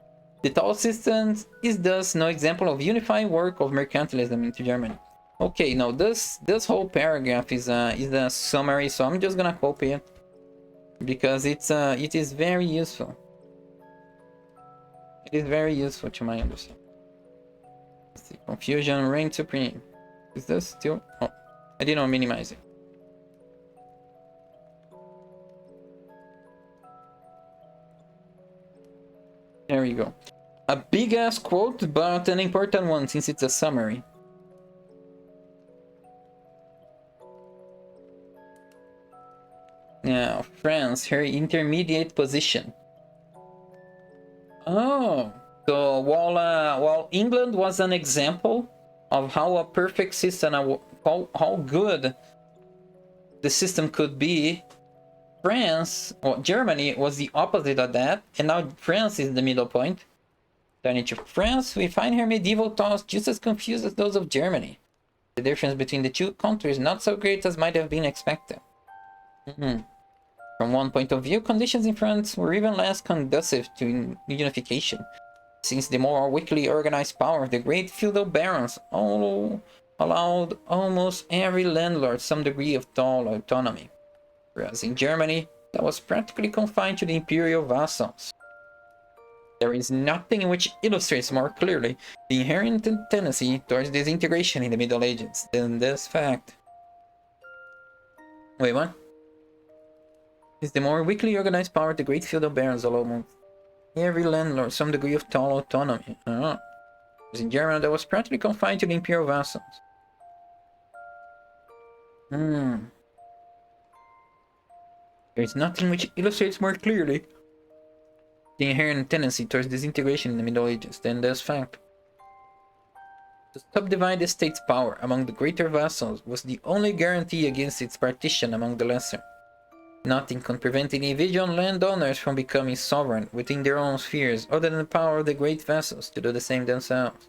S1: The Tau system is thus no example of unifying work of mercantilism into Germany. Okay, now this whole paragraph is a summary, so I'm just gonna copy it because it is very useful. It is very useful to my understanding. Let's see, confusion reigns supreme. Is this still? Oh, I didn't minimize it. There we go. A big ass quote, but an important one since it's a summary. Now, France, her intermediate position. Oh, so while England was an example of how a perfect system, how good the system could be, France, or Germany was the opposite of that, and now France is the middle point. Turning to France, we find her medieval thoughts just as confused as those of Germany. The difference between the two countries not so great as might have been expected. From one point of view, conditions in France were even less conducive to unification, since the more weakly organized power of the great feudal barons allowed almost every landlord some degree of autonomy, whereas in Germany, that was practically confined to the imperial vassals. There is nothing which illustrates more clearly the inherent tendency towards disintegration in the Middle Ages than this fact. Wait, what? Is the more weakly organized power of the great feudal barons almost every landlord some degree of autonomy. In Germany, that was practically confined to the imperial vassals. There is nothing which illustrates more clearly the inherent tendency towards disintegration in the Middle Ages than this fact. To subdivide the state's power among the greater vassals was the only guarantee against its partition among the lesser. Nothing could prevent individual landowners from becoming sovereign within their own spheres other than the power of the great vassals to do the same themselves.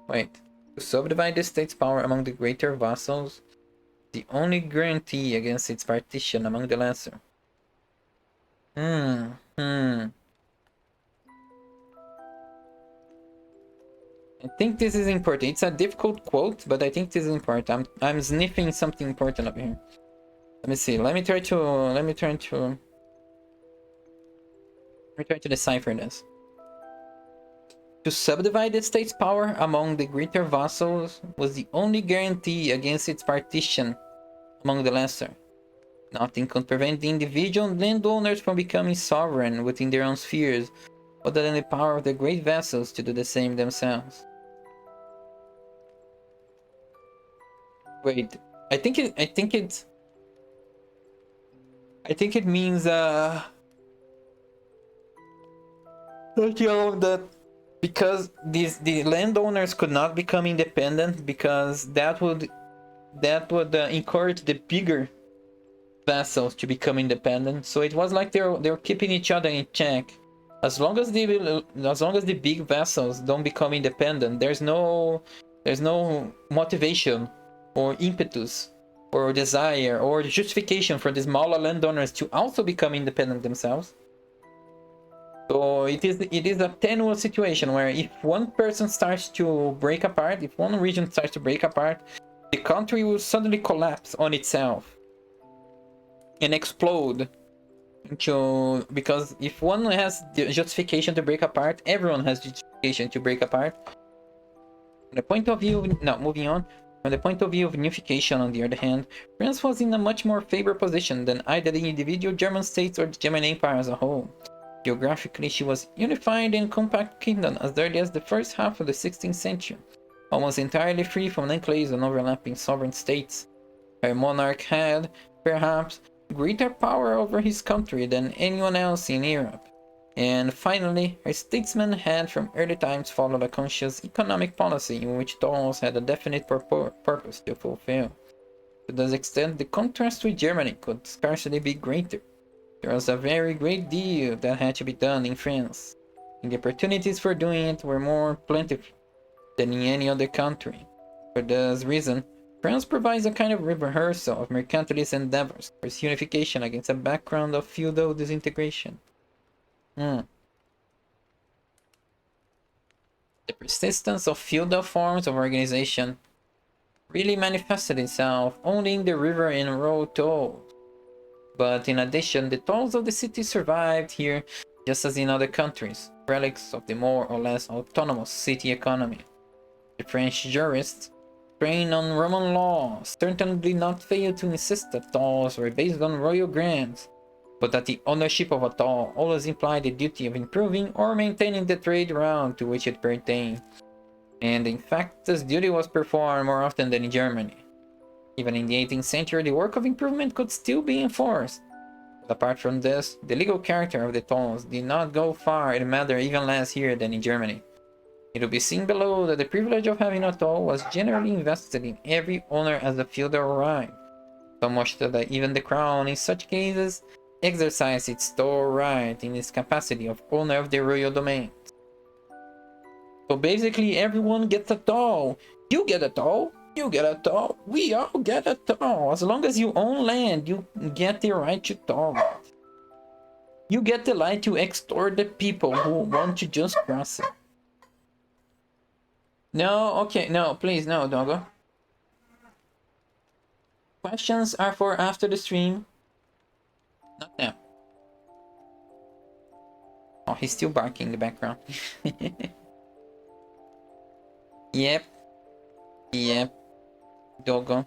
S1: Wait, to subdivide the state's power among the greater vassals, the only guarantee against its partition among the lesser. I think this is important. It's a difficult quote, but I think this is important. I'm sniffing something important up here. Let me see. Let me try to decipher this. To subdivide the state's power among the greater vassals was the only guarantee against its partition among the lesser. Nothing could prevent the individual landowners from becoming sovereign within their own spheres, other than the power of the great vassals to do the same themselves. Wait, I think it means that because the landowners could not become independent, because that would encourage the bigger vassals to become independent. So it was like they're keeping each other in check. As long as the big vassals don't become independent, there's no motivation or impetus or desire or justification for the smaller landowners to also become independent themselves. So it is a tenuous situation where if one person starts to break apart, if one region starts to break apart, the country will suddenly collapse on itself and explode into, because if one has the justification to break apart, everyone has justification to break apart. From the point of view, now moving on, from the point of view of unification, on the other hand, France was in a much more favored position than either the individual German states or the German Empire as a whole. Geographically, she was unified in compact kingdom as early as the first half of the 16th century, almost entirely free from enclaves and overlapping sovereign states. Her monarch had, perhaps, greater power over his country than anyone else in Europe. And finally, her statesmen had from early times followed a conscious economic policy in which tolls had a definite purpose to fulfill. To this extent, the contrast with Germany could scarcely be greater. There was a very great deal that had to be done in France, and the opportunities for doing it were more plentiful than in any other country. For this reason, France provides a kind of rehearsal of mercantilist endeavors for its unification against a background of feudal disintegration. The persistence of feudal forms of organization really manifested itself only in the river and road tolls. But in addition, the tolls of the city survived here just as in other countries, relics of the more or less autonomous city economy. The French jurists, trained on Roman law, certainly did not fail to insist that tolls were based on royal grants, but that the ownership of a toll always implied the duty of improving or maintaining the trade route to which it pertained. And in fact, this duty was performed more often than in Germany. Even in the 18th century, the work of improvement could still be enforced. But apart from this, the legal character of the tolls did not go far in a matter even less here than in Germany. It will be seen below that the privilege of having a toll was generally invested in every owner as a feudal right, so much that even the crown in such cases exercised its toll right in its capacity of owner of the royal domain. So basically everyone gets a toll. You get a toll, you get a toll, we all get a toll. As long as you own land, you get the right to toll. You get the right to extort the people who want to just cross it. No, okay, no, please, no, doggo. Questions are for after the stream. Not now. Oh, he's still barking in the background. Yep. Yep. Doggo.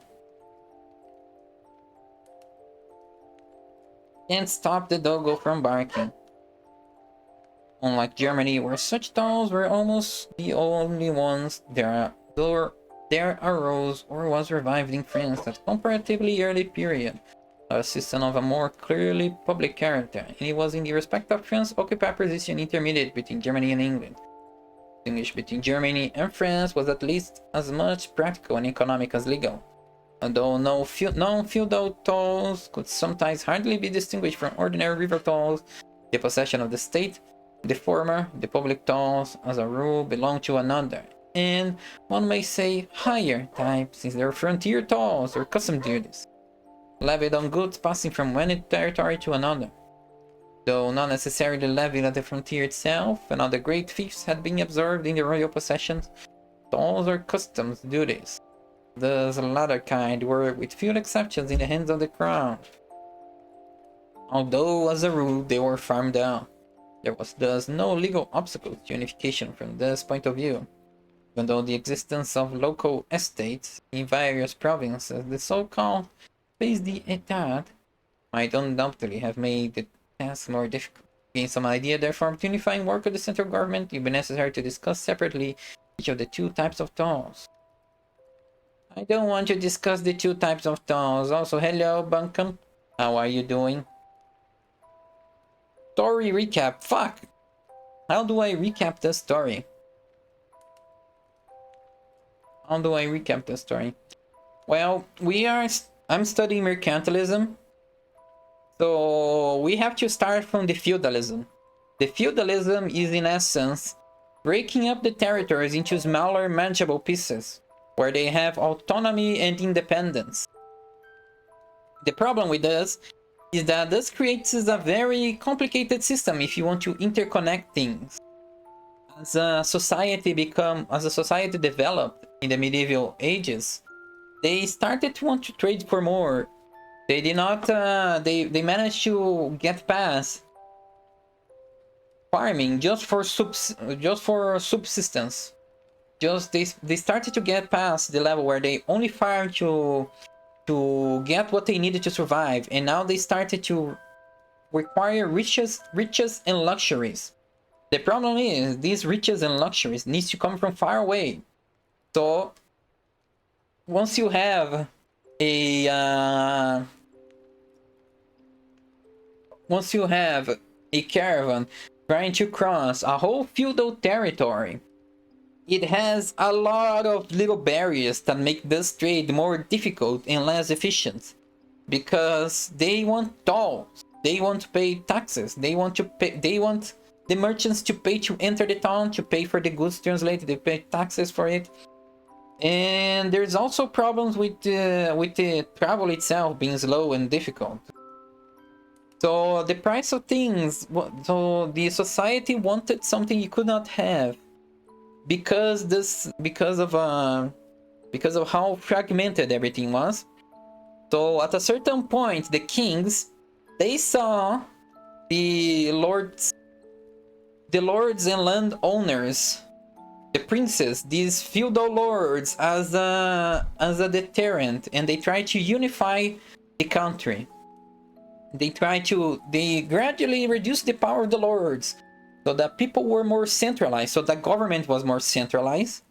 S1: Can't stop the doggo from barking. Unlike Germany, where such tolls were almost the only ones, there arose or was revived in France at comparatively early period a system of a more clearly public character, and it was in the respect of France occupied position intermediate between Germany and England. Distinguish between Germany and France was at least as much practical and economic as legal. Although non-feudal tolls could sometimes hardly be distinguished from ordinary river tolls, the possession of the state, the former, the public tolls, as a rule, belong to another, and one may say higher type, since they are frontier tolls or custom duties, levied on goods passing from one territory to another. Though not necessarily levied at the frontier itself, and other great fiefs had been observed in the royal possessions, tolls or customs duties. Thus, latter kind were, with few exceptions, in the hands of the crown. Although, as a rule, they were farmed out. There was thus no legal obstacle to unification from this point of view. Even though the existence of local estates in various provinces, the so-called pays d'etat, might undoubtedly have made the task more difficult. To gain some idea, therefore, of the unifying work of the central government, it will be necessary to discuss separately each of the two types of tolls. I don't want to discuss the two types of tolls. Also, hello, Bunkum. How are you doing? Story recap. Fuck! How do I recap the story? How do I recap the story? Well, I'm studying mercantilism. So we have to start from the feudalism. The feudalism is in essence breaking up the territories into smaller manageable pieces where they have autonomy and independence. The problem with this is that this creates a very complicated system if you want to interconnect things. As a society developed in the medieval ages, they started to want to trade for more. They did not. They managed to get past farming just for subsistence. They started to get past the level where they only farm to get what they needed to survive, and now they started to require riches and luxuries. The problem is these riches and luxuries needs to come from far away. So once you have a caravan trying to cross a whole feudal territory, it has a lot of little barriers that make this trade more difficult and less efficient. Because they want tolls, they want to pay taxes, they want the merchants to pay to enter the town, to pay for the goods translated, they pay taxes for it. And there's also problems with the travel itself being slow and difficult. So the price of things, so the society wanted something you could not have, because of how fragmented everything was. So at a certain point, the kings, they saw the lords and landowners, the princes, these feudal lords, as a deterrent, and they tried to unify the country. They gradually reduced the power of the lords, so that people were more centralized, so that government was more centralized.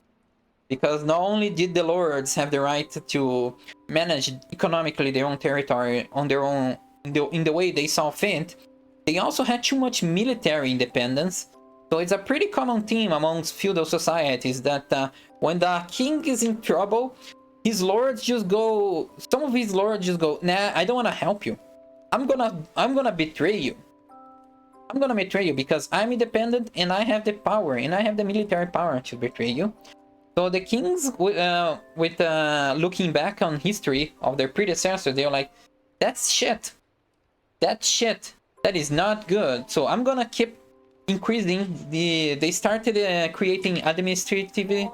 S1: Because not only did the lords have the right to manage economically their own territory on their own in the way they saw fit, they also had too much military independence. So it's a pretty common theme amongst feudal societies that when the king is in trouble, some of his lords just go, nah, I don't want to help you. I'm gonna betray you. I'm gonna betray you because I'm independent and I have the power and I have the military power to betray you. So the kings, with looking back on history of their predecessors, they were like, that's shit. That's shit. That is not good. So I'm gonna keep increasing they started creating administrative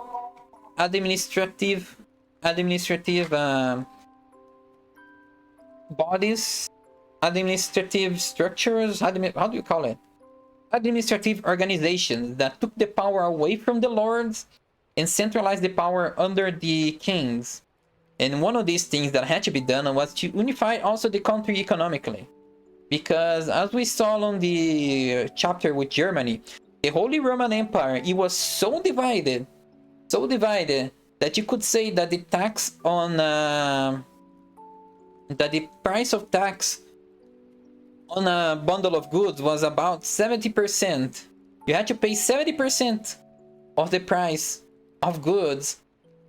S1: bodies, administrative structures, how do you call it? Administrative organizations that took the power away from the lords and centralized the power under the kings. And one of these things that had to be done was to unify also the country economically. Because as we saw on the chapter with Germany, the Holy Roman Empire, it was so divided that you could say that the tax on that the price of tax on a bundle of goods was about 70%. You had to pay 70% of the price of goods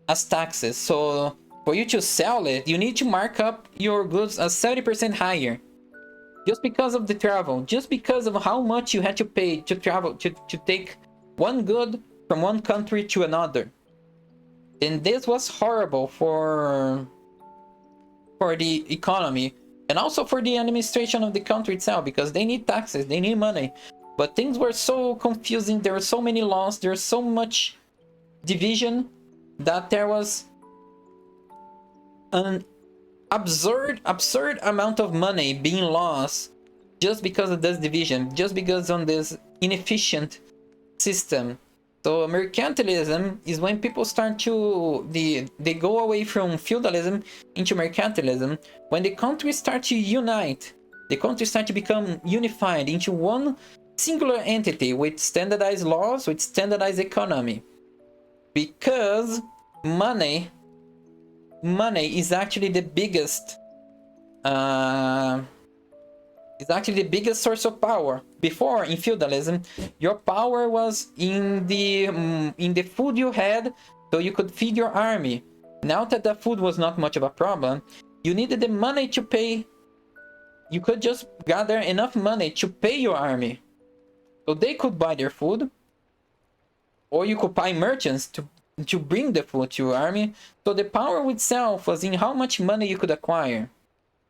S1: as taxes. So for you to sell it, you need to mark up your goods as 70% higher. Just because of the travel, just because of how much you had to pay to travel, to take one good from one country to another. And this was horrible for the economy and also for the administration of the country itself, because they need taxes, they need money. But things were so confusing, there were so many laws, there was so much division that there was an absurd amount of money being lost just because of this division, just because on this inefficient system. So mercantilism is when people start to they go away from feudalism into mercantilism, when the countries start to unite, the countries start to become unified into one singular entity with standardized laws, with standardized economy. Because money is actually the biggest source of power. Before, in feudalism, your power was in the food you had, so you could feed your army. Now that the food was not much of a problem, you needed the money to pay. You could just gather enough money to pay your army, so they could buy their food, or you could buy merchants to bring the food to your army. So the power itself was in how much money you could acquire.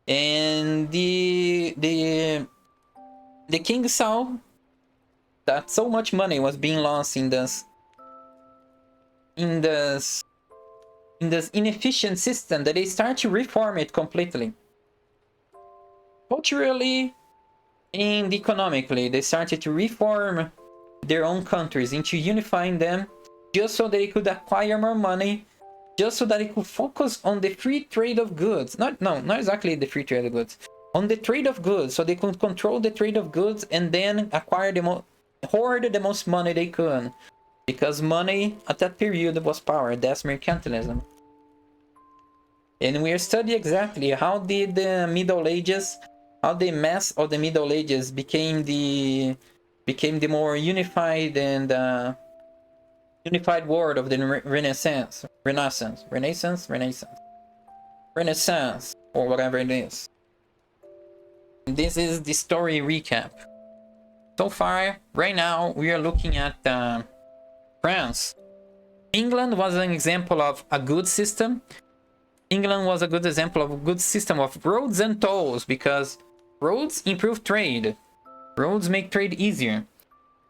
S1: And the king saw that so much money was being lost in this inefficient system that they start to reform it completely. Culturally and economically, they started to reform their own countries into unifying them, just so they could acquire more money, just so that they could focus on the free trade of goods. Not exactly the free trade of goods, on the trade of goods, so they could control the trade of goods and then acquire hoard the most money they could. Because money at that period was power. That's mercantilism. And we study exactly how did the Middle Ages, how the mass of the Middle Ages became became the more unified and unified world of the Renaissance, or whatever it is. This is the story recap. So far, right now, we are looking at France. England was an example of a good system. England was a good example of a good system of roads and tolls, because roads improve trade. Roads make trade easier.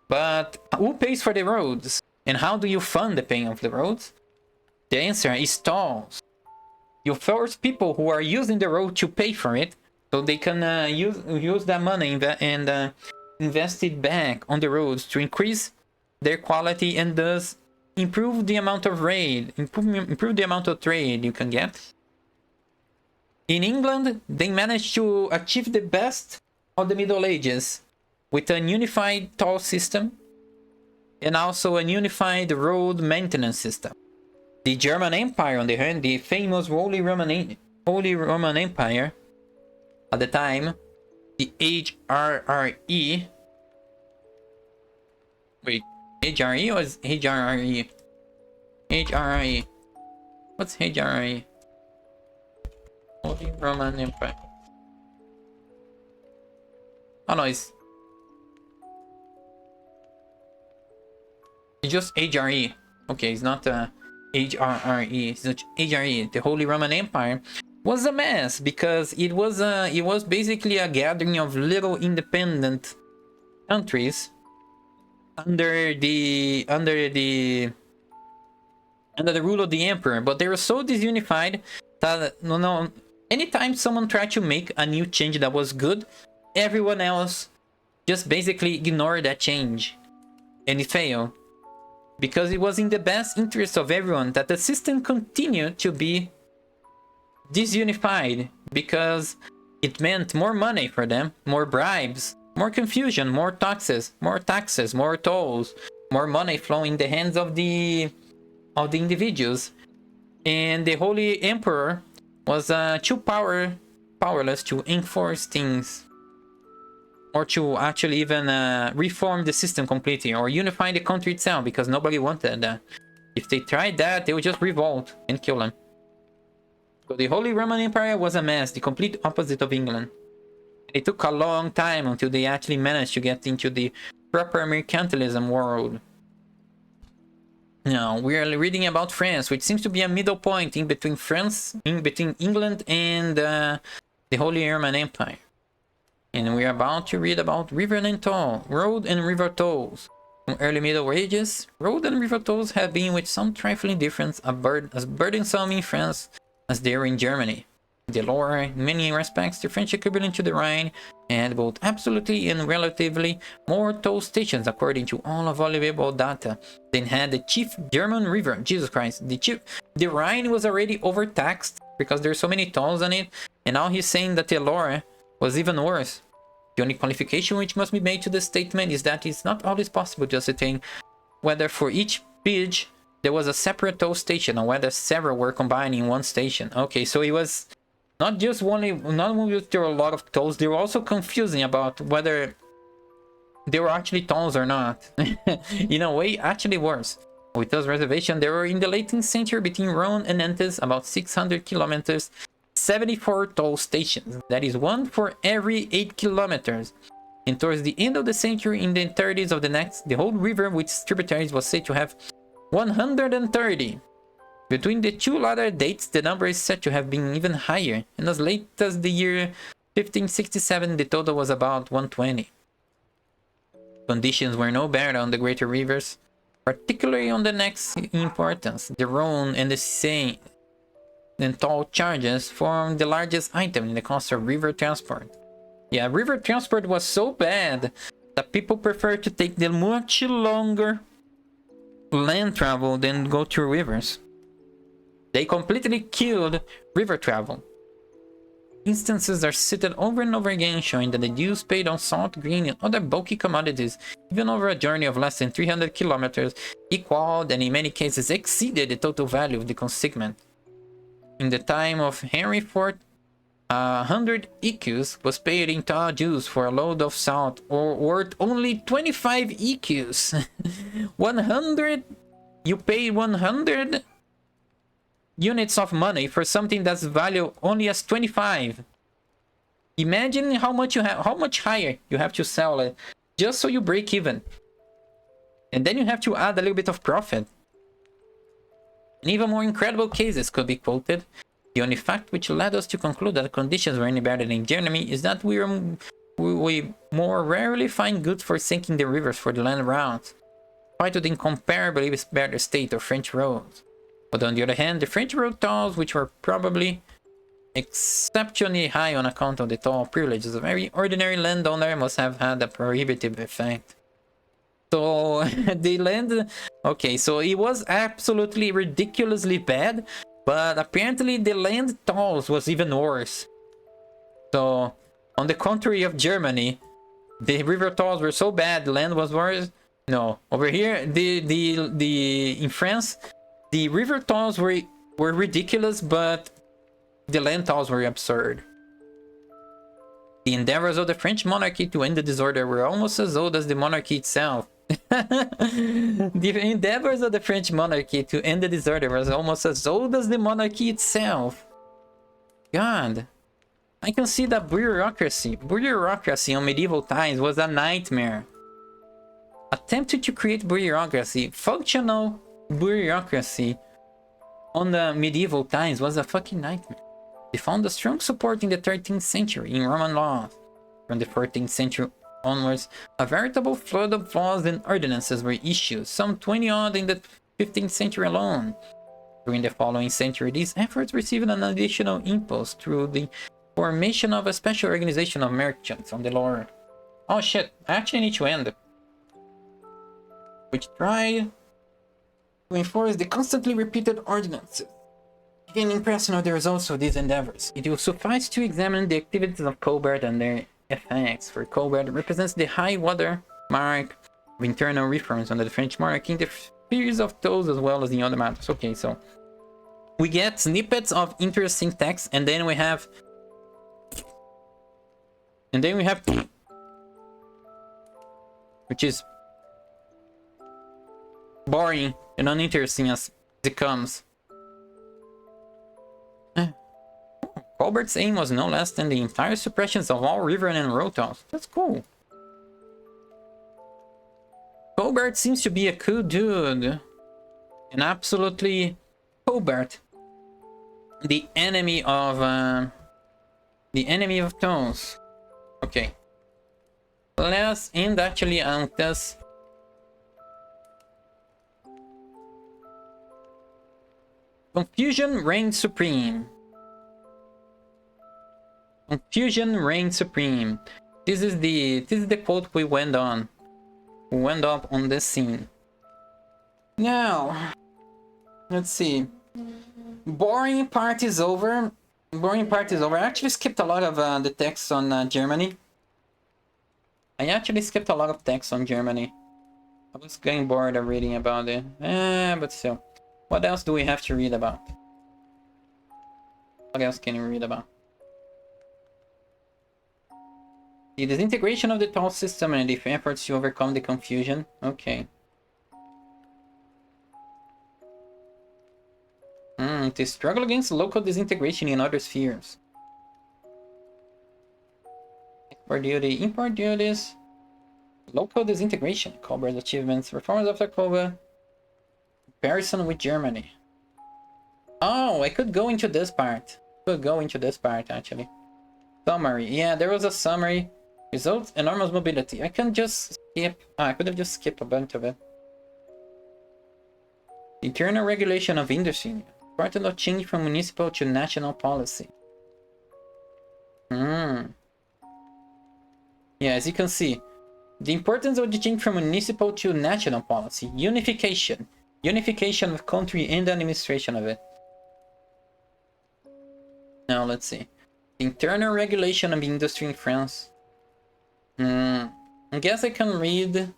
S1: But who pays for the roads? And how do you fund the paying of the roads? The answer is tolls. You force people who are using the road to pay for it, so they can use that money and invest it back on the roads to increase their quality and thus improve the amount of improve the amount of trade you can get. In England, they managed to achieve the best of the Middle Ages with a unified toll system and also a unified road maintenance system. The German Empire, on the other hand, the famous Holy Roman Empire at the time, the HRRE. Wait, HRE or is HRRE? HRRE. What's HRRE? Holy Roman Empire. Oh no, it's just HRE. Okay, it's not HRRE. It's not HRE. The Holy Roman Empire was a mess because it was basically a gathering of little independent countries under the rule of the emperor, but they were so disunified that anytime someone tried to make a new change that was good, everyone else just basically ignored that change, and it failed because it was in the best interest of everyone that the system continued to be disunified, because it meant more money for them, more bribes, more confusion, more taxes, more tolls, more money flowing in the hands of the individuals. And the Holy Emperor was too powerless to enforce things, or to actually even reform the system completely or unify the country itself, because nobody wanted that. If they tried that, they would just revolt and kill them. So the Holy Roman Empire was a mess, the complete opposite of England. It took a long time until they actually managed to get into the proper mercantilism world. Now, we are reading about France, which seems to be a middle point in between between England and the Holy Roman Empire. And we are about to read about river and toll, road and river tolls. From early Middle Ages, road and river tolls have been, with some trifling difference, as burdensome in France as they were in Germany. The lower, in many respects, the French equivalent to the Rhine, had both absolutely and relatively more toll stations according to all available data than had the chief German river. Jesus Christ, the Rhine was already overtaxed because there's so many tolls on it, and now he's saying that the Loire was even worse. The only qualification which must be made to the statement is that it's not always possible to ascertain whether for each peage there was a separate toll station or whether several were combined in one station. Okay, so it was not only there were a lot of tolls, they were also confusing about whether they were actually tolls or not. In a way, actually worse. With those reservations, there were in the 18th century between Rome and Nantes, about 600 kilometers, 74 toll stations. That is one for every 8 kilometers. And towards the end of the century, in the 30s of the next, the whole river with its tributaries was said to have 130. Between the two latter dates, the number is said to have been even higher, and as late as the year 1567, the total was about 120. Conditions were no better on the greater rivers, particularly on the next in importance. The Rhone and the Seine, and toll charges formed the largest item in the cost of river transport. Yeah, river transport was so bad that people preferred to take the much longer land travel than go through rivers. They completely killed river travel. Instances are cited over and over again showing that the dues paid on salt, grain, and other bulky commodities, even over a journey of less than 300 kilometers, equaled and in many cases exceeded the total value of the consignment. In the time of Henry IV, 100 EQs was paid in tall juice for a load of salt, or worth only 25 EQs. 100, you pay 100 units of money for something that's valued only as 25. Imagine how much higher you have to sell it just so you break even. And then you have to add a little bit of profit. And even more incredible cases could be quoted. The only fact which led us to conclude that conditions were any better than in Germany is that we more rarely find goods for sinking the rivers for the land routes, quite to the incomparably better state of French roads. But on the other hand, the French road tolls, which were probably exceptionally high on account of the toll privileges of every ordinary landowner, must have had a prohibitive effect. So the land, okay, so it was absolutely ridiculously bad, but apparently the land tolls was even worse. So on the contrary of Germany, the river tolls were so bad, the land was worse. No, over here, in France, the river tolls were ridiculous, but the land tolls were absurd. The endeavors of the French monarchy to end the disorder were almost as old as the monarchy itself. The endeavors of the French monarchy to end the disorder was almost as old as the monarchy itself. God, I can see that bureaucracy on medieval times was a nightmare. Attempted to create bureaucracy, functional bureaucracy, on the medieval times was a fucking nightmare. They found a strong support in the 13th century in Roman law. From the 14th century onwards, a veritable flood of laws and ordinances were issued, some 20 odd in the 15th century alone. During the following century, these efforts received an additional impulse through the formation of a special organization of merchants on the lower. Oh shit, I actually need to end. Which tried to enforce the constantly repeated ordinances. To gain impression of the results of these endeavors, it will suffice to examine the activities of Colbert and their effects. For Colbert represents the high water mark of internal reforms under the French monarchy in the series of those as well as in other matters. Okay, so we get snippets of interesting text, and then we have which is boring and uninteresting as it comes. Colbert's aim was no less than the entire suppression of all river and road tolls. That's cool. Colbert seems to be a cool dude. And absolutely Colbert, the enemy of tolls. Okay. Let's end actually on this. Confusion reigned supreme. Confusion reigned supreme. This is the quote we went on. We went up on this scene. Now, let's see. Boring part is over. Boring part is over. I actually skipped a lot of the text on Germany. I actually skipped a lot of text on Germany. I was getting bored of reading about it. But still. What else do we have to read about? What else can you read about? The disintegration of the toll system and the efforts to overcome the confusion. Okay. To struggle against local disintegration in other spheres. Export duty, import duties. Local disintegration. Colbert's achievements. Reforms after Colbert. Comparison with Germany. Oh, I could go into this part. Actually. Summary. Yeah, there was a summary. Results, enormous mobility. I can just skip. I could have just skipped a bunch of it. Internal regulation of industry. Important of change from municipal to national policy. Yeah, as you can see, the importance of the change from municipal to national policy. Unification. Unification of country and the administration of it. Now let's see. Internal regulation of industry in France. I guess I can read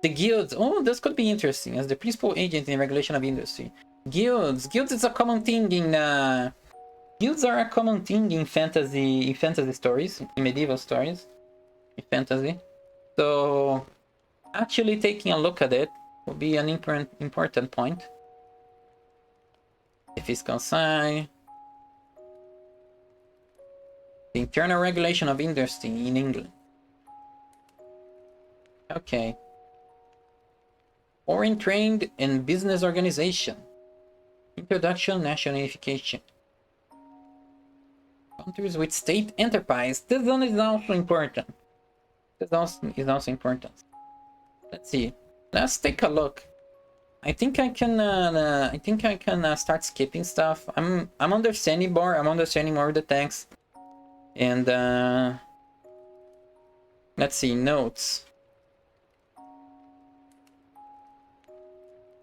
S1: the guilds. Oh, this could be interesting. As the principal agent in regulation of industry. Guilds. Guilds is a common thing in Guilds are a common thing in fantasy stories, in medieval stories, in fantasy. So actually taking a look at it will be an important point. The fiscal side. The internal regulation of industry in England. Okay. Foreign trade and business organization. Introduction, national unification. Countries with state enterprise. This one is also important. This is also important. Let's see. Let's take a look. I think I can. Start skipping stuff. I'm understanding more. I'm understanding more of the text. And let's see, notes.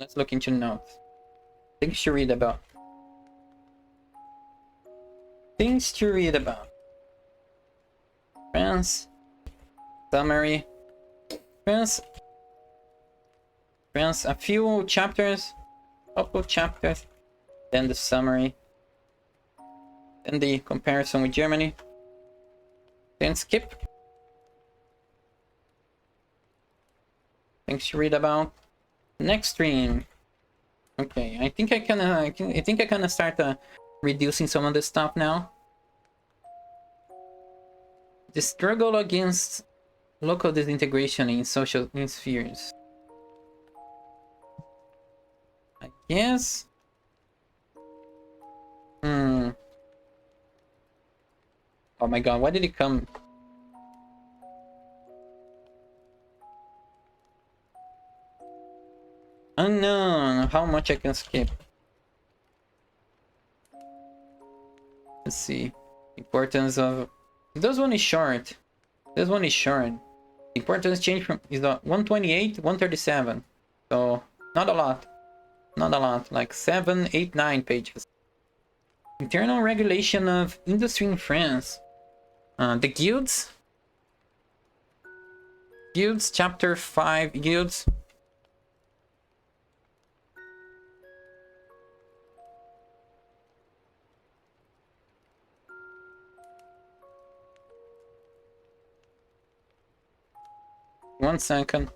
S1: Let's look into notes. Things to read about. Things to read about. France. Summary. France. A few chapters. Couple chapters. Then the summary. Then the comparison with Germany. Then skip. Things to read about. Next stream. Okay, I think I can start reducing some of this stuff now. The struggle against local disintegration in social spheres. I guess. Oh my god, why did it come? Unknown. How much I can skip? Let's see. Importance of. This one is short. This one is short. Importance change from is 128, 137. So not a lot. Not a lot. Like 7, 8, 9 pages. Internal regulation of industry in France. The guilds. Guilds, chapter 5. Guilds. One second.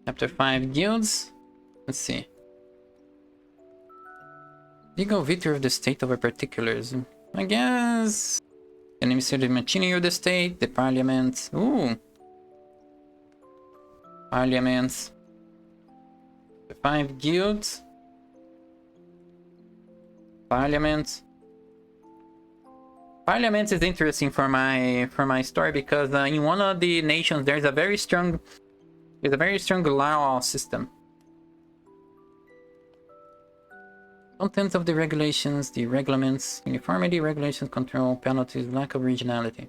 S1: Chapter 5 guilds. Let's see. Legal victory of the state over particulars. I guess. The administrative machinery of the state, the parliament. Ooh. Parliaments. The 5 guilds. Parliament. Parliament is interesting for my story because in one of the nations there's a very strong law system. Contents of the regulations, the regulations, uniformity, regulations, control, penalties, lack of originality.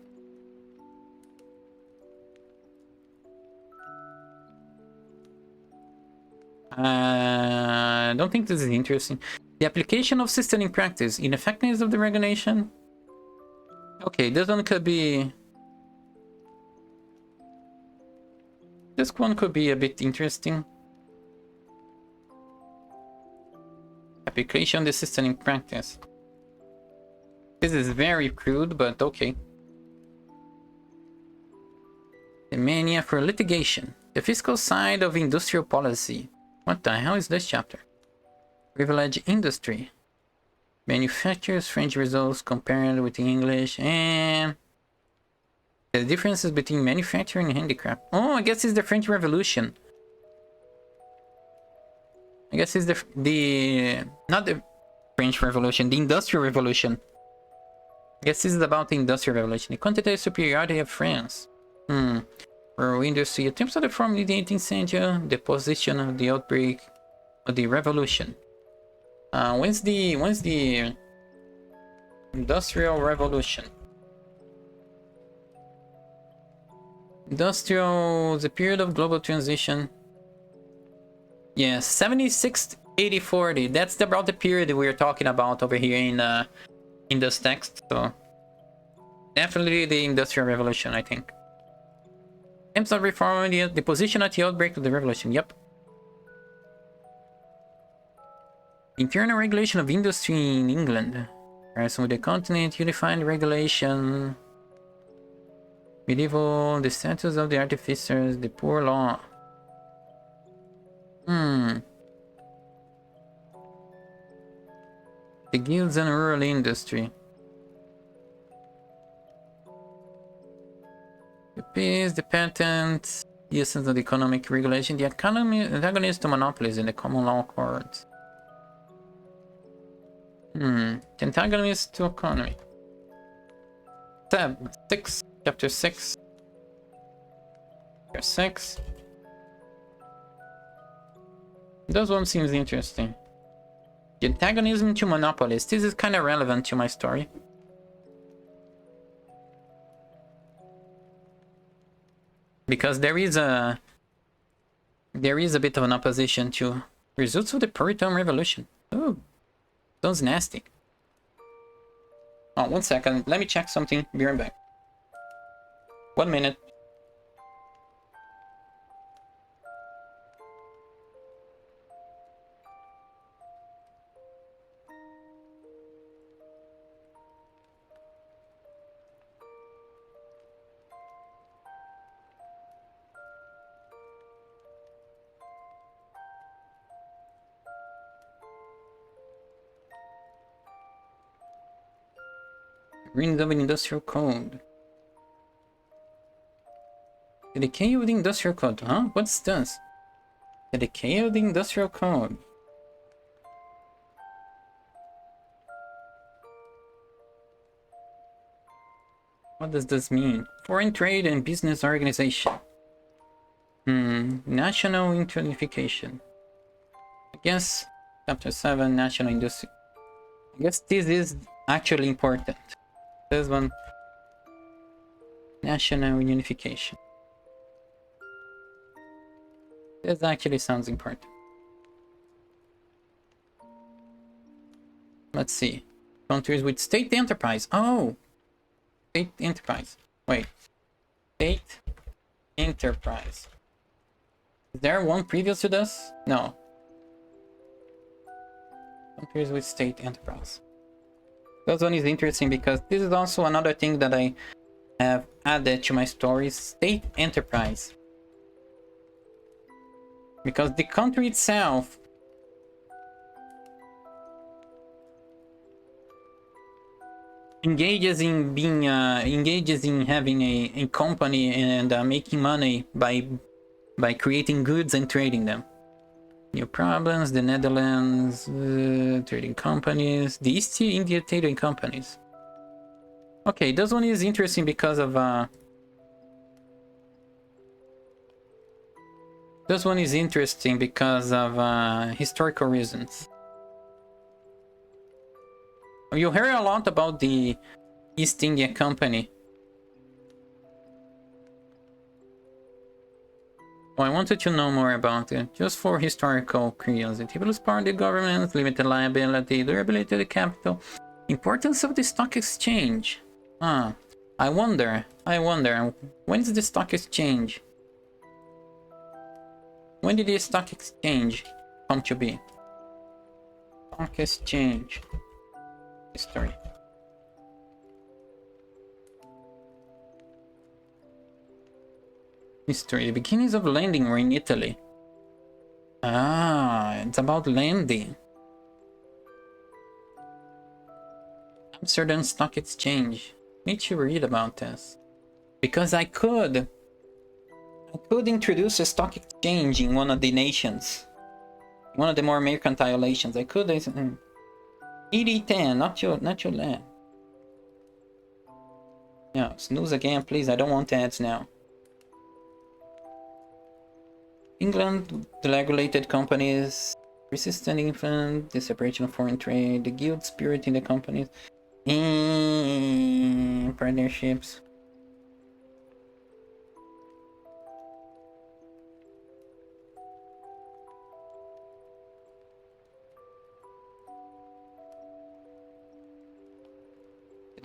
S1: I don't think this is interesting. The application of system in practice, ineffectiveness of the regulation. Okay, this one could be. This one could be a bit interesting. Application of the system in practice. This is very crude, but okay. The mania for litigation. The fiscal side of industrial policy. What the hell is this chapter? Privilege industry. Manufacturers, French results compared with English, and the differences between manufacturing and handicraft. Oh, I guess it's the French Revolution. I guess it's the not the French Revolution, the Industrial Revolution. I guess this is about the Industrial Revolution. The quantitative superiority of France. For industry attempts to reform in the 18th century, the position of the outbreak of the revolution. When's the Industrial Revolution? The period of global transition. Yes, 76 80-40. That's about the period we're talking about over here in this text. So definitely the Industrial Revolution, I think. Attempts of reform, the position at the outbreak of the revolution. Yep. Internal regulation of industry in England. Comparison with the continent, unified regulation. Medieval, the status of the artificers, the poor law. The guilds and rural industry. The peace, the patents, the essence of the economic regulation, the economy, antagonist to monopolies in the common law courts. The antagonist to economy. Tab 6, chapter 6. Chapter 6. This one seems interesting. The antagonism to monopolies. This is kind of relevant to my story. Because there is a bit of an opposition to results of the Puritan Revolution. Oh, sounds nasty. Oh, 1 second. Let me check something. Be right back. 1 minute. Ruins of an Industrial Code. The decay of the Industrial Code. Huh? What's this? The decay of the Industrial Code. What does this mean? Foreign trade and business organization. National unification. I guess chapter 7, national industry. I guess this is actually important. This one. National unification. This actually sounds important. Let's see. Countries with state enterprise. Oh! State enterprise. Wait. State enterprise. Is there one previous to this? No. Countries with state enterprise. This one is interesting because this is also another thing that I have added to my story. State enterprise. Because the country itself engages in having a company and making money by creating goods and trading them. New problems, the Netherlands, trading companies, the East India trading companies. Okay, this one is interesting because of historical reasons. You hear a lot about the East India Company. Oh, I wanted to know more about it, just for historical curiosity. People's Party government, limited liability, durability of the capital, importance of the stock exchange. I wonder, when is the stock exchange? When did the stock exchange come to be? Stock exchange. History. History. The beginnings of lending were in Italy. It's about lending. Amsterdam Stock Exchange. Need to read about this. Because I could introduce a stock exchange in one of the nations. One of the more mercantile nations. I could. ED10, not your land. Yeah, snooze again, please. I don't want ads now. England, the regulated companies, resistant infant, the separation of foreign trade, the guild spirit in the companies, partnerships.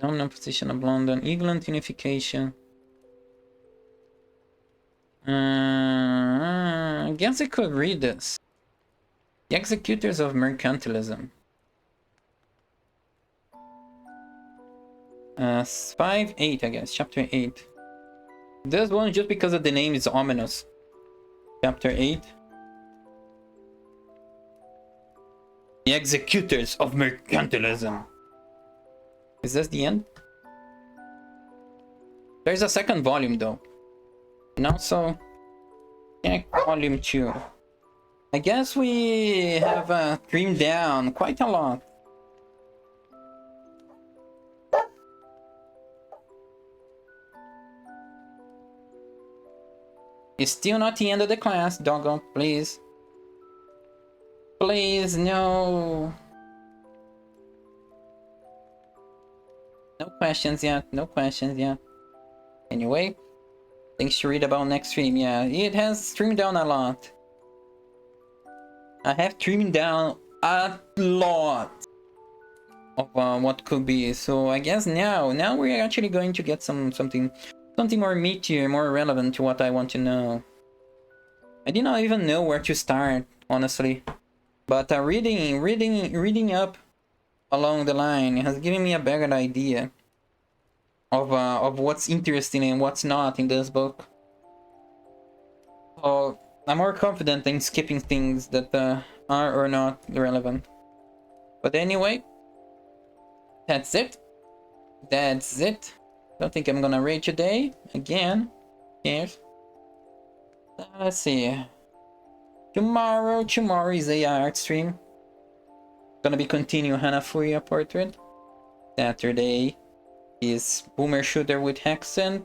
S1: Dominant position of London. England unification. I guess I could read this. The executors of mercantilism. 5-8, I guess. Chapter 8. This one just because of the name is ominous. Chapter 8. The executors of mercantilism. Is this the end? There's a second volume though. And also, yeah, volume 2. I guess we have trimmed down quite a lot. It's still not the end of the class, doggo, please. Please, no. No questions yet, no questions yet. Anyway, things to read about next stream. Yeah, it has trimmed down a lot. I have trimmed down a lot of what could be. So I guess now we're actually going to get something more meatier, more relevant to what I want to know. I did not even know where to start, honestly. But reading up along the line has given me a better idea of what's interesting and what's not in this book. So I'm more confident in skipping things that are or not relevant. But anyway, that's it. That's it. Don't think I'm gonna raid today again. Yes. Let's see. Tomorrow is a art stream. Gonna be continue Hanafuya portrait. Saturday is Boomer Shooter with Heckscher.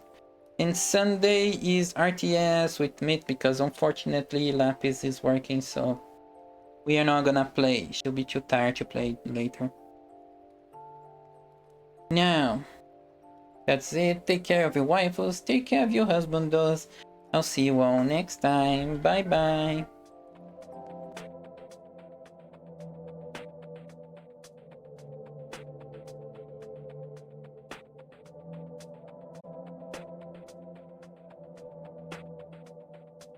S1: And Sunday is RTS with Myth because unfortunately Lapis is working, so we are not gonna play. She'll be too tired to play later. Now, that's it. Take care of your waifus. Take care of your husbandos. I'll see you all next time. Bye bye.